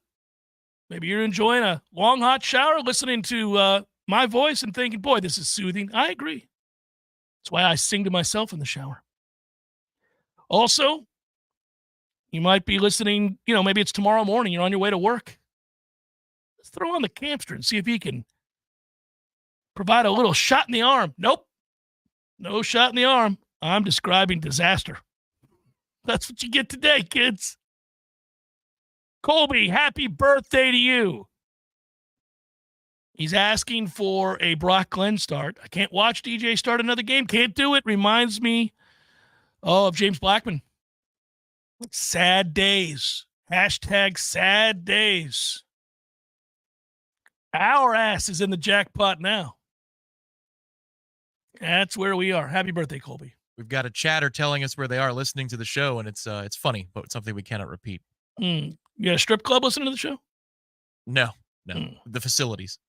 Maybe you're enjoying a long, hot shower, listening to my voice and thinking, boy, this is soothing. I agree. That's why I sing to myself in the shower. Also, you might be listening, maybe it's tomorrow morning, you're on your way to work. Let's throw on the Campster and see if he can provide a little shot in the arm. Nope. No shot in the arm. I'm describing disaster. That's what you get today, kids. Colby, happy birthday to you. He's asking for a Brock Glenn start. I can't watch DJ start another game. Can't do it. Reminds me of James Blackman. Sad days. Hashtag sad days. Our ass is in the jackpot now. That's where we are. Happy birthday, Colby. We've got a chatter telling us where they are listening to the show, and it's funny, but something we cannot repeat. You got a strip club listening to the show? No. The facilities.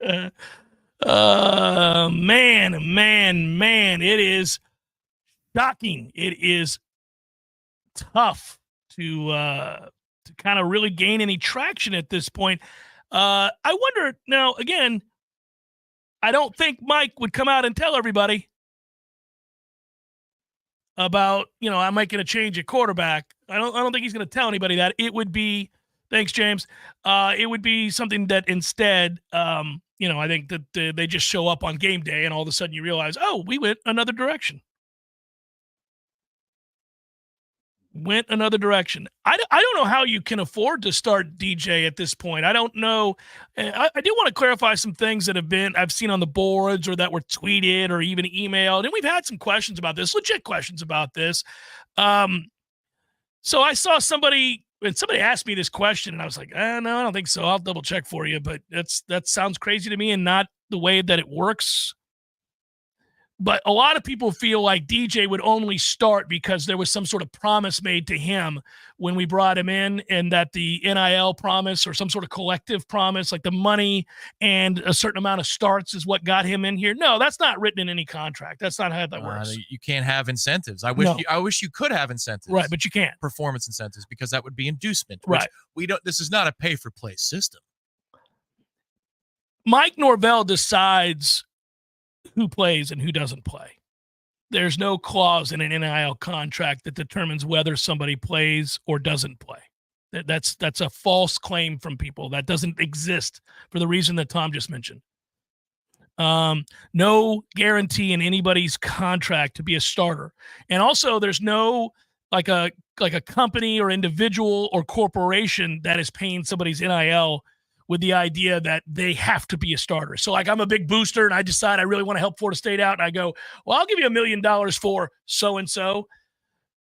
Man. It is shocking. It is tough to kind of really gain any traction at this point. I wonder now, again, I don't think Mike would come out and tell everybody about, I'm making a change at quarterback. I don't think he's going to tell anybody that. It would be, thanks, James. It would be something that instead, I think that they just show up on game day and all of a sudden you realize, oh, we went another direction. I don't know how you can afford to start DJ at this point. I don't know. I do want to clarify some things that I've seen on the boards or that were tweeted or even emailed. And we've had some questions about this, legit questions about this. So I saw somebody asked me this question and I was like, no, I don't think so. I'll double check for you. But that sounds crazy to me and not the way that it works. But a lot of people feel like DJ would only start because there was some sort of promise made to him when we brought him in, and that the NIL promise or some sort of collective promise, like the money and a certain amount of starts is what got him in here. No, that's not written in any contract. That's not how that works. You can't have incentives. I wish you could have incentives. Right, but you can't. Performance incentives, because that would be inducement. Right. This is not a pay-for-play system. Mike Norvell decides who plays and who doesn't play. There's no clause in an NIL contract that determines whether somebody plays or doesn't play. That's a false claim from people. That doesn't exist for the reason that Tom just mentioned. No guarantee in anybody's contract to be a starter. And also there's no like a company or individual or corporation that is paying somebody's NIL with the idea that they have to be a starter. So like I'm a big booster and I decide I really want to help Florida State out. And I go, well, I'll give you $1 million for so-and-so,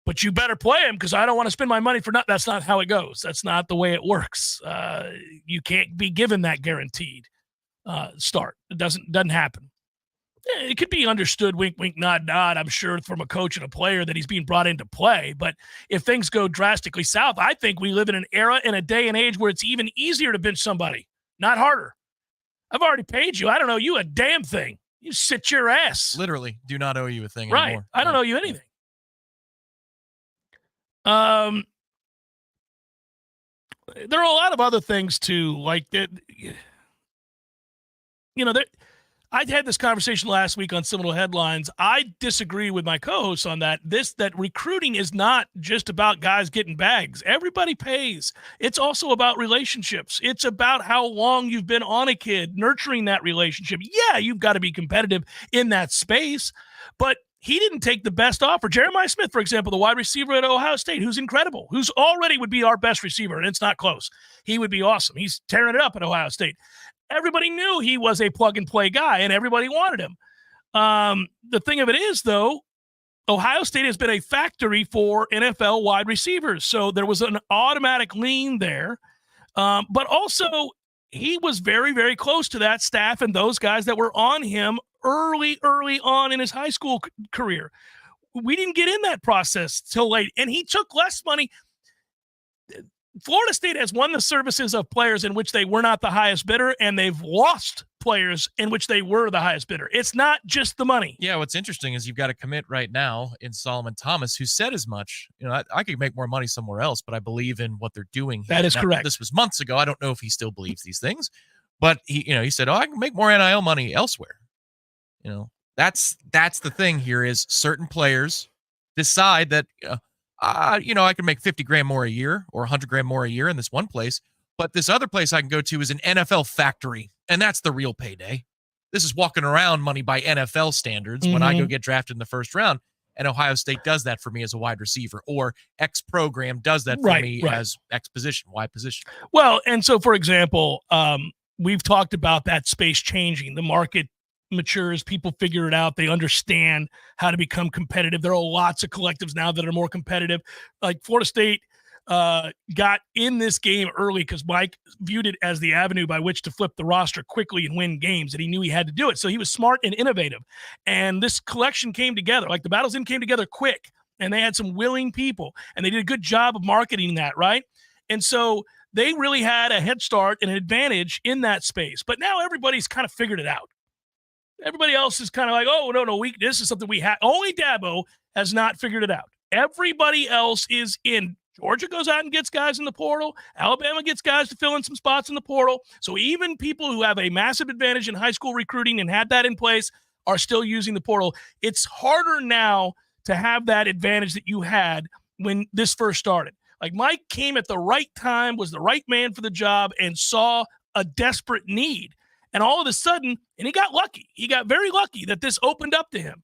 but you better play him because I don't want to spend my money for nothing. That's not how it goes. That's not the way it works. You can't be given that guaranteed start. It doesn't happen. It could be understood, wink, wink, nod, nod, I'm sure, from a coach and a player that he's being brought into play. But if things go drastically south, I think we live in an era and a day and age where it's even easier to bench somebody, not harder. I've already paid you. I don't owe you a damn thing. You sit your ass. Literally, do not owe you a thing Right. anymore. I don't owe you anything. There are a lot of other things too, like that. I had this conversation last week on Seminole Headlines. I disagree with my co-hosts on that. That recruiting is not just about guys getting bags. Everybody pays. It's also about relationships. It's about how long you've been on a kid, nurturing that relationship. Yeah, you've got to be competitive in that space, but he didn't take the best offer. Jeremiah Smith, for example, the wide receiver at Ohio State, who's incredible, who's already would be our best receiver, and it's not close. He would be awesome. He's tearing it up at Ohio State. Everybody knew he was a plug-and-play guy, and everybody wanted him. The thing of it is, though, Ohio State has been a factory for NFL wide receivers, so there was an automatic lean there. But also, he was very, very close to that staff and those guys that were on him early on in his high school career. We didn't get in that process till late, and he took less money. Florida State has won the services of players in which they were not the highest bidder, and they've lost players in which they were the highest bidder. It's not just the money. Yeah, what's interesting is you've got a commit right now in Solomon Thomas who said as much. I could make more money somewhere else, but I believe in what they're doing here. That is now, correct. This was months ago. I don't know if he still believes these things, but he said, I can make more NIL money elsewhere. That's the thing here is certain players decide that I can make 50 grand more a year or 100 grand more a year in this one place, but this other place I can go to is an NFL factory, and that's the real payday. This is walking around money by NFL standards when I go get drafted in the first round, and Ohio State does that for me as a wide receiver, or X program does that for me as X position, Y position. Well, and so, for example, we've talked about that space changing. The market matures, people figure it out, they understand how to become competitive. There are lots of collectives now that are more competitive. Like Florida State got in this game early because Mike viewed it as the avenue by which to flip the roster quickly and win games, and he knew he had to do it. So he was smart and innovative, and this collection came together. Like the Battles Inn came together quick, and they had some willing people, and they did a good job of marketing that, right? And so they really had a head start and an advantage in that space. But now everybody's kind of figured it out. Everybody else is kind of like, oh, no, this is something we have. Only Dabo has not figured it out. Everybody else is in. Georgia goes out and gets guys in the portal. Alabama gets guys to fill in some spots in the portal. So even people who have a massive advantage in high school recruiting and had that in place are still using the portal. It's harder now to have that advantage that you had when this first started. Like Mike came at the right time, was the right man for the job, and saw a desperate need. And all of a sudden, and he got lucky. He got very lucky that this opened up to him.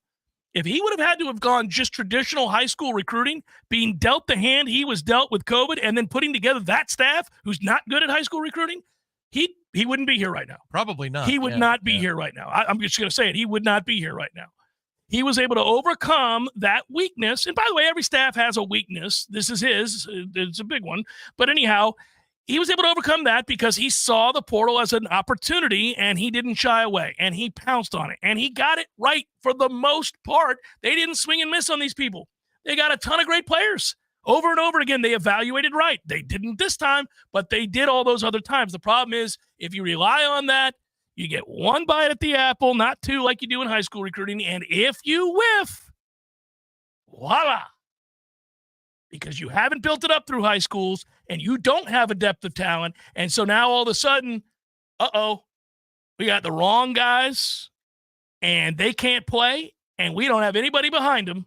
If he would have had to have gone just traditional high school recruiting, being dealt the hand he was dealt with COVID, and then putting together that staff who's not good at high school recruiting, he wouldn't be here right now. Probably not. He would not be here right now. I'm just going to say it. He would not be here right now. He was able to overcome that weakness. And by the way, every staff has a weakness. This is his. It's a big one. But anyhow, he was able to overcome that because he saw the portal as an opportunity, and he didn't shy away, and he pounced on it, and he got it right for the most part. They didn't swing and miss on these people. They got a ton of great players. Over and over again, they evaluated right. They didn't this time, but they did all those other times. The problem is if you rely on that, you get one bite at the apple, not two like you do in high school recruiting, and if you whiff, voila. Because you haven't built it up through high schools and you don't have a depth of talent. And so now all of a sudden, we got the wrong guys and they can't play and we don't have anybody behind them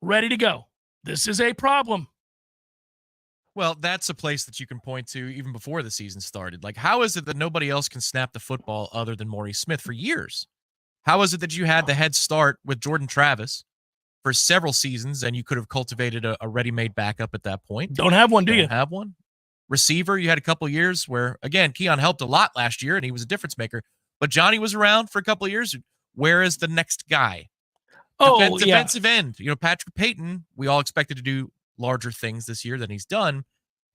ready to go. This is a problem. Well, that's a place that you can point to even before the season started. Like, how is it that nobody else can snap the football other than Maurice Smith for years? How is it that you had the head start with Jordan Travis for several seasons, and you could have cultivated a ready-made backup at that point? Don't have one, do you? Don't have one. Receiver, you had a couple years where, again, Keon helped a lot last year, and he was a difference maker. But Johnny was around for a couple of years. Where is the next guy? Defensive end. Patrick Payton, we all expected to do larger things this year than he's done.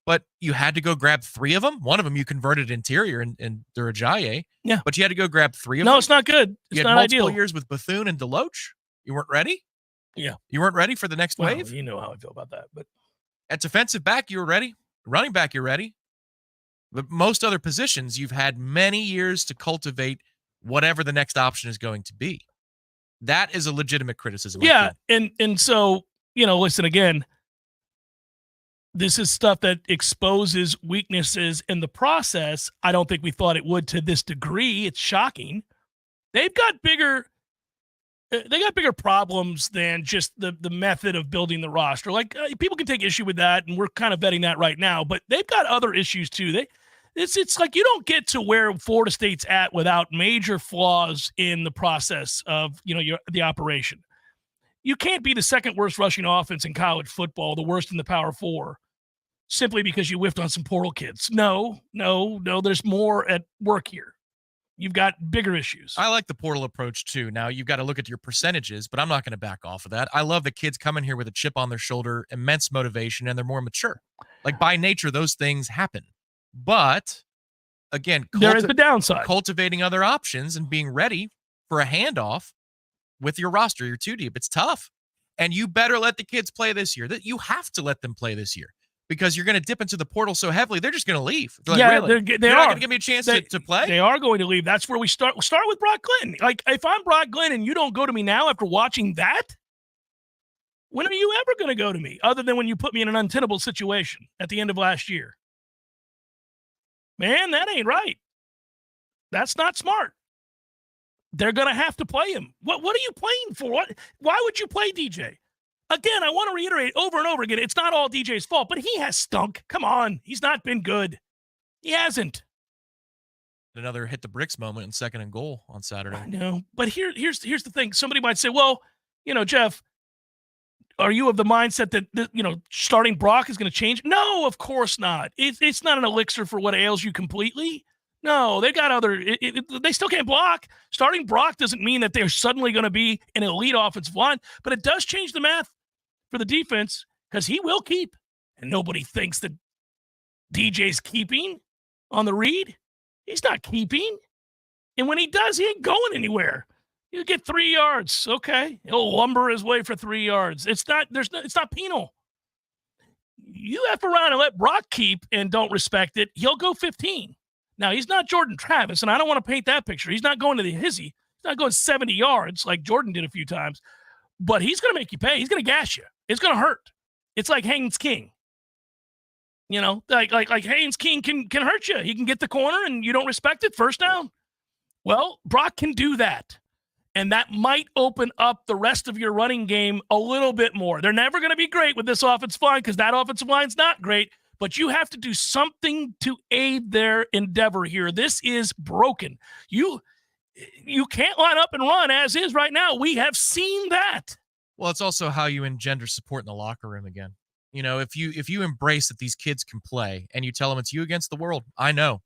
but you had to go grab 3 of them. One of them you converted interior in Durajaye. Yeah. But you had to go grab 3 of them. No, it's not good. It's You had not multiple ideal. years with Bethune and Deloach. You weren't ready? Yeah. You weren't ready for the next Well, wave? you know how I feel about that. But At defensive back, you were ready. Running back, you're ready. But most other positions, you've had many years to cultivate whatever the next option is going to be. That is a legitimate criticism. yeah, and so, listen again. This is stuff that exposes weaknesses in the process. I don't think we thought it would to this degree. It's shocking. They've got bigger problems than just the method of building the roster. Like people can take issue with that, and we're kind of vetting that right now. But they've got other issues too. It's like you don't get to where Florida State's at without major flaws in the process of the operation. You can't be the second worst rushing offense in college football, the worst in the Power 4, simply because you whiffed on some portal kids. No. There's more at work here. You've got bigger issues. I like the portal approach too. Now you've got to look at your percentages, but I'm not going to back off of that. I love the kids coming here with a chip on their shoulder, immense motivation, and they're more mature. Like by nature, those things happen. But again, there is the downside. Cultivating other options and being ready for a handoff with your roster, your 2 deep. It's tough. And you better let the kids play this year. That you have to let them play this year. Because you're going to dip into the portal so heavily, they're just going to leave. They're like, really? They're not going to give me a chance to play? They are going to leave. That's where we start. We'll start with Brock Glenn. Like, if I'm Brock Glenn and you don't go to me now after watching that, when are you ever going to go to me? Other than when you put me in an untenable situation at the end of last year. Man, that ain't right. That's not smart. They're going to have to play him. What are you playing for? Why would you play DJ? Again, I want to reiterate over and over again, it's not all DJ's fault, but he has stunk. Come on. He's not been good. He hasn't. Another hit the bricks moment in 2nd and goal on Saturday. I know. But here's the thing. Somebody might say, well, Jeff, are you of the mindset that, starting Brock is going to change? No, of course not. It's not an elixir for what ails you completely. No, they got other they still can't block. Starting Brock doesn't mean that they're suddenly going to be an elite offensive line, but it does change the math for the defense because he will keep. And nobody thinks that DJ's keeping on the read. He's not keeping. And when he does, he ain't going anywhere. He'll get 3 yards. Okay. He'll lumber his way for 3 yards. It's not penal. You F around and let Brock keep and don't respect it, he'll go 15. Now, he's not Jordan Travis, and I don't want to paint that picture. He's not going to the hizzy. He's not going 70 yards like Jordan did a few times. But he's going to make you pay. He's going to gash you. It's going to hurt. It's like Haynes King. Like Haynes King can hurt you. He can get the corner, and you don't respect it. First down. Well, Brock can do that. And that might open up the rest of your running game a little bit more. They're never going to be great with this offensive line because that offensive line's not great. But you have to do something to aid their endeavor here. This is broken. You can't line up and run as is right now. We have seen that. Well, it's also how you engender support in the locker room again. If you embrace that these kids can play and you tell them it's you against the world, I know.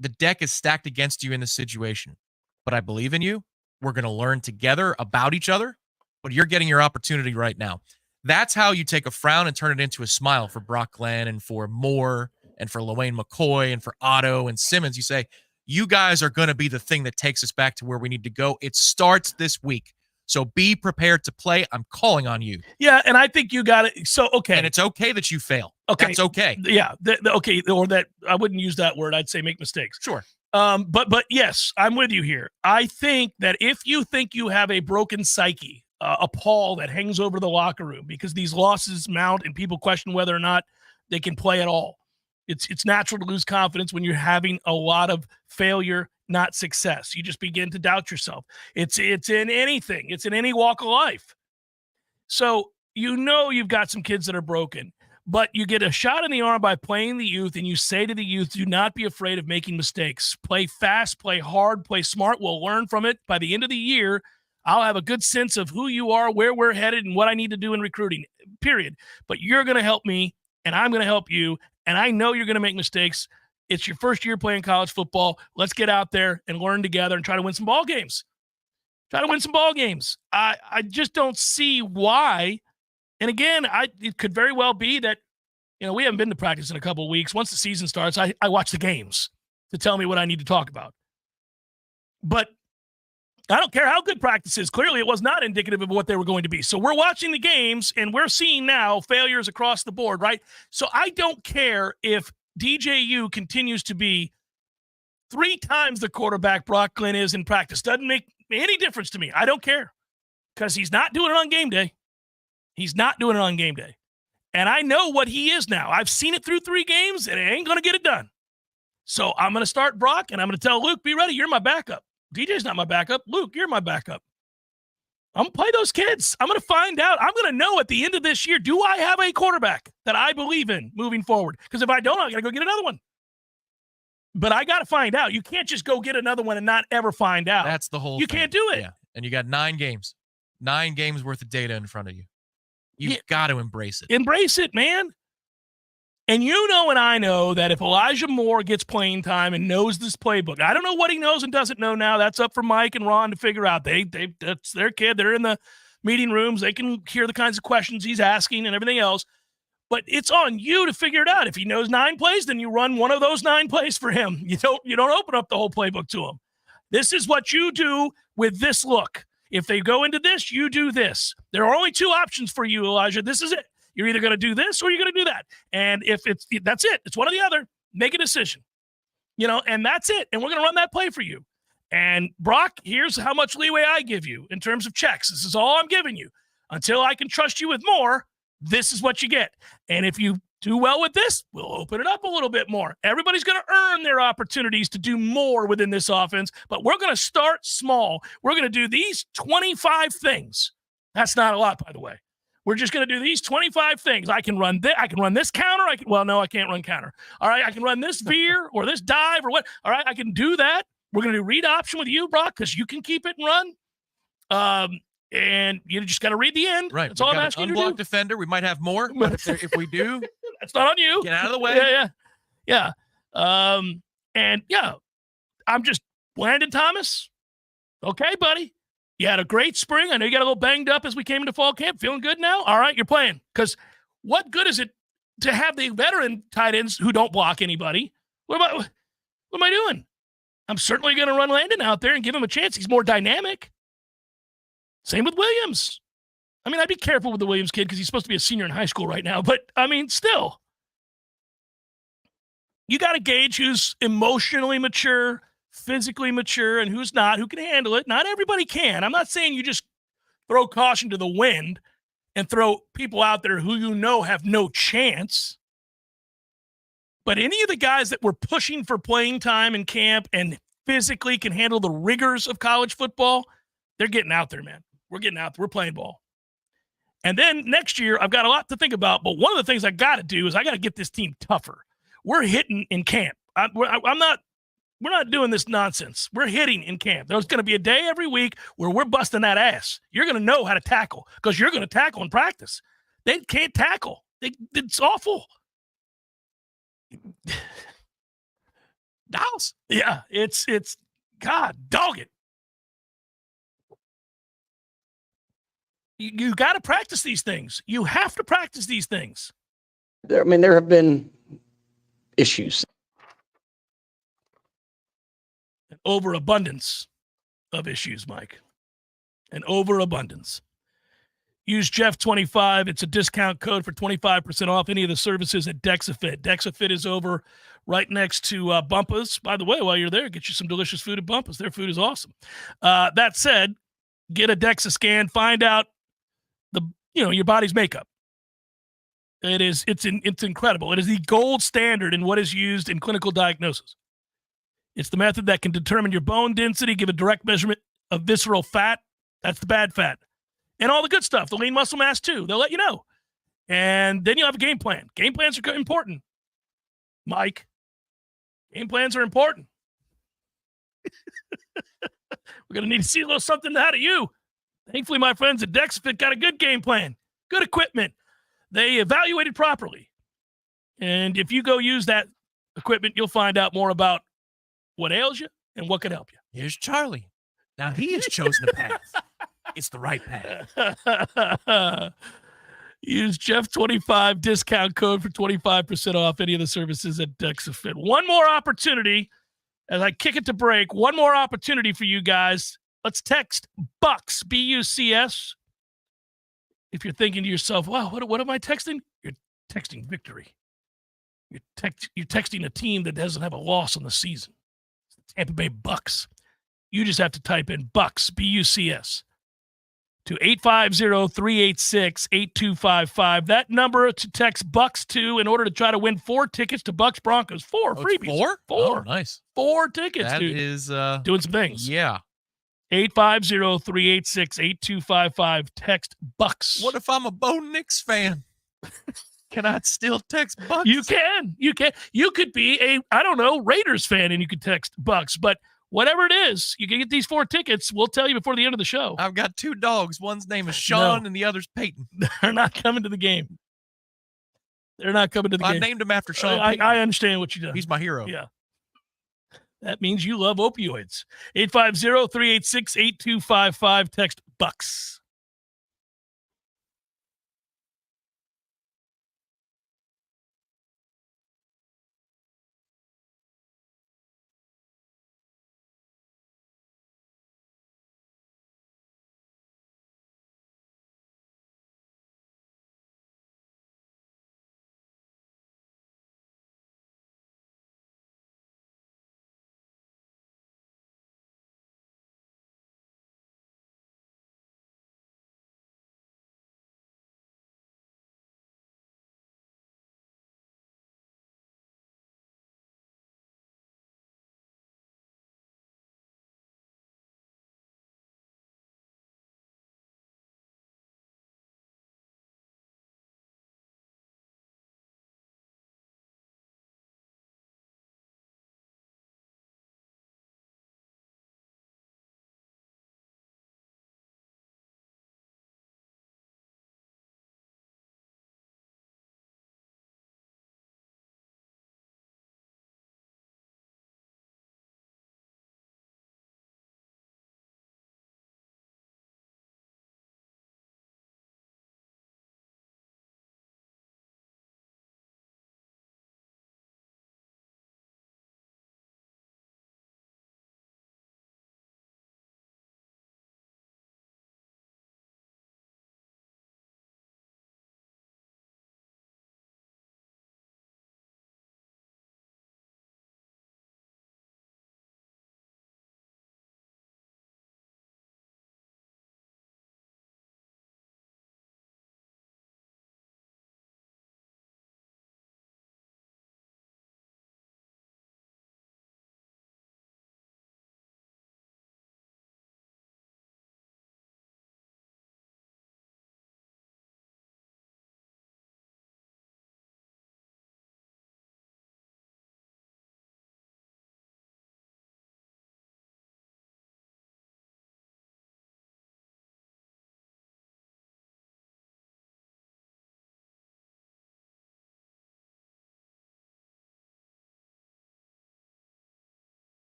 The deck is stacked against you in this situation. But I believe in you. We're going to learn together about each other. But you're getting your opportunity right now. That's how you take a frown and turn it into a smile for Brock Glenn and for Moore and for Lawayne McCoy and for Otto and Simmons. You say, you guys are going to be the thing that takes us back to where we need to go. It starts this week. So be prepared to play. I'm calling on you. Yeah, and I think you got it. So, okay. And it's okay that you fail. Okay. That's okay. Yeah. Okay. Or that I wouldn't use that word. I'd say make mistakes. Sure. But yes, I'm with you here. I think that if you think you have a broken psyche, a pall that hangs over the locker room because these losses mount and people question whether or not they can play at all. It's natural to lose confidence when you're having a lot of failure, not success. You just begin to doubt yourself. It's in anything. It's in any walk of life. So you've got some kids that are broken, but you get a shot in the arm by playing the youth, and you say to the youth, do not be afraid of making mistakes. Play fast, play hard, play smart. We'll learn from it. By the end of the year, I'll have a good sense of who you are, where we're headed, and what I need to do in recruiting, period. But you're going to help me, and I'm going to help you, and I know you're going to make mistakes. It's your first year playing college football. Let's get out there and learn together and try to win some ball games. I just don't see why. And again, it could very well be that We haven't been to practice in a couple of weeks. Once the season starts, I watch the games to tell me what I need to talk about. But I don't care how good practice is. Clearly, it was not indicative of what they were going to be. So we're watching the games, and we're seeing now failures across the board, right? So I don't care if DJU continues to be 3 times the quarterback Brock Glenn is in practice. Doesn't make any difference to me. I don't care because he's not doing it on game day. He's not doing it on game day. And I know what he is now. I've seen it through 3 games, and it ain't going to get it done. So I'm going to start Brock, and I'm going to tell Luke, be ready. You're my backup. DJ's not my backup. Luke, you're my backup. I'm going to play those kids. I'm going to find out. I'm going to know at the end of this year, do I have a quarterback that I believe in moving forward? Because if I don't, I got to go get another one. But I got to find out. You can't just go get another one and not ever find out. That's the whole You thing. can't do it. Yeah. And you got 9 games. 9 games worth of data in front of you. You've got to embrace it. Embrace it, man. And you know and I know that if Elijah Moore gets playing time and knows this playbook, I don't know what he knows and doesn't know now. That's up for Mike and Ron to figure out. That's their kid. They're in the meeting rooms. They can hear the kinds of questions he's asking and everything else. But it's on you to figure it out. If he knows 9 plays, then you run one of those 9 plays for him. You don't open up the whole playbook to him. This is what you do with this look. If they go into this, you do this. There are only 2 options for you, Elijah. This is it. You're either going to do this or you're going to do that. And if that's it. It's one or the other. Make a decision. And that's it. And we're going to run that play for you. And Brock, here's how much leeway I give you in terms of checks. This is all I'm giving you. Until I can trust you with more, this is what you get. And if you do well with this, we'll open it up a little bit more. Everybody's going to earn their opportunities to do more within this offense, but we're going to start small. We're going to do these 25 things. That's not a lot, by the way. We're just going to do these 25 things. I can run this counter. No, I can't run counter. All right, I can run this veer or this dive or what. All right, I can do that. We're going to do read option with you, Brock, because you can keep it and run. And you just got to read the end. Right. That's all I'm asking you to do. Unblocked defender. We might have more, but if we do, that's not on you. Get out of the way. Yeah. And I'm just Landon Thomas. Okay, buddy. You had a great spring. I know you got a little banged up as we came into fall camp. Feeling good now? All right, you're playing. Because what good is it to have the veteran tight ends who don't block anybody? What am I doing? I'm certainly going to run Landon out there and give him a chance. He's more dynamic. Same with Williams. I mean, I'd be careful with the Williams kid because he's supposed to be a senior in high school right now. But, I mean, still. You got to gauge who's emotionally mature, physically mature, and who's not, who can handle it. Not everybody can. I'm not saying you just throw caution to the wind and throw people out there who you know have no chance. But any of the guys that were pushing for playing time in camp and physically can handle the rigors of college football, they're getting out there, man. We're getting out there. We're playing ball. And then next year, I've got a lot to think about. But one of the things I got to do is I got to get this team tougher. We're hitting in camp. We're not doing this nonsense. We're hitting in camp. There's going to be a day every week where we're busting that ass. You're going to know how to tackle because you're going to tackle in practice. They can't tackle. It's awful. Dallas. Yeah, it's God, dog it. You got to practice these things. You have to practice these things. There have been issues. An overabundance of issues, Mike. An overabundance. Use Jeff25. It's a discount code for 25% off any of the services at DexaFit. DexaFit is over right next to Bumpus. By the way, while you're there, get you some delicious food at Bumpus. Their food is awesome. That said, get a DEXA scan. Find out your body's makeup. It's incredible. It is the gold standard in what is used in clinical diagnosis. It's the method that can determine your bone density, give a direct measurement of visceral fat. That's the bad fat. And all the good stuff, the lean muscle mass too. They'll let you know. And then you'll have a game plan. Game plans are important, Mike. Game plans are important. We're going to need to see a little something out of you. Thankfully, my friends at DexaFit got a good game plan, good equipment. They evaluated properly. And if you go use that equipment, you'll find out more about what ails you and what can help you. Here's Charlie. Now he has chosen a path. It's the right path. Use Jeff25 discount code for 25% off any of the services at Dexafit. One more opportunity as I kick it to break. One more opportunity for you guys. Let's text BUCS, B-U-C-S. If you're thinking to yourself, wow, what am I texting? You're texting victory. You're texting a team that doesn't have a loss on the season. Tampa Bay Bucks. You just have to type in BUCS, B-U-C-S, to 850-386-8255. That number to text BUCS to in order to try to win 4 tickets to Bucks Broncos. 4 freebies. 4? 4. Oh, nice. 4 tickets, That dude. is doing some things. Yeah. 850-386-8255. Text BUCS. What if I'm a Bo Nix fan? Can I still text Bucks? You can. You can. You could be a, I don't know, Raiders fan and you could text BUCS. But whatever it is, you can get these 4 tickets. We'll tell you before the end of the show. I've got 2 dogs. One's name is Sean and the other's Peyton. They're not coming to the game. They're not coming to the game. I named him after Sean Payton. I understand what you done. He's my hero. Yeah. That means you love opioids. 850-386-8255. Text BUCS.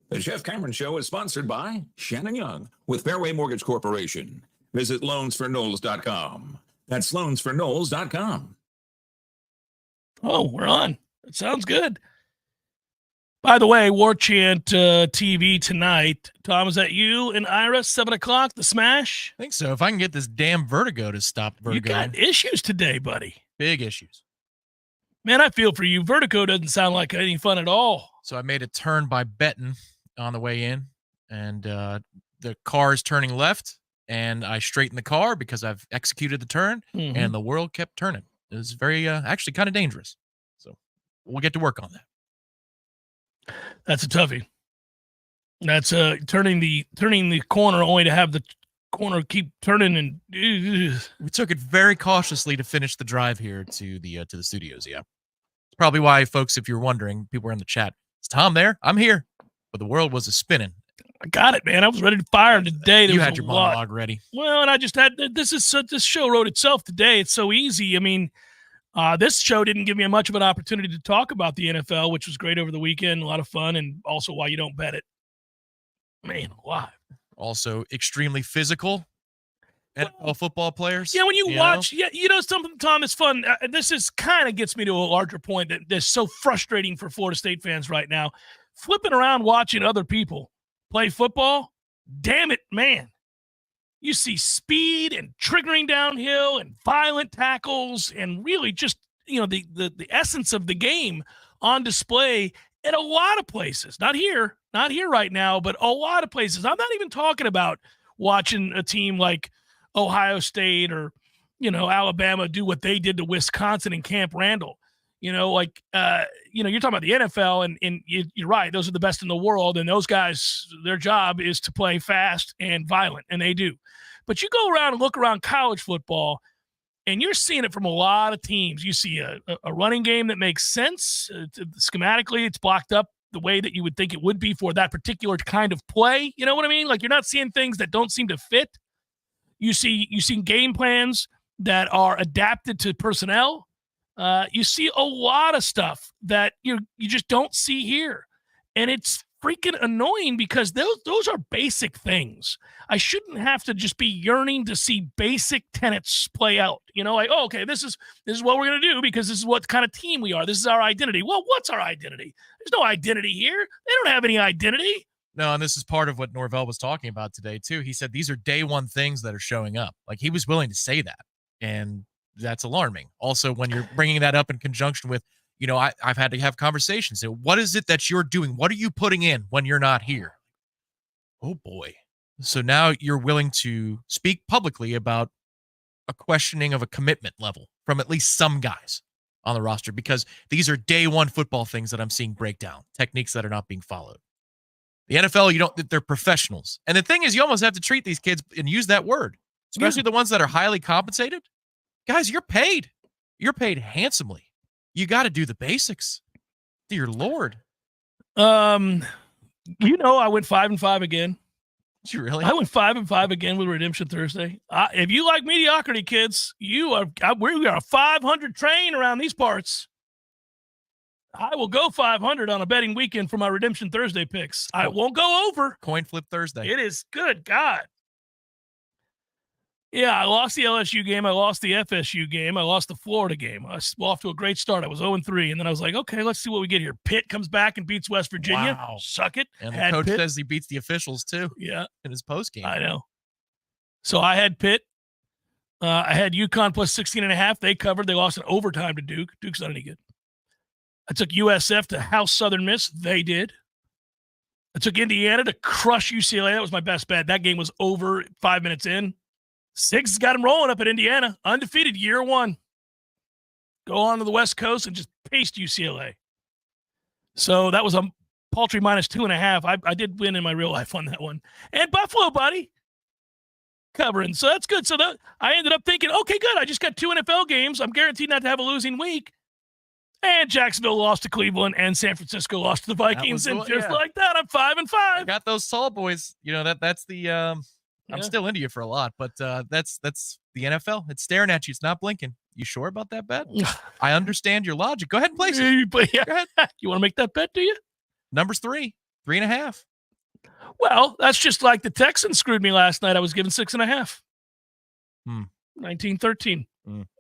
The Jeff Cameron Show is sponsored by Shannon Young with Fairway Mortgage Corporation. Visit loansforknowles.com. That's loansforknowles.com. Oh, we're on. That sounds good. By the way, Warchant TV tonight. Tom, is that you and Ira, 7 o'clock, the smash? I think so. If I can get this damn vertigo to stop vertigo. You got issues today, buddy. Big issues. Man, I feel for you. Vertigo doesn't sound like any fun at all. So I made a turn by Benton on the way in, and the car is turning left, and I straightened the car because I've executed the turn, and the world kept turning. It was very, actually kind of dangerous. So we'll get to work on that. That's a toughie. That's turning the corner only to have the corner keep turning, and we took it very cautiously to finish the drive here to the studios. Yeah, it's probably why, folks, if you're wondering, people are in the chat. Is Tom there? I'm here, but the world was a spinning. I got it, man. I was ready to fire today. You had your monologue ready. Well, and I just had this show wrote itself today. It's so easy. I mean. This show didn't give me much of an opportunity to talk about the NFL, which was great over the weekend, a lot of fun, and also why you don't bet it. Man, alive. Also extremely physical NFL football players. Yeah, when you watch, something, Tom, is fun. This is kind of gets me to a larger point that's so frustrating for Florida State fans right now. Flipping around watching other people play football, damn it, man. You see speed and triggering downhill and violent tackles and really just, the essence of the game on display at a lot of places. Not here right now, but a lot of places. I'm not even talking about watching a team like Ohio State or, Alabama do what they did to Wisconsin and Camp Randall. You're talking about the NFL, and you're right. Those are the best in the world, and those guys, their job is to play fast and violent, and they do. But you go around and look around college football, and you're seeing it from a lot of teams. You see a running game that makes sense. Schematically, it's blocked up the way that you would think it would be for that particular kind of play. You know what I mean? Like, you're not seeing things that don't seem to fit. You see game plans that are adapted to personnel. You see a lot of stuff that you just don't see here. And it's freaking annoying because those are basic things. I shouldn't have to just be yearning to see basic tenets play out. Okay, this is what we're going to do because this is what kind of team we are. This is our identity. Well, what's our identity? There's no identity here. They don't have any identity. No, and this is part of what Norvell was talking about today, too. He said these are day one things that are showing up. Like, he was willing to say that. And that's alarming. Also, when you're bringing that up in conjunction with, I've had to have conversations. So what is it that you're doing? What are you putting in when you're not here? Oh, boy. So now you're willing to speak publicly about a questioning of a commitment level from at least some guys on the roster, because these are day one football things that I'm seeing break down, techniques that are not being followed. The NFL, they're professionals. And the thing is, you almost have to treat these kids and use that word, especially the ones that are highly compensated. Guys, you're paid. You're paid handsomely. You got to do the basics. Dear Lord. I went 5-5 again. Did you really? I went 5-5 again with Redemption Thursday. If you like mediocrity, kids, we are a 500 train around these parts. I will go 500 on a betting weekend for my Redemption Thursday picks. I won't go over. Coin flip Thursday. It is good. God. Yeah, I lost the LSU game. I lost the FSU game. I lost the Florida game. I was off to a great start. I was 0-3, and then I was like, okay, let's see what we get here. Pitt comes back and beats West Virginia. Wow. Suck it. And the coach says he beats the officials, too. Yeah. In his postgame. I know. So I had Pitt. I had UConn plus 16.5. They covered. They lost in overtime to Duke. Duke's not any good. I took USF to house Southern Miss. They did. I took Indiana to crush UCLA. That was my best bet. That game was over 5 minutes in. Six got him rolling up at Indiana. Undefeated year one. Go on to the West Coast and just paste UCLA. So that was a paltry minus 2.5. I did win in my real life on that one. And Buffalo, buddy, covering. So that's good. So I ended up thinking, okay, good. I just got 2 NFL games. I'm guaranteed not to have a losing week. And Jacksonville lost to Cleveland, and San Francisco lost to the Vikings. And just like that, I'm 5-5. I got those tall boys. That's the I'm still into you for a lot, but that's the NFL. It's staring at you. It's not blinking. You sure about that bet? I understand your logic. Go ahead and place it. Go ahead. You want to make that bet, do you? Number's 3.5. Well, that's just like the Texans screwed me last night. I was given 6.5. 19-13.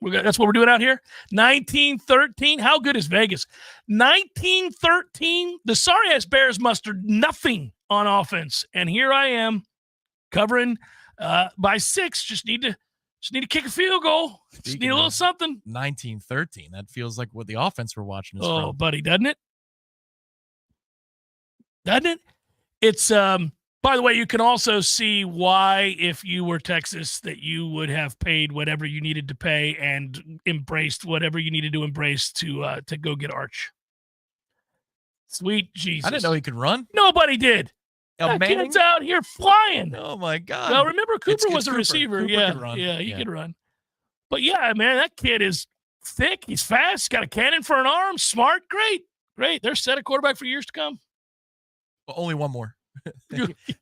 That's what we're doing out here. 19-13. How good is Vegas? 19-13. The sorry-ass Bears mustered nothing on offense. And here I am covering by 6. Just need to kick a field goal. Just need a little something. 19-13. That feels like what the offense we're watching is from. Oh, buddy, doesn't it? Doesn't it? It's by the way, you can also see why, if you were Texas, that you would have paid whatever you needed to pay and embraced whatever you needed to embrace to go get Arch. Sweet Jesus. I didn't know he could run. Nobody did. That Manning? kid's out here flying. Oh my God. Well, remember Cooper It's was a Cooper. receiver. Cooper Yeah. could run. Yeah, he could run. But yeah, man, that kid is thick. He's fast. Got a cannon for an arm. Smart. Great. They're set a quarterback for years to come. Well, only one more.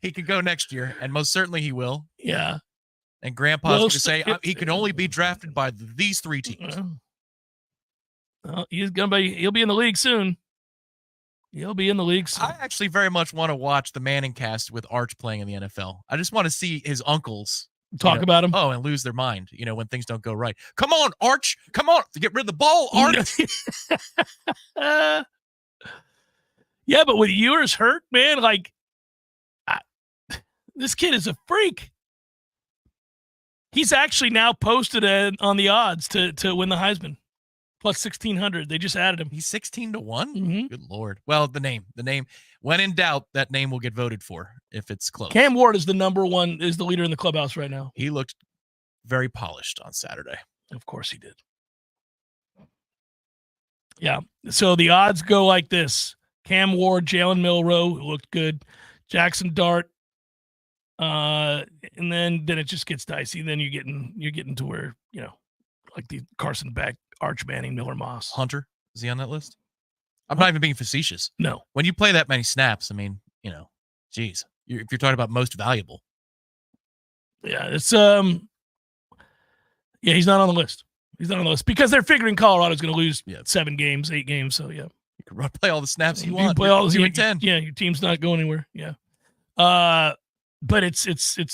He could go next year, and most certainly he will. Yeah. And Grandpa's going to say he could only be drafted by these 3 teams. Well, he'll be in the league soon. He'll be in the league soon. I actually very much want to watch the Manning cast with Arch playing in the NFL. I just want to see his uncles talk about him. Oh, and lose their mind, when things don't go right. Come on, Arch. Come on. Get rid of the ball, Arch. Yeah, but with Ewers hurt, man, this kid is a freak. He's actually now posted on the odds to win the Heisman. Plus 1,600. They just added him. He's 16 to 1. Mm-hmm. Good Lord. Well, the name. When in doubt, that name will get voted for if it's close. Cam Ward is the leader in the clubhouse right now. He looked very polished on Saturday. Of course he did. Yeah. So the odds go like this: Cam Ward, Jalen Milroe, who looked good, Jackson Dart, and then it just gets dicey. Then you're getting to where like the Carson Beck, Arch Manning, Miller Moss. Hunter, is he on that list? I'm not even being facetious. No. When you play that many snaps, I mean, geez, if you're talking about most valuable. Yeah, it's he's not on the list. He's not on the list because they're figuring Colorado's going to lose 7 games, 8 games. So yeah, you can play all the snaps you can want. Play all the 10. Yeah, your team's not going anywhere. Yeah, but it's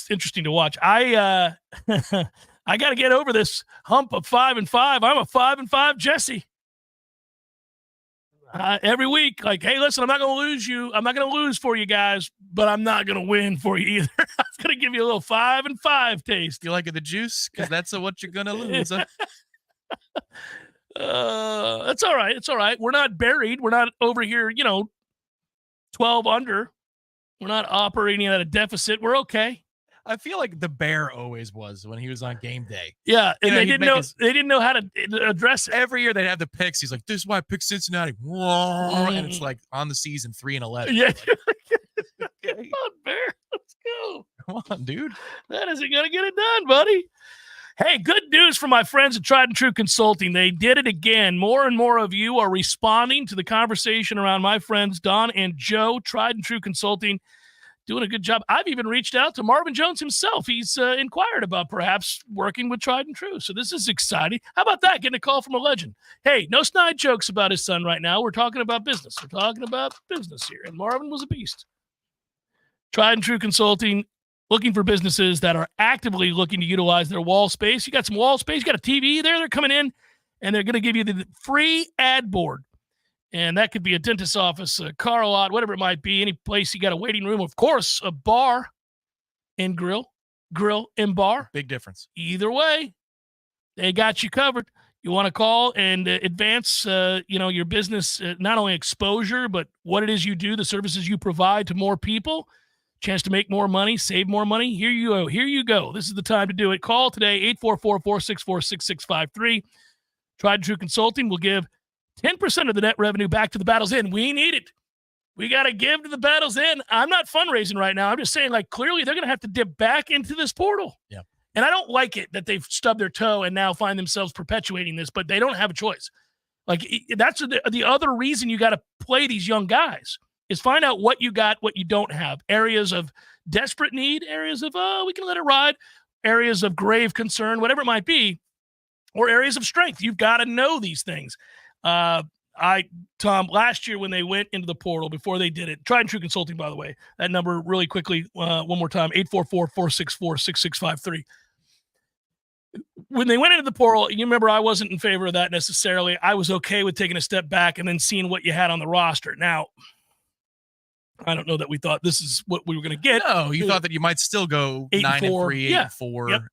interesting to watch. I got to get over this hump of 5-5. I'm a 5-5 Jesse. Every week, like, hey, listen, I'm not going to lose you. I'm not going to lose for you guys, but I'm not going to win for you either. I'm going to give you a little 5-5 taste. You like the juice? Because that's what you're going to lose. Huh? That's all right. It's all right. We're not buried. We're not over here, 12 under. We're not operating at a deficit. We're okay. I feel like the Bear always was when he was on game day. Yeah, and they didn't know how to address it. Every year they'd have the picks. He's like, "This is why I picked Cincinnati," and it's like on the season 3-11. Yeah, like, come on, Bear, let's go. Come on, dude. That isn't gonna get it done, buddy. Hey, good news from my friends at Tried and True Consulting. They did it again. More and more of you are responding to the conversation around my friends Don and Joe. Tried and True Consulting. Doing a good job. I've even reached out to Marvin Jones himself. He's inquired about perhaps working with Tried and True. So this is exciting. How about that? Getting a call from a legend. Hey, no snide jokes about his son right now. We're talking about business. We're talking about business here. And Marvin was a beast. Tried and True Consulting, looking for businesses that are actively looking to utilize their wall space. You got some wall space. You got a TV there. They're coming in, and they're going to give you the free ad board. And that could be a dentist's office, a car lot, whatever it might be. Any place you got a waiting room, of course, a bar and grill and bar. Big difference. Either way, they got you covered. You want to call and advance, your business, not only exposure, but what it is you do, the services you provide to more people. Chance to make more money, save more money. Here you go. Here you go. This is the time to do it. Call today, 844-464-6653. Tried and True Consulting will give 10% of the net revenue back to the Battles Inn. We need it. We got to give to the Battles Inn. I'm not fundraising right now. I'm just saying, clearly they're going to have to dip back into this portal. Yeah. And I don't like it that they've stubbed their toe and now find themselves perpetuating this, but they don't have a choice. That's the other reason you got to play these young guys is find out what you got, what you don't have. Areas of desperate need, areas of, we can let it ride, areas of grave concern, whatever it might be, or areas of strength. You've got to know these things. Tom, last year when they went into the portal, before they did it, Tried and True Consulting, by the way, that number really quickly, one more time, 844-464-6653. When they went into the portal, you remember I wasn't in favor of that necessarily. I was okay with taking a step back and then seeing what you had on the roster. Now, I don't know that we thought this is what we were going to get. No, you thought that you might still go 9-3, 8-4,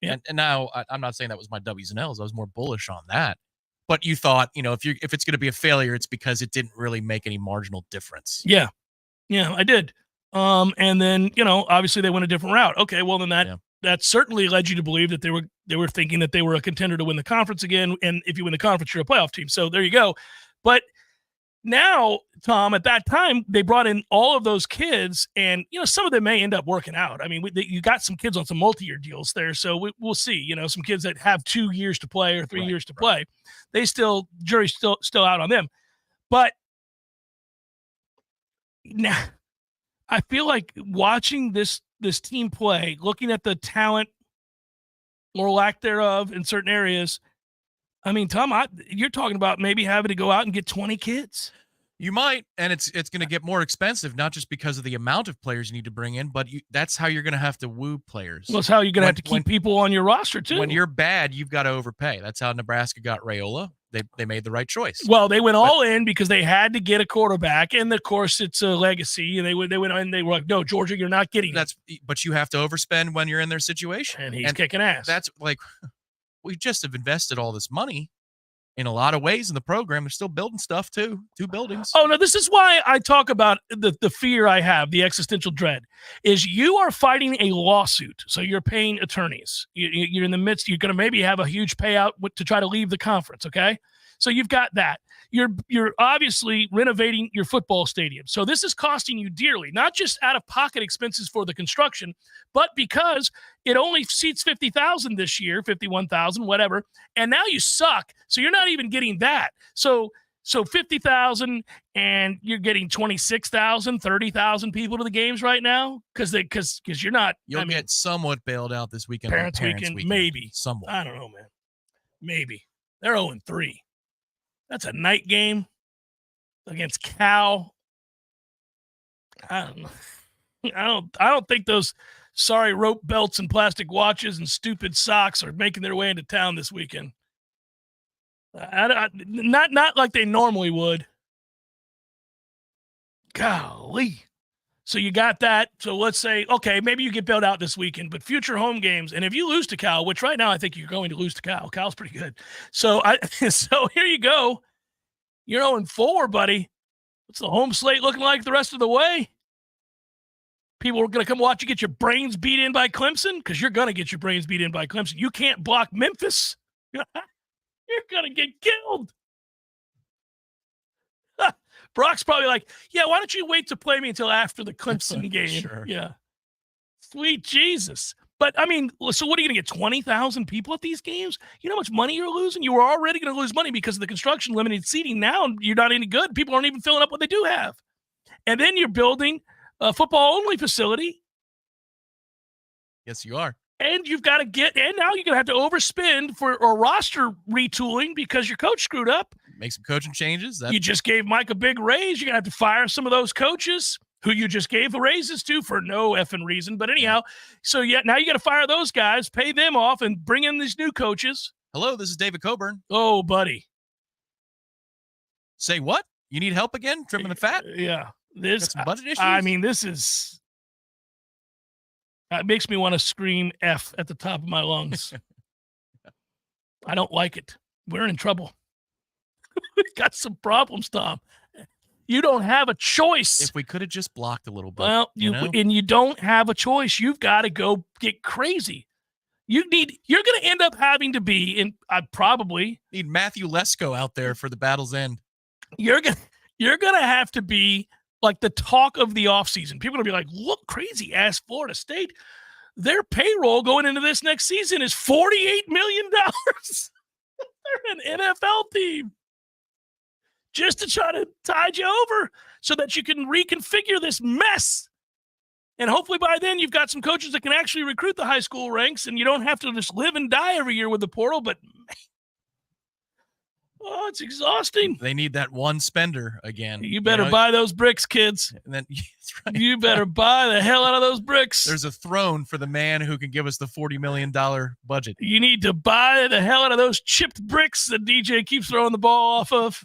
and now I'm not saying that was my W's and L's. I was more bullish on that. But you thought, if it's going to be a failure, it's because it didn't really make any marginal difference. Yeah, I did. And then, obviously they went a different route. Okay, well then that certainly led you to believe that they were thinking that they were a contender to win the conference again. And if you win the conference, you're a playoff team. So there you go. But now, Tom, at that time, they brought in all of those kids, and some of them may end up working out. I mean, you got some kids on some multi-year deals there, so we'll see. Some kids that have 2 years to play or 3 years to play, jury's still out on them. But now, I feel like watching this team play, looking at the talent or lack thereof in certain areas. I mean, Tom, you're talking about maybe having to go out and get 20 kids. You might, and it's going to get more expensive, not just because of the amount of players you need to bring in, but that's how you're going to have to woo players. Well, it's how you're going to have to keep people on your roster, too. When you're bad, you've got to overpay. That's how Nebraska got Raiola. They made the right choice. Well, they went all in because they had to get a quarterback, and of course, it's a legacy. And they went in, they were like, "No, Georgia, you're not getting that." But you have to overspend when you're in their situation, and he's kicking ass. That's like, we just have invested all this money in a lot of ways in the program. They're still building stuff too. 2 buildings. Oh, no, this is why I talk about the fear I have, the existential dread, is you are fighting a lawsuit. So you're paying attorneys. You're in the midst. You're going to maybe have a huge payout to try to leave the conference. Okay. So you've got that. You're obviously renovating your football stadium. So this is costing you dearly, not just out-of-pocket expenses for the construction, but because it only seats 50,000 this year, 51,000, whatever, and now you suck. So you're not even getting that. So 50,000, and you're getting 26,000, 30,000 people to the games right now because you're not. You'll get somewhat bailed out this weekend. Parents weekend, maybe. Somewhat. I don't know, man. Maybe. They're 0-3. That's a night game against Cal. I don't know. I don't think those sorry rope belts and plastic watches and stupid socks are making their way into town this weekend. Not like they normally would. Golly. So you got that. So let's say, okay, maybe you get bailed out this weekend, but future home games, and if you lose to Cal, which right now I think you're going to lose to Cal. Cal's pretty good. So here you go. You're 0-4, buddy. What's the home slate looking like the rest of the way? People are going to come watch you get your brains beat in by Clemson, because you're going to get your brains beat in by Clemson. You can't block Memphis. You're going to get killed. Brock's probably like, yeah, why don't you wait to play me until after the Clemson game? Sure. Yeah. Sweet Jesus. But, I mean, so what are you going to get, 20,000 people at these games? You know how much money you're losing? You were already going to lose money because of the construction, limited seating. Now you're not any good. People aren't even filling up what they do have. And then you're building a football-only facility. Yes, you are. And you've got to and now you're going to have to overspend for a roster retooling because your coach screwed up. Make some coaching changes. You just gave Mike a big raise. You're going to have to fire some of those coaches who you just gave raises to for no effing reason. But anyhow, so now you got to fire those guys, pay them off, and bring in these new coaches. Hello, this is David Coburn. Oh, buddy. Say what? You need help again? Trimming the fat? Yeah. Got some budget issues? I mean, that makes me want to scream F at the top of my lungs. I don't like it. We're in trouble. We've got some problems, Tom. You don't have a choice. If we could have just blocked a little bit. Well, and you don't have a choice. You've got to go get crazy. You're going to end up having to be in. I probably need Matthew Lesko out there for the battle's end. You're going to have to be like the talk of the offseason. People are going to be like, look, crazy ass Florida State. Their payroll going into this next season is $48 million. They're an NFL team. Just to try to tide you over so that you can reconfigure this mess. And hopefully by then you've got some coaches that can actually recruit the high school ranks and you don't have to just live and die every year with the portal. But Oh, it's exhausting. They need that one spender again. You better buy those bricks, kids. And then that's right. You better buy the hell out of those bricks. There's a throne for the man who can give us the $40 million budget. You need to buy the hell out of those chipped bricks that DJ keeps throwing the ball off of.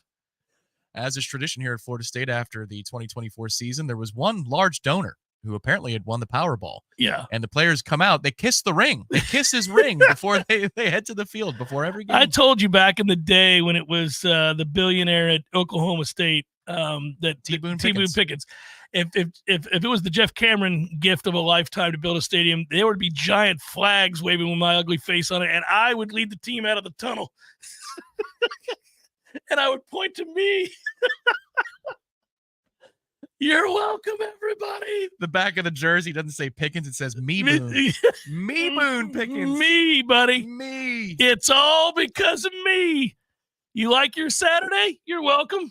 As is tradition here at Florida State after the 2024 season, there was one large donor who apparently had won the Powerball. Yeah. And the players come out, they kiss the ring. They kiss his ring before they head to the field before every game. I told you back in the day when it was the billionaire at Oklahoma State, that T. Boone Pickens. If it was the Jeff Cameron gift of a lifetime to build a stadium, there would be giant flags waving with my ugly face on it, and I would lead the team out of the tunnel. And I would point to me. You're welcome, everybody. The back of the jersey doesn't say Pickens. It says me Boone. Me Boone Pickens. Me, buddy. Me. It's all because of me. You like your Saturday? You're welcome.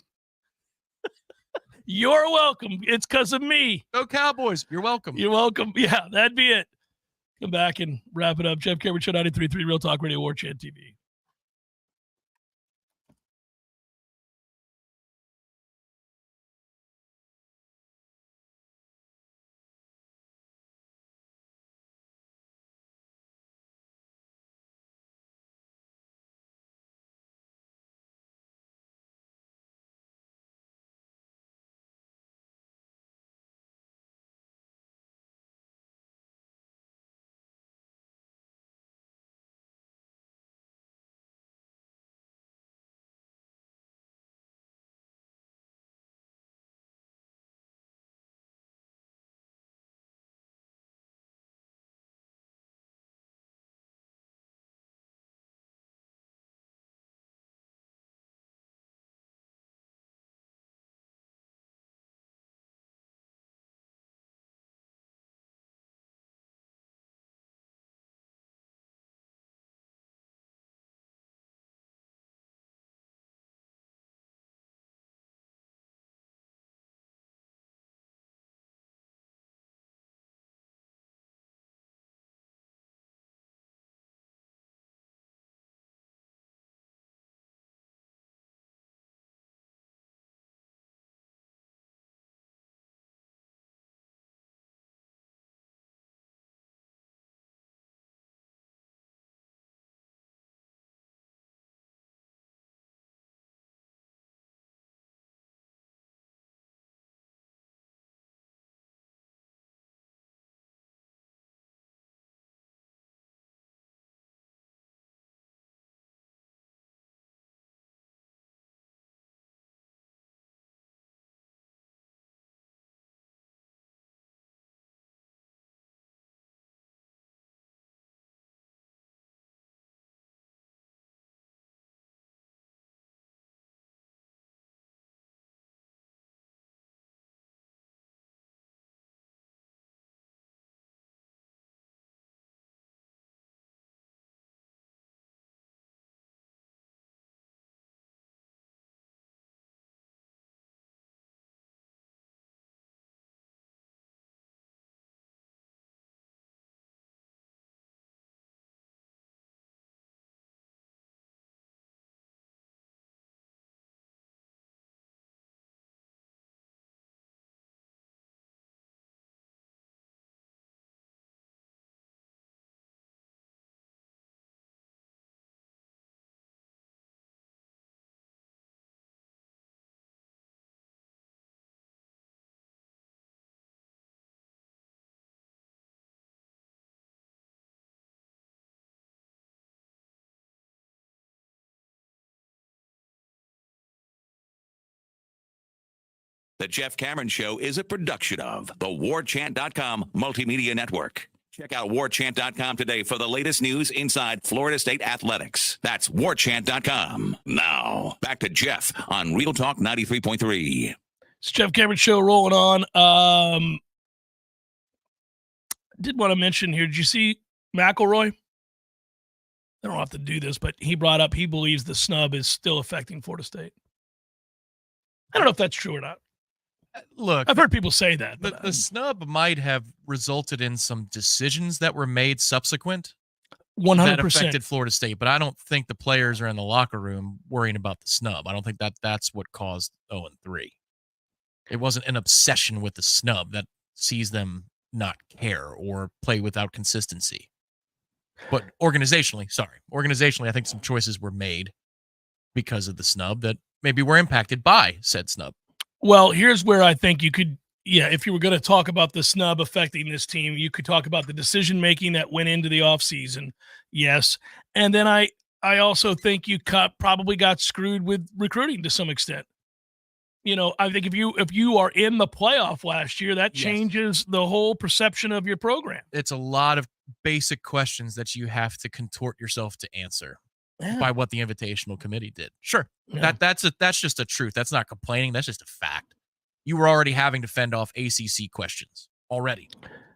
You're welcome. It's because of me. Go Cowboys. You're welcome. You're welcome. Yeah, that'd be it. Come back and wrap it up. Jeff Cameron Show 93.3 Real Talk Radio, Warchant TV. The Jeff Cameron Show is a production of the Warchant.com Multimedia Network. Check out Warchant.com today for the latest news inside Florida State athletics. That's Warchant.com. Now, back to Jeff on Real Talk 93.3. It's Jeff Cameron Show rolling on. Did want to mention here, did you see McElroy? I don't have to do this, but he brought up he believes the snub is still affecting Florida State. I don't know if that's true or not. Look, I've heard people say that. The snub might have resulted in some decisions that were made subsequent. 100%. that affected Florida State, but I don't think the players are in the locker room worrying about the snub. I don't think that's what caused 0-3. It wasn't an obsession with the snub that sees them not care or play without consistency. But organizationally, I think some choices were made because of the snub that maybe were impacted by said snub. Well, here's where I think you could, if you were going to talk about the snub affecting this team, you could talk about the decision-making that went into the offseason. Yes. And then I also think you probably got screwed with recruiting to some extent. I think if you are in the playoff last year, that changes the whole perception of your program. It's a lot of basic questions that you have to contort yourself to answer by what the invitational committee did. Sure. Yeah. That's just a truth. That's not complaining. That's just a fact. You were already having to fend off ACC questions already,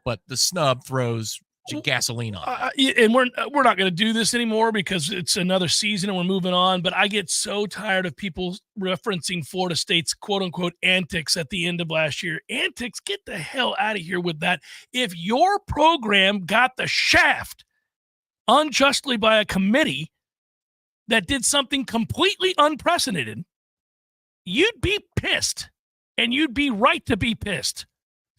but the snub throws gasoline on it. And we're not going to do this anymore because it's another season and we're moving on. But I get so tired of people referencing Florida State's quote unquote antics at the end of last year. Antics, get the hell out of here with that. If your program got the shaft unjustly by a committee that did something completely unprecedented, you'd be pissed, and you'd be right to be pissed.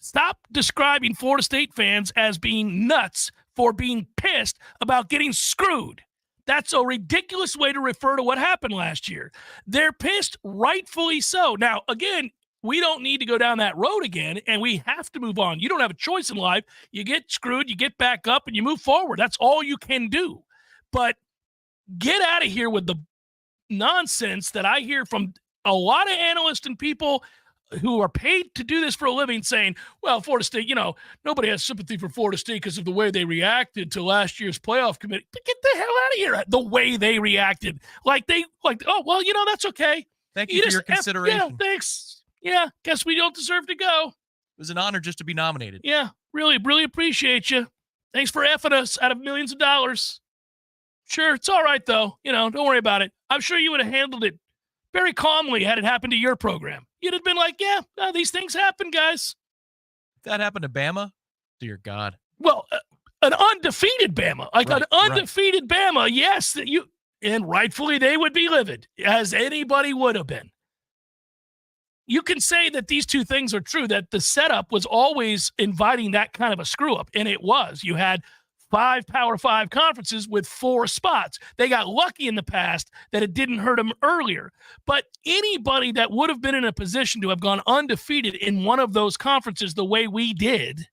Stop describing Florida State fans as being nuts for being pissed about getting screwed. That's a ridiculous way to refer to what happened last year. They're pissed, rightfully so. Now, again, we don't need to go down that road again, and we have to move on. You don't have a choice in life. You get screwed, you get back up, and you move forward. That's all you can do. But get out of here with the nonsense that I hear from a lot of analysts and people who are paid to do this for a living saying, well, Florida State, nobody has sympathy for Florida State because of the way they reacted to last year's playoff committee. But get the hell out of here. The way they reacted. Oh, well, that's okay. Thank you for your consideration. Yeah, thanks. Yeah, guess we don't deserve to go. It was an honor just to be nominated. Yeah, really, really appreciate you. Thanks for effing us out of millions of dollars. Sure, it's all right, though. Don't worry about it. I'm sure you would have handled it very calmly had it happened to your program. You'd have been like, these things happen, guys. If that happened to Bama, dear God. Well, an undefeated Bama, undefeated Bama, yes, and rightfully they would be livid, as anybody would have been. You can say that these two things are true, that the setup was always inviting that kind of a screw-up, and it was. You had 5 Power 5 conferences with 4 spots. They got lucky in the past that it didn't hurt them earlier. But anybody that would have been in a position to have gone undefeated in one of those conferences the way we did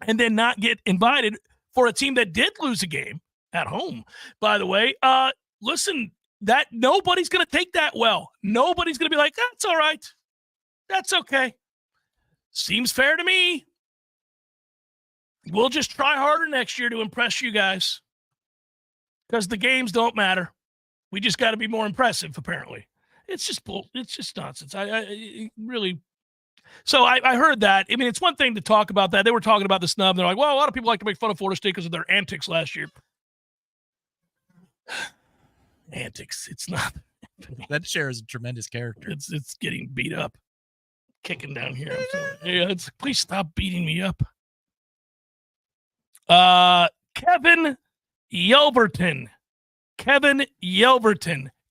and then not get invited for a team that did lose a game at home, by the way, listen, that nobody's going to take that well. Nobody's going to be like, that's all right. That's okay. Seems fair to me. We'll just try harder next year to impress you guys because the games don't matter. We just got to be more impressive, apparently. It's just nonsense. I really. So I heard that. I mean, it's one thing to talk about that. They were talking about the snub. They're like, well, a lot of people like to make fun of Florida State because of their antics last year. Antics. It's not. That shares a tremendous character. It's getting beat up. Kicking down here. Please stop beating me up. Kevin Yelverton.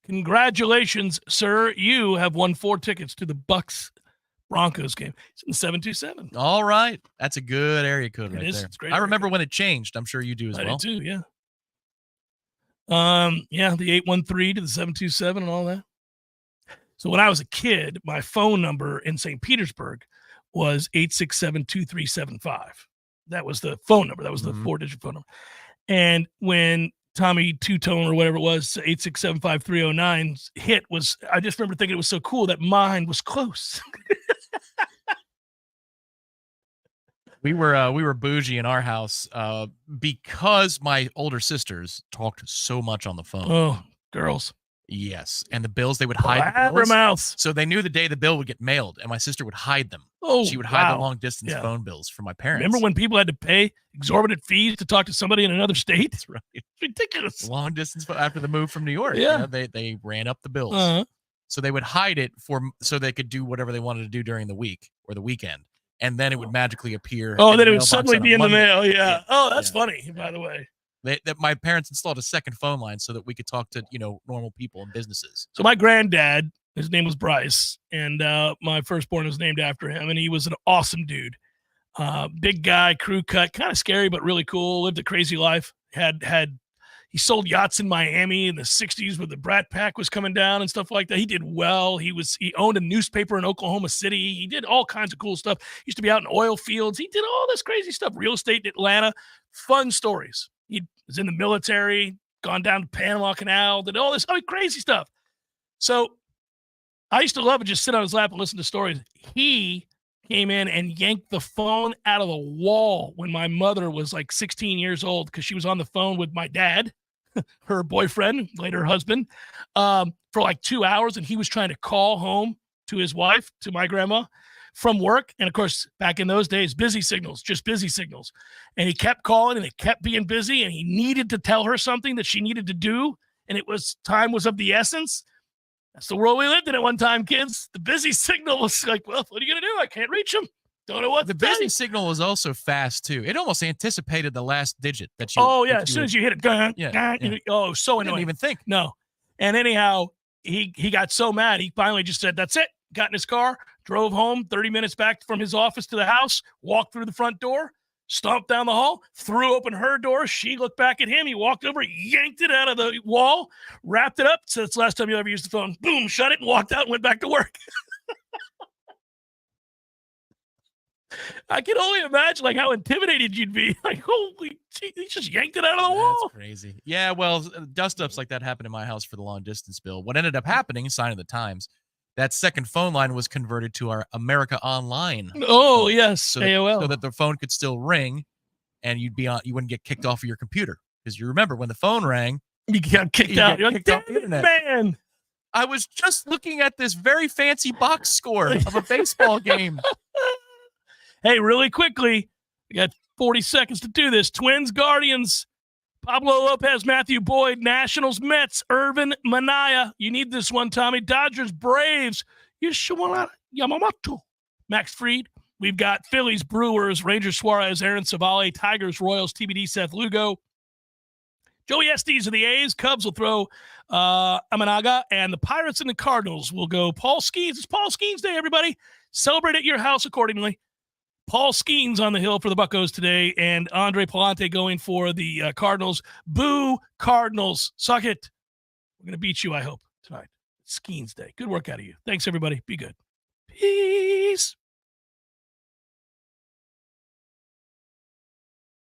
Congratulations, sir. You have won 4 tickets to the Bucks Broncos game. It's in the 727. All right. That's a good area code right there. It's great. I remember when it changed. I'm sure you do as well. I do too, yeah. The 813 to the 727 and all that. So when I was a kid, my phone number in St. Petersburg was 867-2375. That was the phone number. That was the 4-digit phone number. And when Tommy Two-Tone or whatever it was, 8675309 hit was, I just remember thinking it was so cool that mine was close. We were bougie in our house because my older sisters talked so much on the phone. Oh, girls. Yes. And the bills, they would hide the bills. Mouth. So they knew the day the bill would get mailed, and my sister would hide them. Oh, she would hide the long-distance phone bills from my parents. Remember when people had to pay exorbitant fees to talk to somebody in another state? That's right. It's ridiculous. Long-distance after the move from New York. Yeah. They ran up the bills. So they would hide it so they could do whatever they wanted to do during the week or the weekend. And then it would magically appear. Oh, then it would suddenly be in the mail. Yeah. Oh, that's funny, by the way. That my parents installed a second phone line so that we could talk to, normal people and businesses. So my granddad, his name was Bryce, and my firstborn was named after him, and he was an awesome dude. Big guy, crew cut, kind of scary, but really cool. Lived a crazy life. He sold yachts in Miami in the 60s where the Brat Pack was coming down and stuff like that. He did well. He owned a newspaper in Oklahoma City. He did all kinds of cool stuff. He used to be out in oil fields. He did all this crazy stuff. Real estate in Atlanta. Fun stories. He was in the military, gone down to Panama Canal, did all this crazy stuff. So I used to love it, just sit on his lap and listen to stories. He came in and yanked the phone out of the wall when my mother was like 16 years old because she was on the phone with my dad, her boyfriend, later husband, for like 2 hours. And he was trying to call home to his wife, to my grandma, from work. And of course, back in those days, busy signals. And he kept calling and it kept being busy. And he needed to tell her something that she needed to do. And time was of the essence. That's the world we lived in at one time, kids. The busy signal was like, well, what are you going to do? I can't reach him. Don't know what the busy signal was also fast too. It almost anticipated the last digit that you. Oh yeah, as soon as you hit it, so annoying. Didn't even think. No, and anyhow, he got so mad he finally just said, "That's it." Got in his car, drove home. 30 minutes back from his office to the house. Walked through the front door, stomped down the hall, threw open her door. She looked back at him. He walked over, yanked it out of the wall, wrapped it up. So it's the last time you ever used the phone. Boom, shut it, and walked out and went back to work. I can only imagine like how intimidated you'd be. Like, holy gee, he just yanked it out of the wall. That's crazy. Yeah, well, dust-ups like that happened in my house for the long distance bill. What ended up happening, sign of the times, that second phone line was converted to our America Online. Oh, yes, so AOL. So that the phone could still ring and you wouldn't get kicked off of your computer. Because you remember when the phone rang, you got kicked out. You're like, off the internet. Man. I was just looking at this very fancy box score of a baseball game. Hey, really quickly, we got 40 seconds to do this. Twins, Guardians, Pablo Lopez, Matthew Boyd, Nationals, Mets, Irvin, Minaya. You need this one, Tommy. Dodgers, Braves, Yashuala Yamamoto, Max Fried. We've got Phillies, Brewers, Rangers, Suarez, Aaron Savale, Tigers, Royals, TBD, Seth Lugo. Joey Estes of the A's. Cubs will throw Amanaga, and the Pirates and the Cardinals will go Paul Skeens. It's Paul Skeens Day, everybody. Celebrate at your house accordingly. Paul Skeens on the hill for the Buccos today, and Andre Palante going for the Cardinals. Boo, Cardinals. Suck it. We're going to beat you, I hope, tonight. It's Skeens Day. Good work out of you. Thanks, everybody. Be good. Peace.